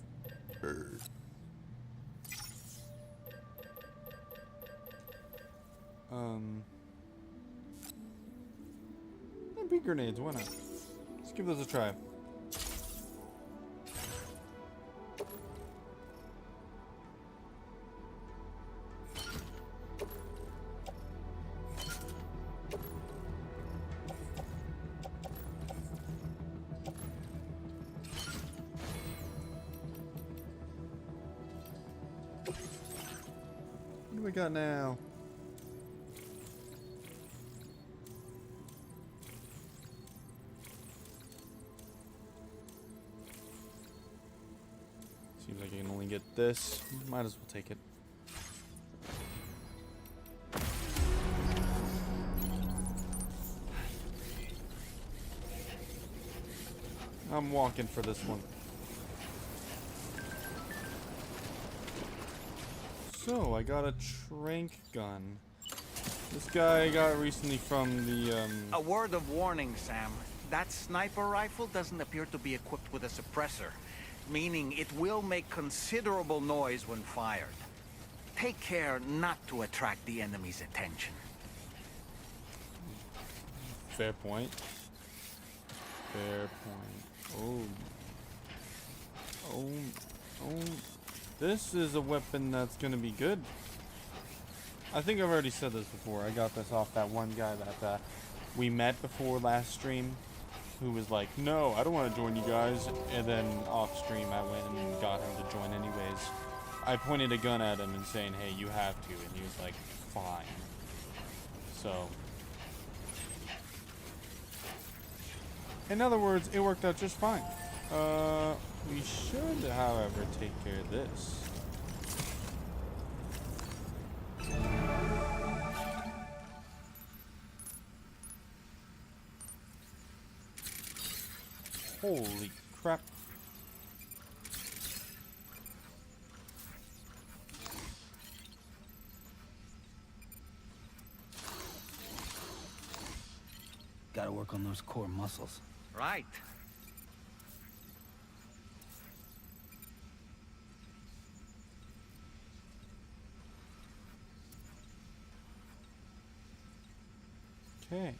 MP grenades, why not? Let's give this a try. What do we got now? Seems like I can only get this. Might as well take it. I'm walking for this one. So, I got a trank gun. This guy I got recently from the, A word of warning, Sam. That sniper rifle doesn't appear to be equipped with a suppressor, meaning it will make considerable noise when fired. Take care not to attract the enemy's attention. Fair point. Fair point. Oh. This is a weapon that's gonna be good. I think I've already said this before. I got this off that one guy that we met before last stream, who was like, no, I don't want to join you guys. And then off stream, I went and got him to join anyways. I pointed a gun at him and saying, hey, you have to. And he was like, fine. So, in other words, it worked out just fine. We should, however, take care of this. Holy crap. Gotta work on those core muscles. Right. Okay.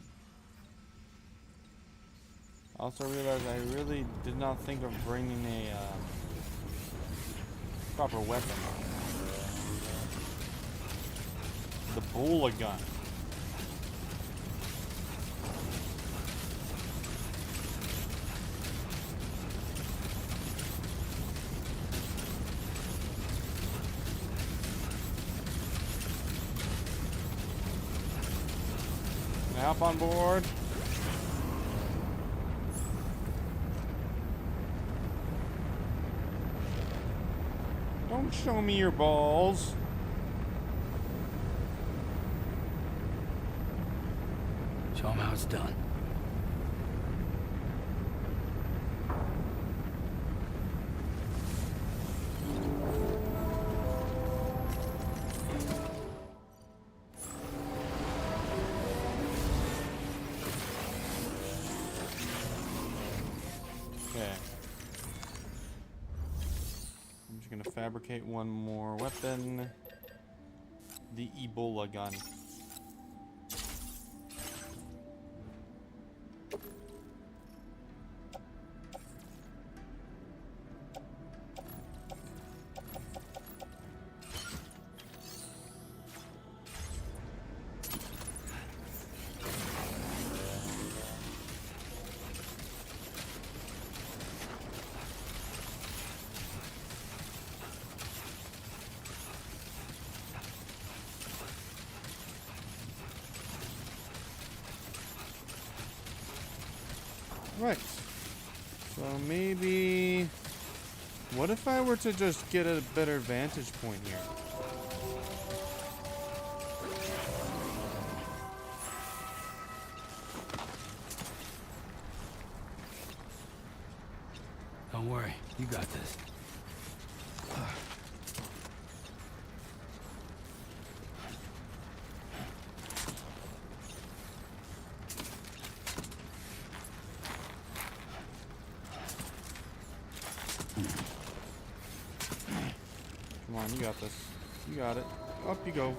Also realized I really did not think of bringing a proper weapon. The Bola gun. Can I hop on board? Don't show me your balls. Show them how it's done. Okay. I'm just gonna fabricate one more weapon. The Ebola gun. Right. So maybe... What if I were to just get a better vantage point here? Don't worry, you got this. Come on, you got this. You got it. Up you go.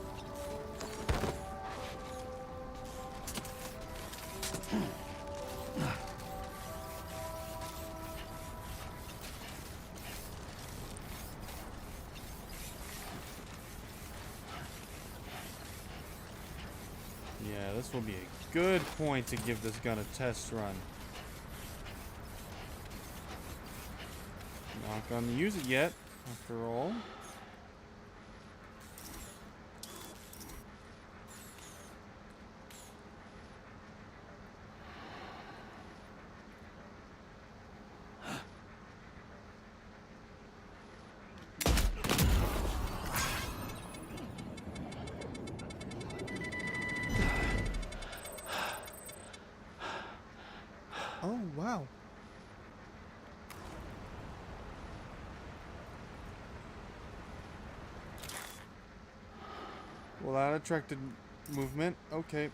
Yeah, this will be a good point to give this gun a test run. Not gonna use it yet, after all. Oh, wow. Well, that attracted movement. Okay.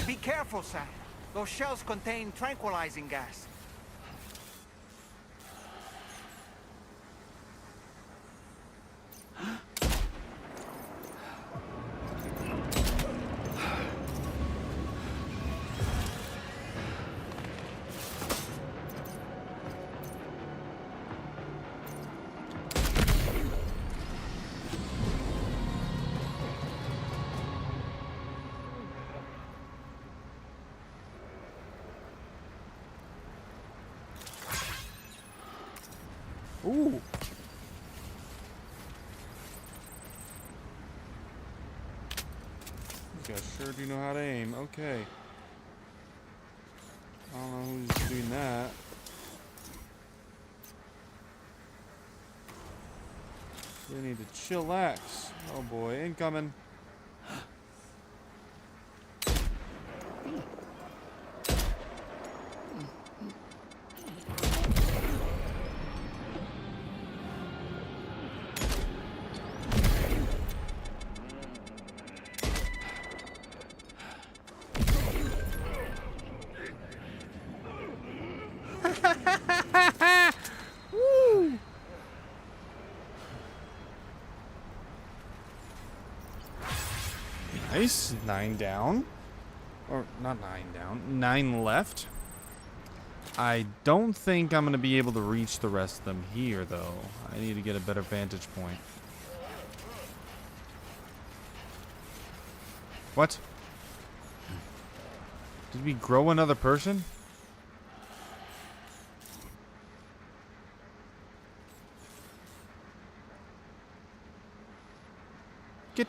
Be careful, Sam. Those shells contain tranquilizing gas. Ooh. You guys sure do know how to aim. Okay. I don't know who's doing that. We need to chillax. Oh boy, incoming. Woo! Nice. 9 down. Or, not 9 down. 9 left. I don't think I'm going to be able to reach the rest of them here, though. I need to get a better vantage point. What? Did we grow another person? Get...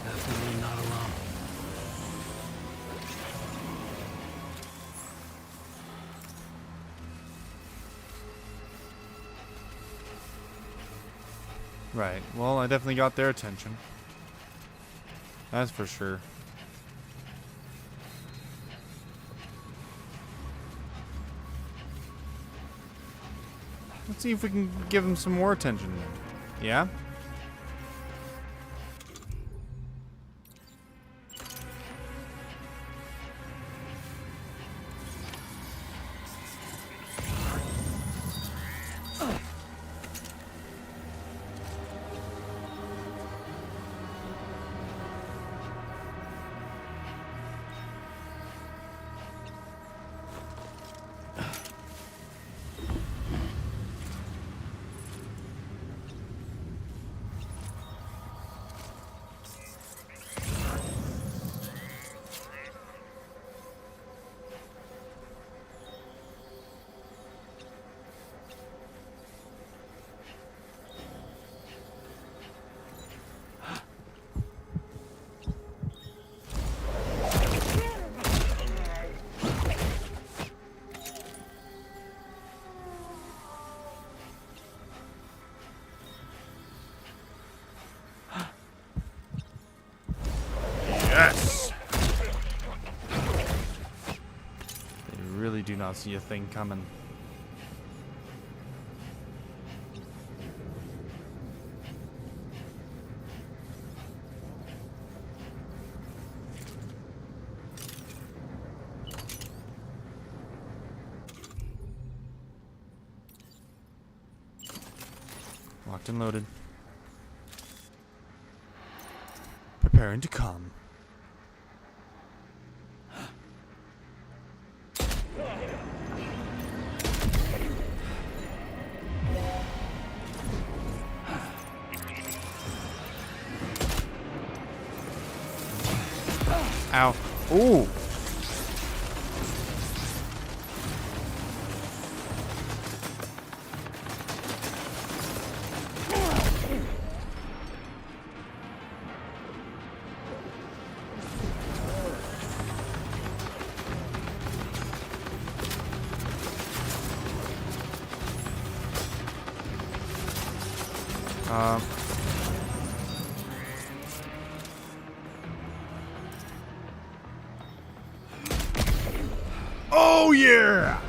Definitely not alone. Right. Well, I definitely got their attention. That's for sure. Let's see if we can give them some more attention then. Yeah? I see a thing coming. Locked and loaded. Preparing to come. Ow. Ooh. Oh yeah!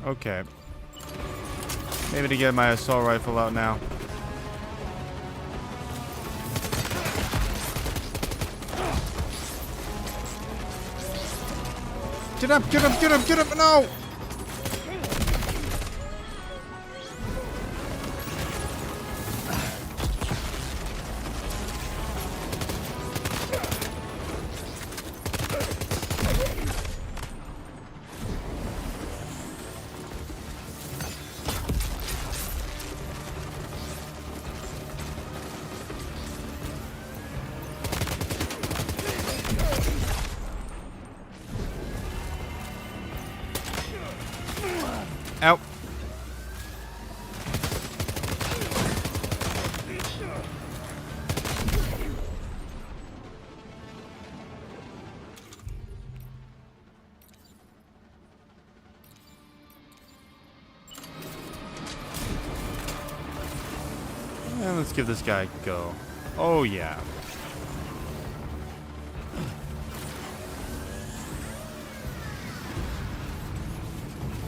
Okay. Maybe to get my assault rifle out now. Get up, get up, get up, get up, no! Out. And let's give this guy a go. Oh yeah.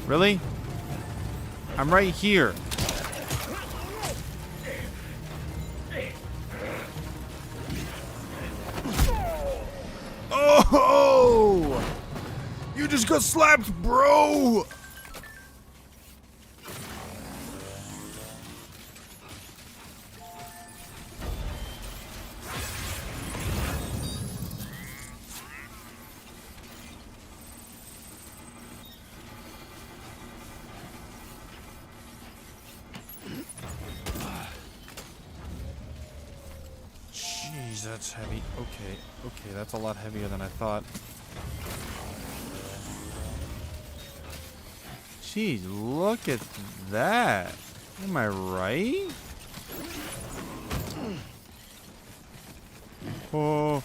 Really? I'm right here. Oh! You just got slapped, bro! Jeez, that's heavy. Okay, okay, that's a lot heavier than I thought. Jeez, look at that. Am I right? Oh.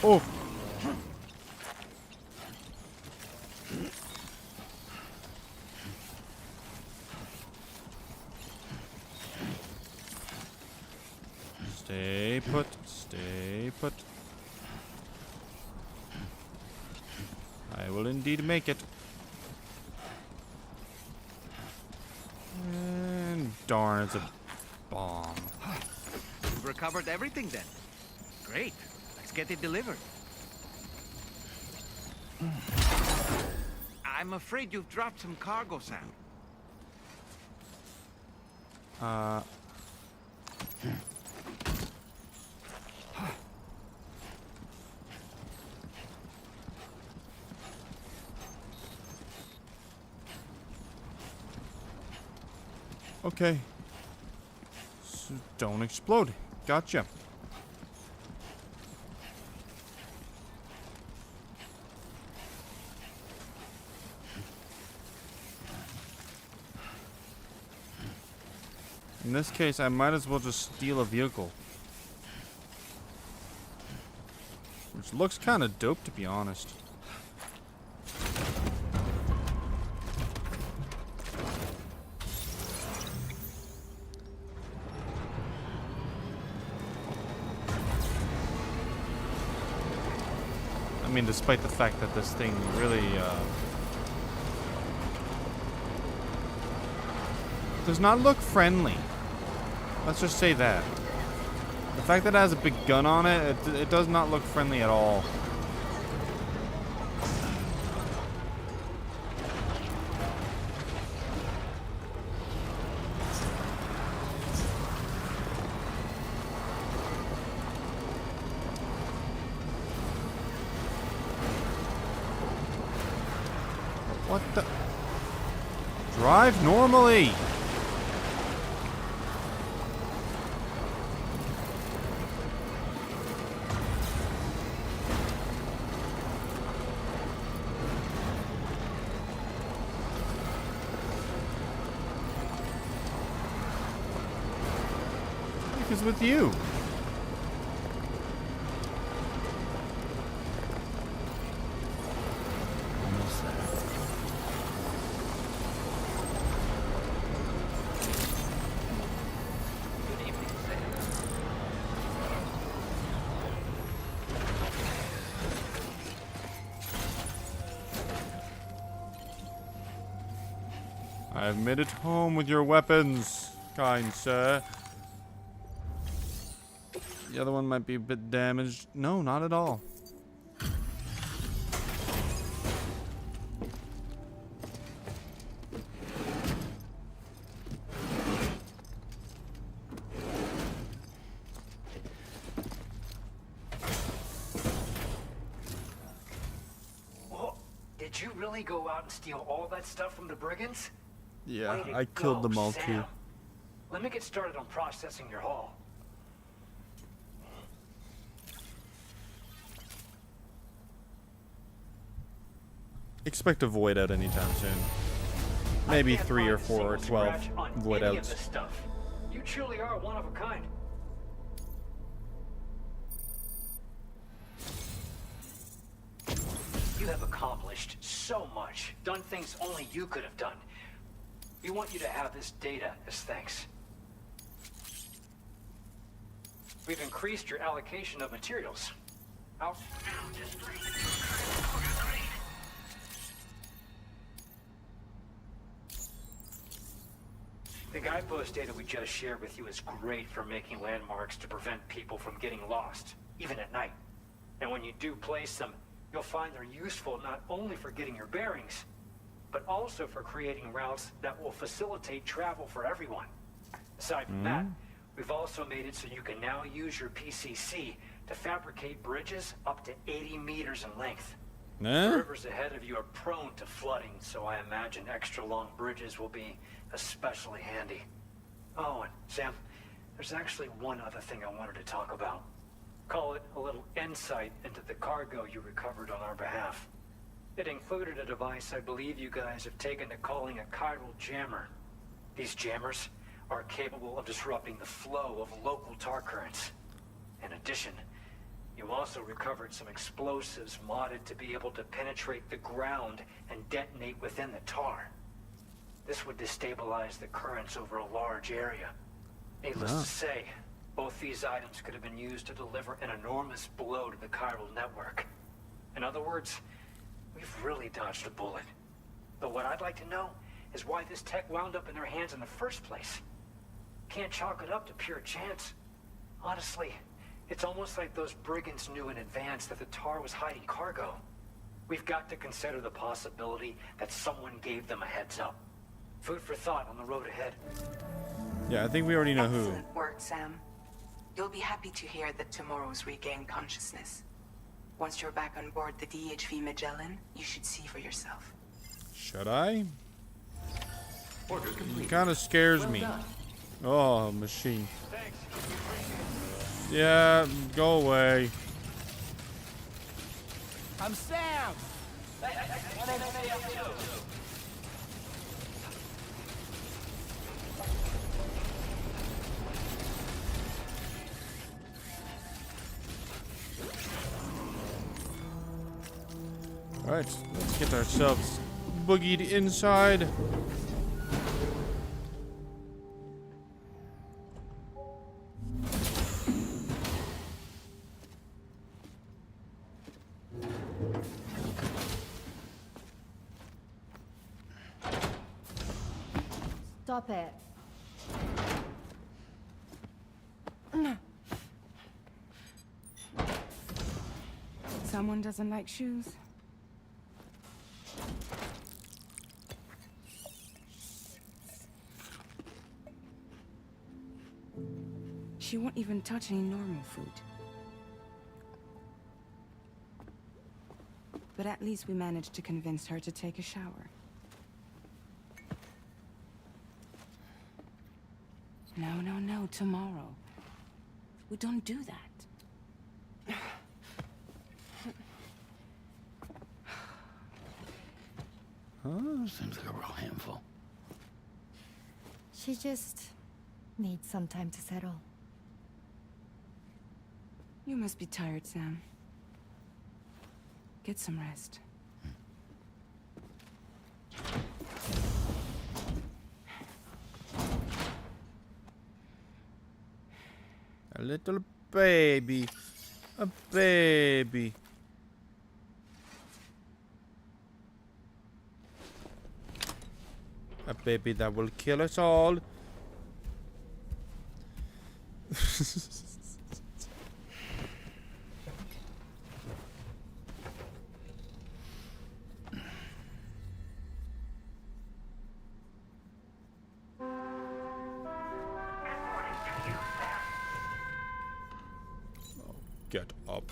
Oh. Stay put. Stay put. I will indeed make it. And darn, it's a bomb. You've recovered everything then. Great. Let's get it delivered. I'm afraid you've dropped some cargo, Sam. Okay. So don't explode. Gotcha. In this case, I might as well just steal a vehicle. Which looks kind of dope, to be honest. I mean, despite the fact that this thing really, does not look friendly. Let's just say that. The fact that it has a big gun on it, it does not look friendly at all. What the? Drive normally! What is with you? I have made it home with your weapons, kind sir. The other one might be a bit damaged. No, not at all. Whoa. Did you really go out and steal all that stuff from the brigands? Yeah, Way to I killed go, them all Sam. too. Let me get started on processing your haul. Expect a void out anytime soon. Maybe 3 or 4 or 12 void Any of outs. this stuff. You truly are one of a kind. You have accomplished so much, done things only you could have done. We want you to have this data as thanks. We've increased your allocation of materials. Out. The guidepost data we just shared with you is great for making landmarks to prevent people from getting lost, even at night. And when you do place them, you'll find they're useful not only for getting your bearings, but also for creating routes that will facilitate travel for everyone. Aside from that, we've also made it so you can now use your PCC to fabricate bridges up to 80 meters in length. The rivers ahead of you are prone to flooding, so I imagine extra long bridges will be especially handy. Oh, and Sam, there's actually one other thing I wanted to talk about. Call it a little insight into the cargo you recovered on our behalf. It included a device I believe you guys have taken to calling a chiral jammer. These jammers are capable of disrupting the flow of local tar currents. In addition, you also recovered some explosives modded to be able to penetrate the ground and detonate within the tar. This would destabilize the currents over a large area. Needless to say, both these items could have been used to deliver an enormous blow to the chiral network. In other words, we've really dodged a bullet. But what I'd like to know is why this tech wound up in their hands in the first place. Can't chalk it up to pure chance. Honestly, it's almost like those brigands knew in advance that the tar was hiding cargo. We've got to consider the possibility that someone gave them a heads up. Food for thought on the road ahead. Yeah, I think we already know who. Excellent work, Sam. You'll be happy to hear that tomorrow's regained consciousness. Once you're back on board the DHV Magellan, you should see for yourself. Should I? Order It complete. kind of scares Well me. done. Oh, machine. Thanks. Yeah, go away. I'm Sam! Alright, let's get ourselves boogied inside. Stop it. Someone doesn't like shoes? She won't even touch any normal food. But at least we managed to convince her to take a shower. No, no, no, tomorrow. We don't do that. Huh? Seems like a real handful. She just needs some time to settle. You must be tired, Sam. Get some rest. A little baby. A baby. A baby that will kill us all. Get up.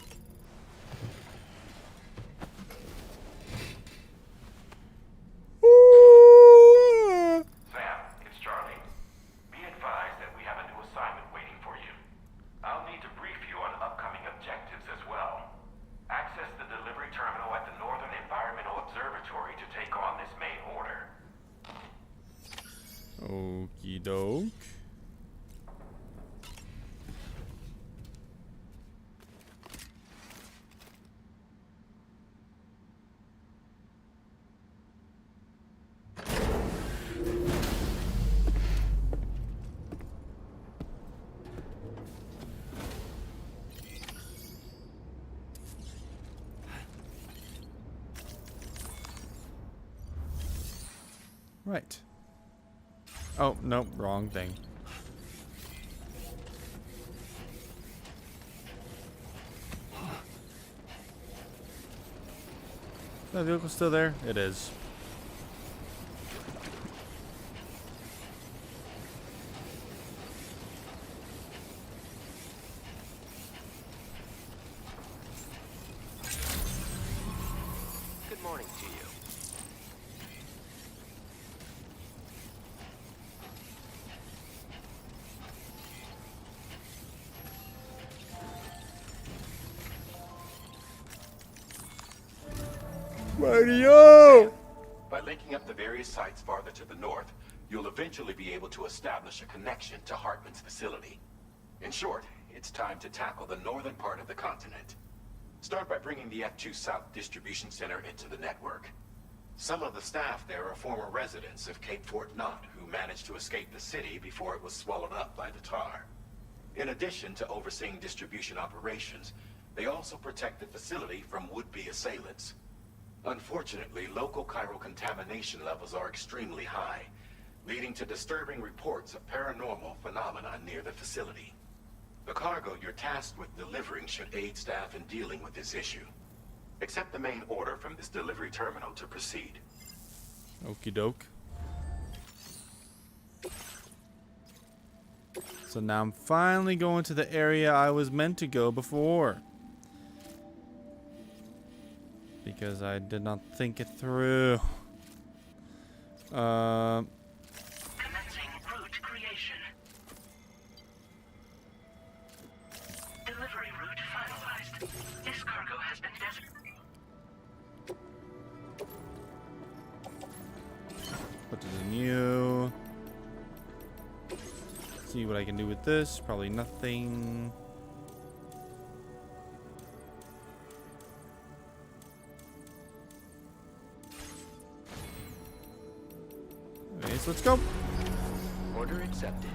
Sam, it's Charlie. Be advised that we have a new assignment waiting for you. I'll need to brief you on upcoming objectives as well. Access the delivery terminal at the Northern Environmental Observatory to take on this main order. Okie doke. Right. Oh, nope, wrong thing. That vehicle still there? It is. Good morning to you. Radio! By linking up the various sites farther to the north, you'll eventually be able to establish a connection to Hartman's facility. In short, it's time to tackle the northern part of the continent. Start by bringing the F2 South Distribution Center into the network. Some of the staff there are former residents of Cape Fort Knott who managed to escape the city before it was swallowed up by the tar. In addition to overseeing distribution operations, they also protect the facility from would-be assailants. Unfortunately, local chiral contamination levels are extremely high, leading to disturbing reports of paranormal phenomena near the facility. The cargo you're tasked with delivering should aid staff in dealing with this issue. Accept the main order from this delivery terminal to proceed. Okie doke. So now I'm finally going to the area I was meant to go before. Because I did not think it through. Put it in you. See what I can do with this. Probably nothing. Anyways, let's go. Order accepted.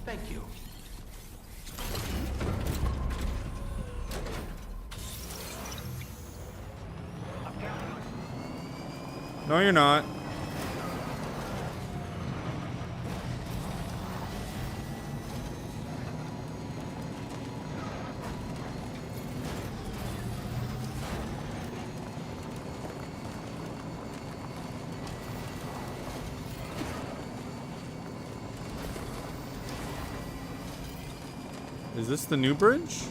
Thank you. No, you're not. Is this the new bridge?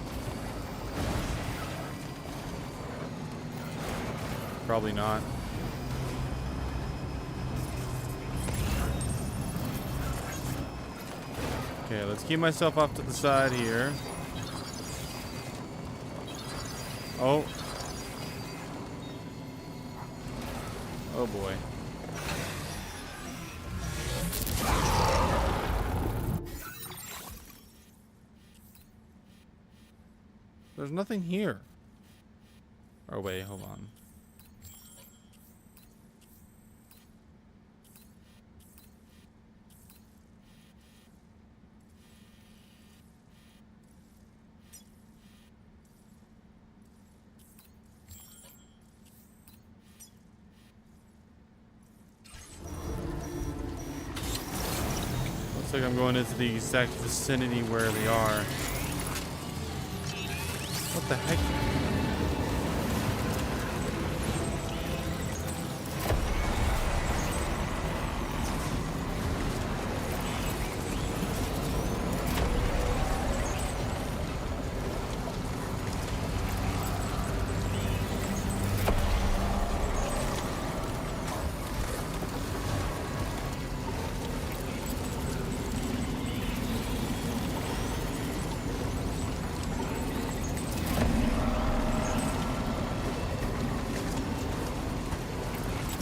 Probably not. Okay, let's keep myself off to the side here. Oh. Oh boy. There's nothing here. Oh wait, hold on. Looks like I'm going into the exact vicinity where they are. What the heck?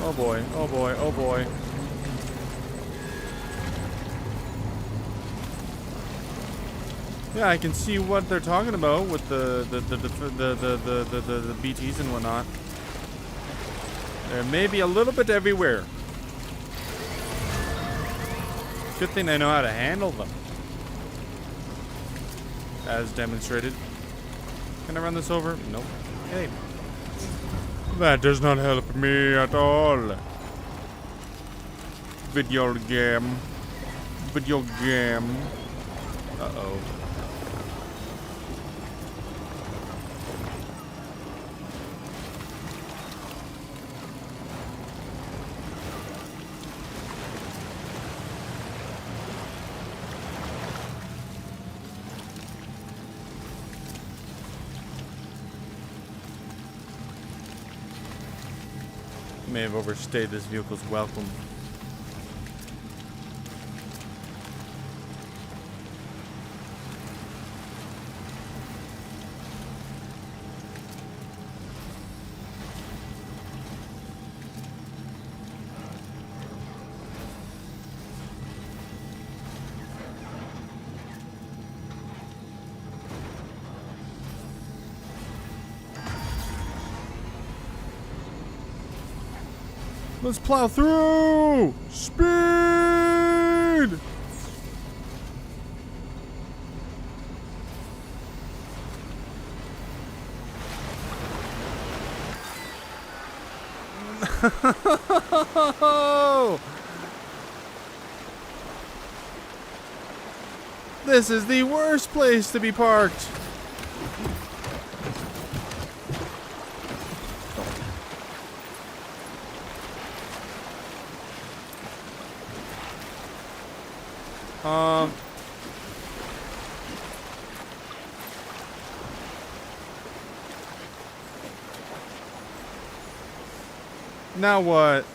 Oh boy, oh boy, oh boy. Yeah, I can see what they're talking about with the BTs and whatnot. There may be a little bit everywhere. Good thing I know how to handle them. As demonstrated. Can I run this over? Nope. Okay. That does not help me at all. Video game. Video game. Uh-oh. May have overstayed this vehicle's welcome. Let's plow through! Speed! This is the worst place to be parked. Now what?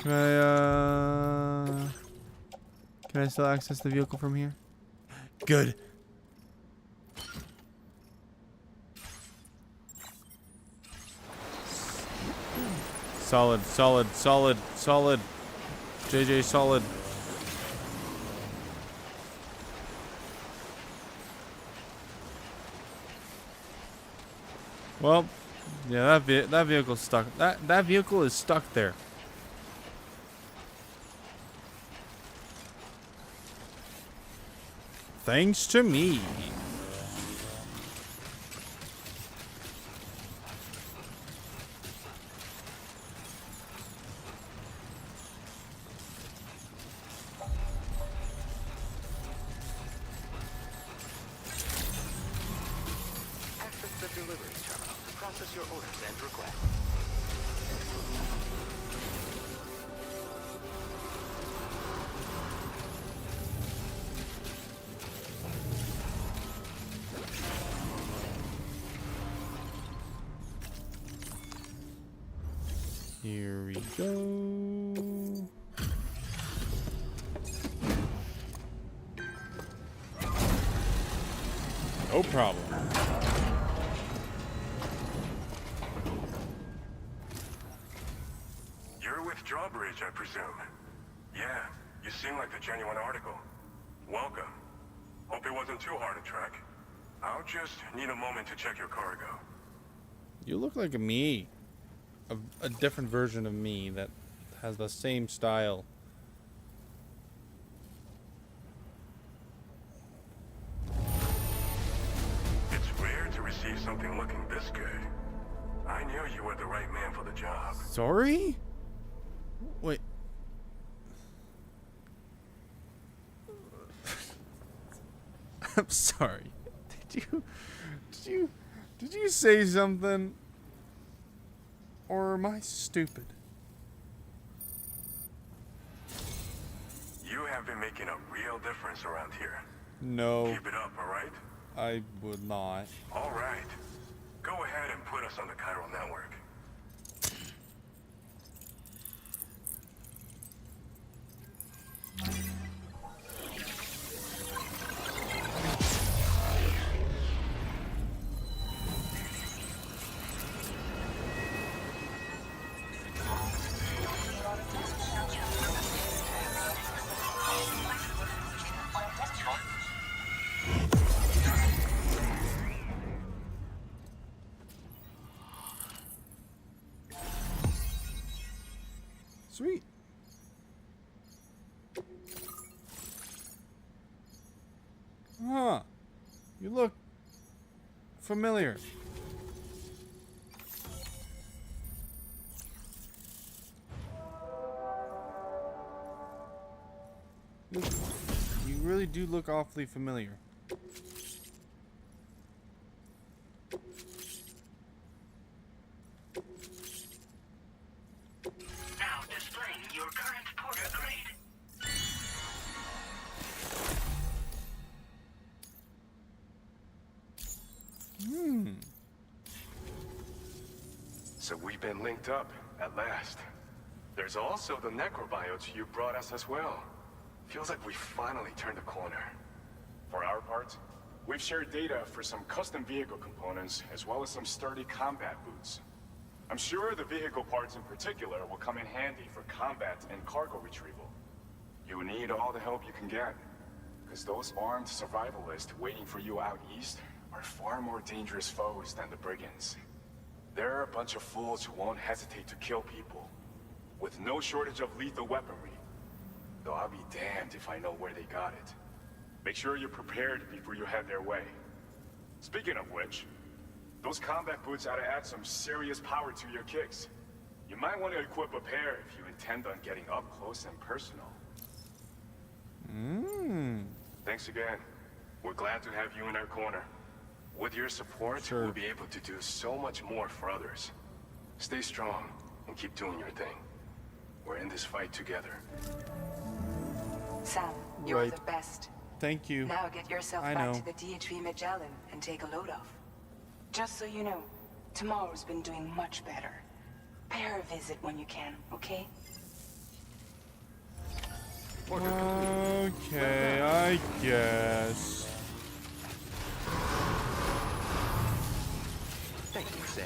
Can I still access the vehicle from here? Good. Solid, solid, solid, solid. JJ solid. Well, yeah, that vehicle's stuck. That vehicle is stuck there. Thanks to me. Access the delivery terminal to process your orders and requests. Here we go. No problem. You're with Drawbridge, I presume. Yeah, you seem like the genuine article. Welcome. Hope it wasn't too hard to track. I'll just need a moment to check your cargo. You look like a me. A different version of me that has the same style. It's rare to receive something looking this good. I knew you were the right man for the job. Sorry? Wait. I'm sorry. Did you say something? Or am I stupid? You have been making a real difference around here. No. Keep it up, alright? I would not. Alright. Go ahead and put us on the chiral network. Sweet. Huh. You look familiar. You really do look awfully familiar. Now displaying your current porter grade. So we've been linked up, at last. There's also the necrobiotes you brought us as well. Feels like we finally turned a corner. For our part, we've shared data for some custom vehicle components, as well as some sturdy combat boots. I'm sure the vehicle parts in particular will come in handy for combat and cargo retrieval. You need all the help you can get, because those armed survivalists waiting for you out east are far more dangerous foes than the brigands. They're a bunch of fools who won't hesitate to kill people, with no shortage of lethal weaponry. Though I'll be damned if I know where they got it. Make sure you're prepared before you head their way. Speaking of which, those combat boots ought to add some serious power to your kicks. You might want to equip a pair if you intend on getting up close and personal. Thanks again. We're glad to have you in our corner. With your support, we'll be able to do so much more for others. Stay strong and keep doing your thing. We're in this fight together. Sam, you're the best. Thank you. Now get yourself I back know. to the DHV Magellan and take a load off. Just so you know, tomorrow's been doing much better. Pay her a visit when you can, okay? Okay, I guess. Thank you, Sam.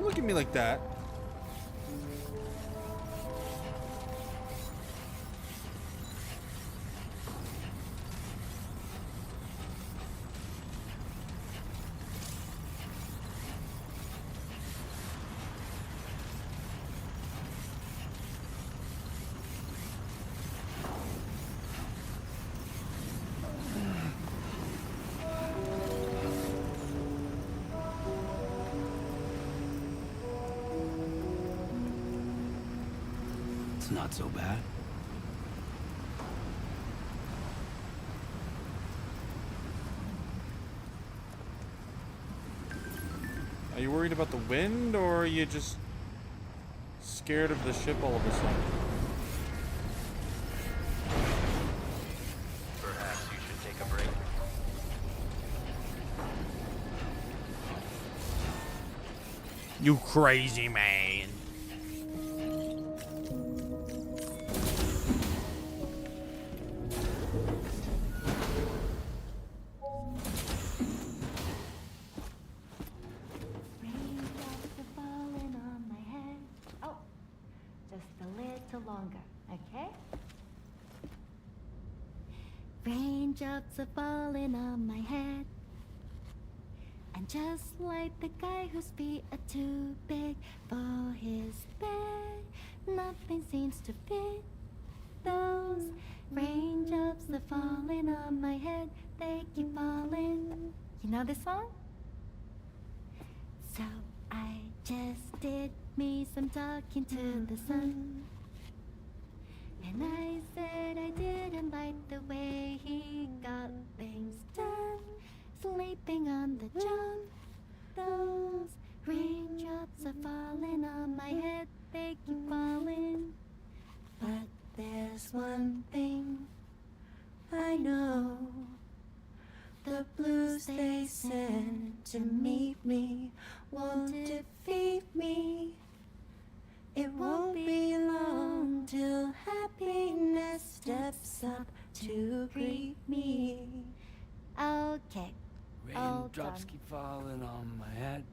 look at me like that. It's not so bad. Are you worried about the wind, or are you just scared of the ship all of a sudden? Perhaps you should take a break. You crazy man. Raindrops are falling on my head. Oh, just a little longer, okay? Raindrops are falling on my head. And just like the guy whose feet are too big for his bed, nothing seems to fit. Those raindrops are falling on my head, they keep falling. You know this song? So I just did me some talking to the sun. And I said I didn't like the way he got things done. Sleeping on the job. Those raindrops are falling on my head, they keep falling. But there's one thing I know. The blues they send to meet me won't defeat me. It won't be long till happiness steps up to greet me. Okay. Raindrops keep falling on my head,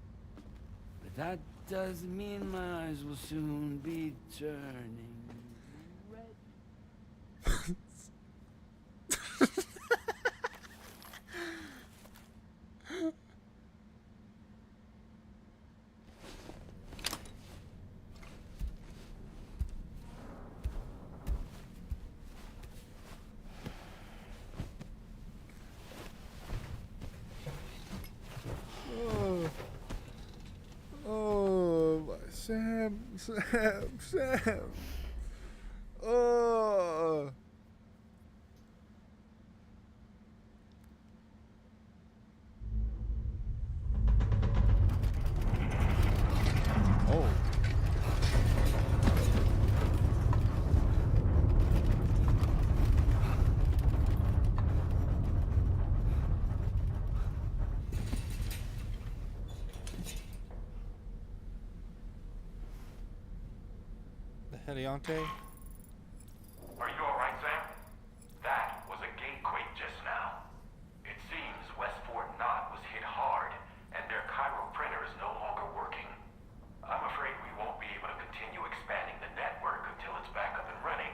but that doesn't mean my eyes will soon be turning red. Oh, Sam. Oh. Oh. Heliante? Are you alright, Sam? That was a gatequake just now. It seems Westport Knot was hit hard, and their Cairo printer is no longer working. I'm afraid we won't be able to continue expanding the network until it's back up and running.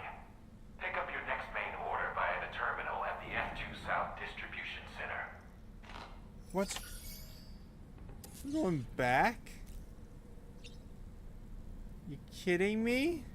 Pick up your next main order via the terminal at the F2 South Distribution Center. What? We're going back? You kidding me?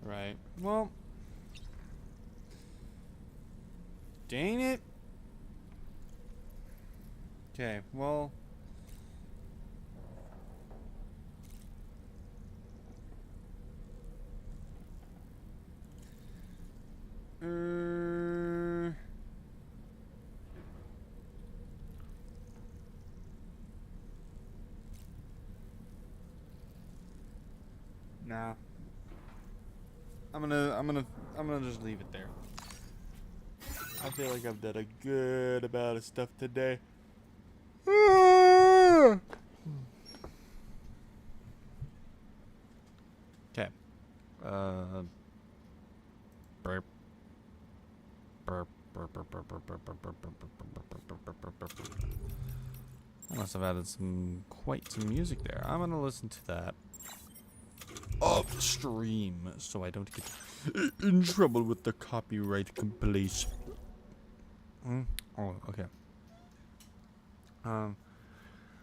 Right. Well. Dang it. Okay, well. Nah. I'm gonna just leave it there. I feel like I've done a good amount of stuff today. Okay. Burp. Burp. Burp. Burp. Burp. Burp. Burp. Burp. Burp. Burp. Burp. I must have added quite some music there. I'm gonna listen to that off stream so I don't get in trouble with the copyright police. Oh, okay.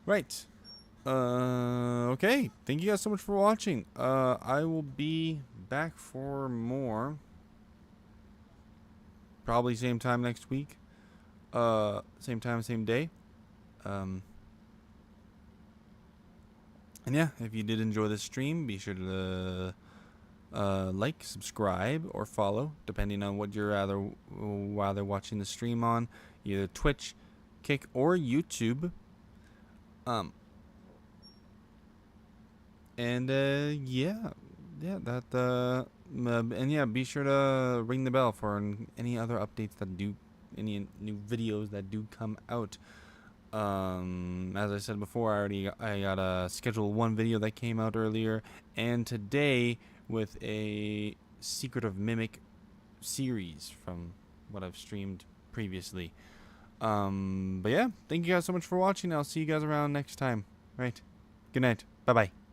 Right. Okay. Thank you guys so much for watching. I will be back for more. Probably same time next week. Same time, same day. And yeah, if you did enjoy this stream, be sure to like, subscribe, or follow, depending on what you're rather watching the stream on, either Twitch, Kick, or YouTube. And yeah, that and yeah, be sure to ring the bell for any other updates that any new videos that do come out. As I said before, I got a Schedule 1 video that came out earlier, and today with a Secret of Mimic series from what I've streamed previously. But yeah, thank you guys so much for watching. I'll see you guys around next time. Right. Good night. Bye-bye.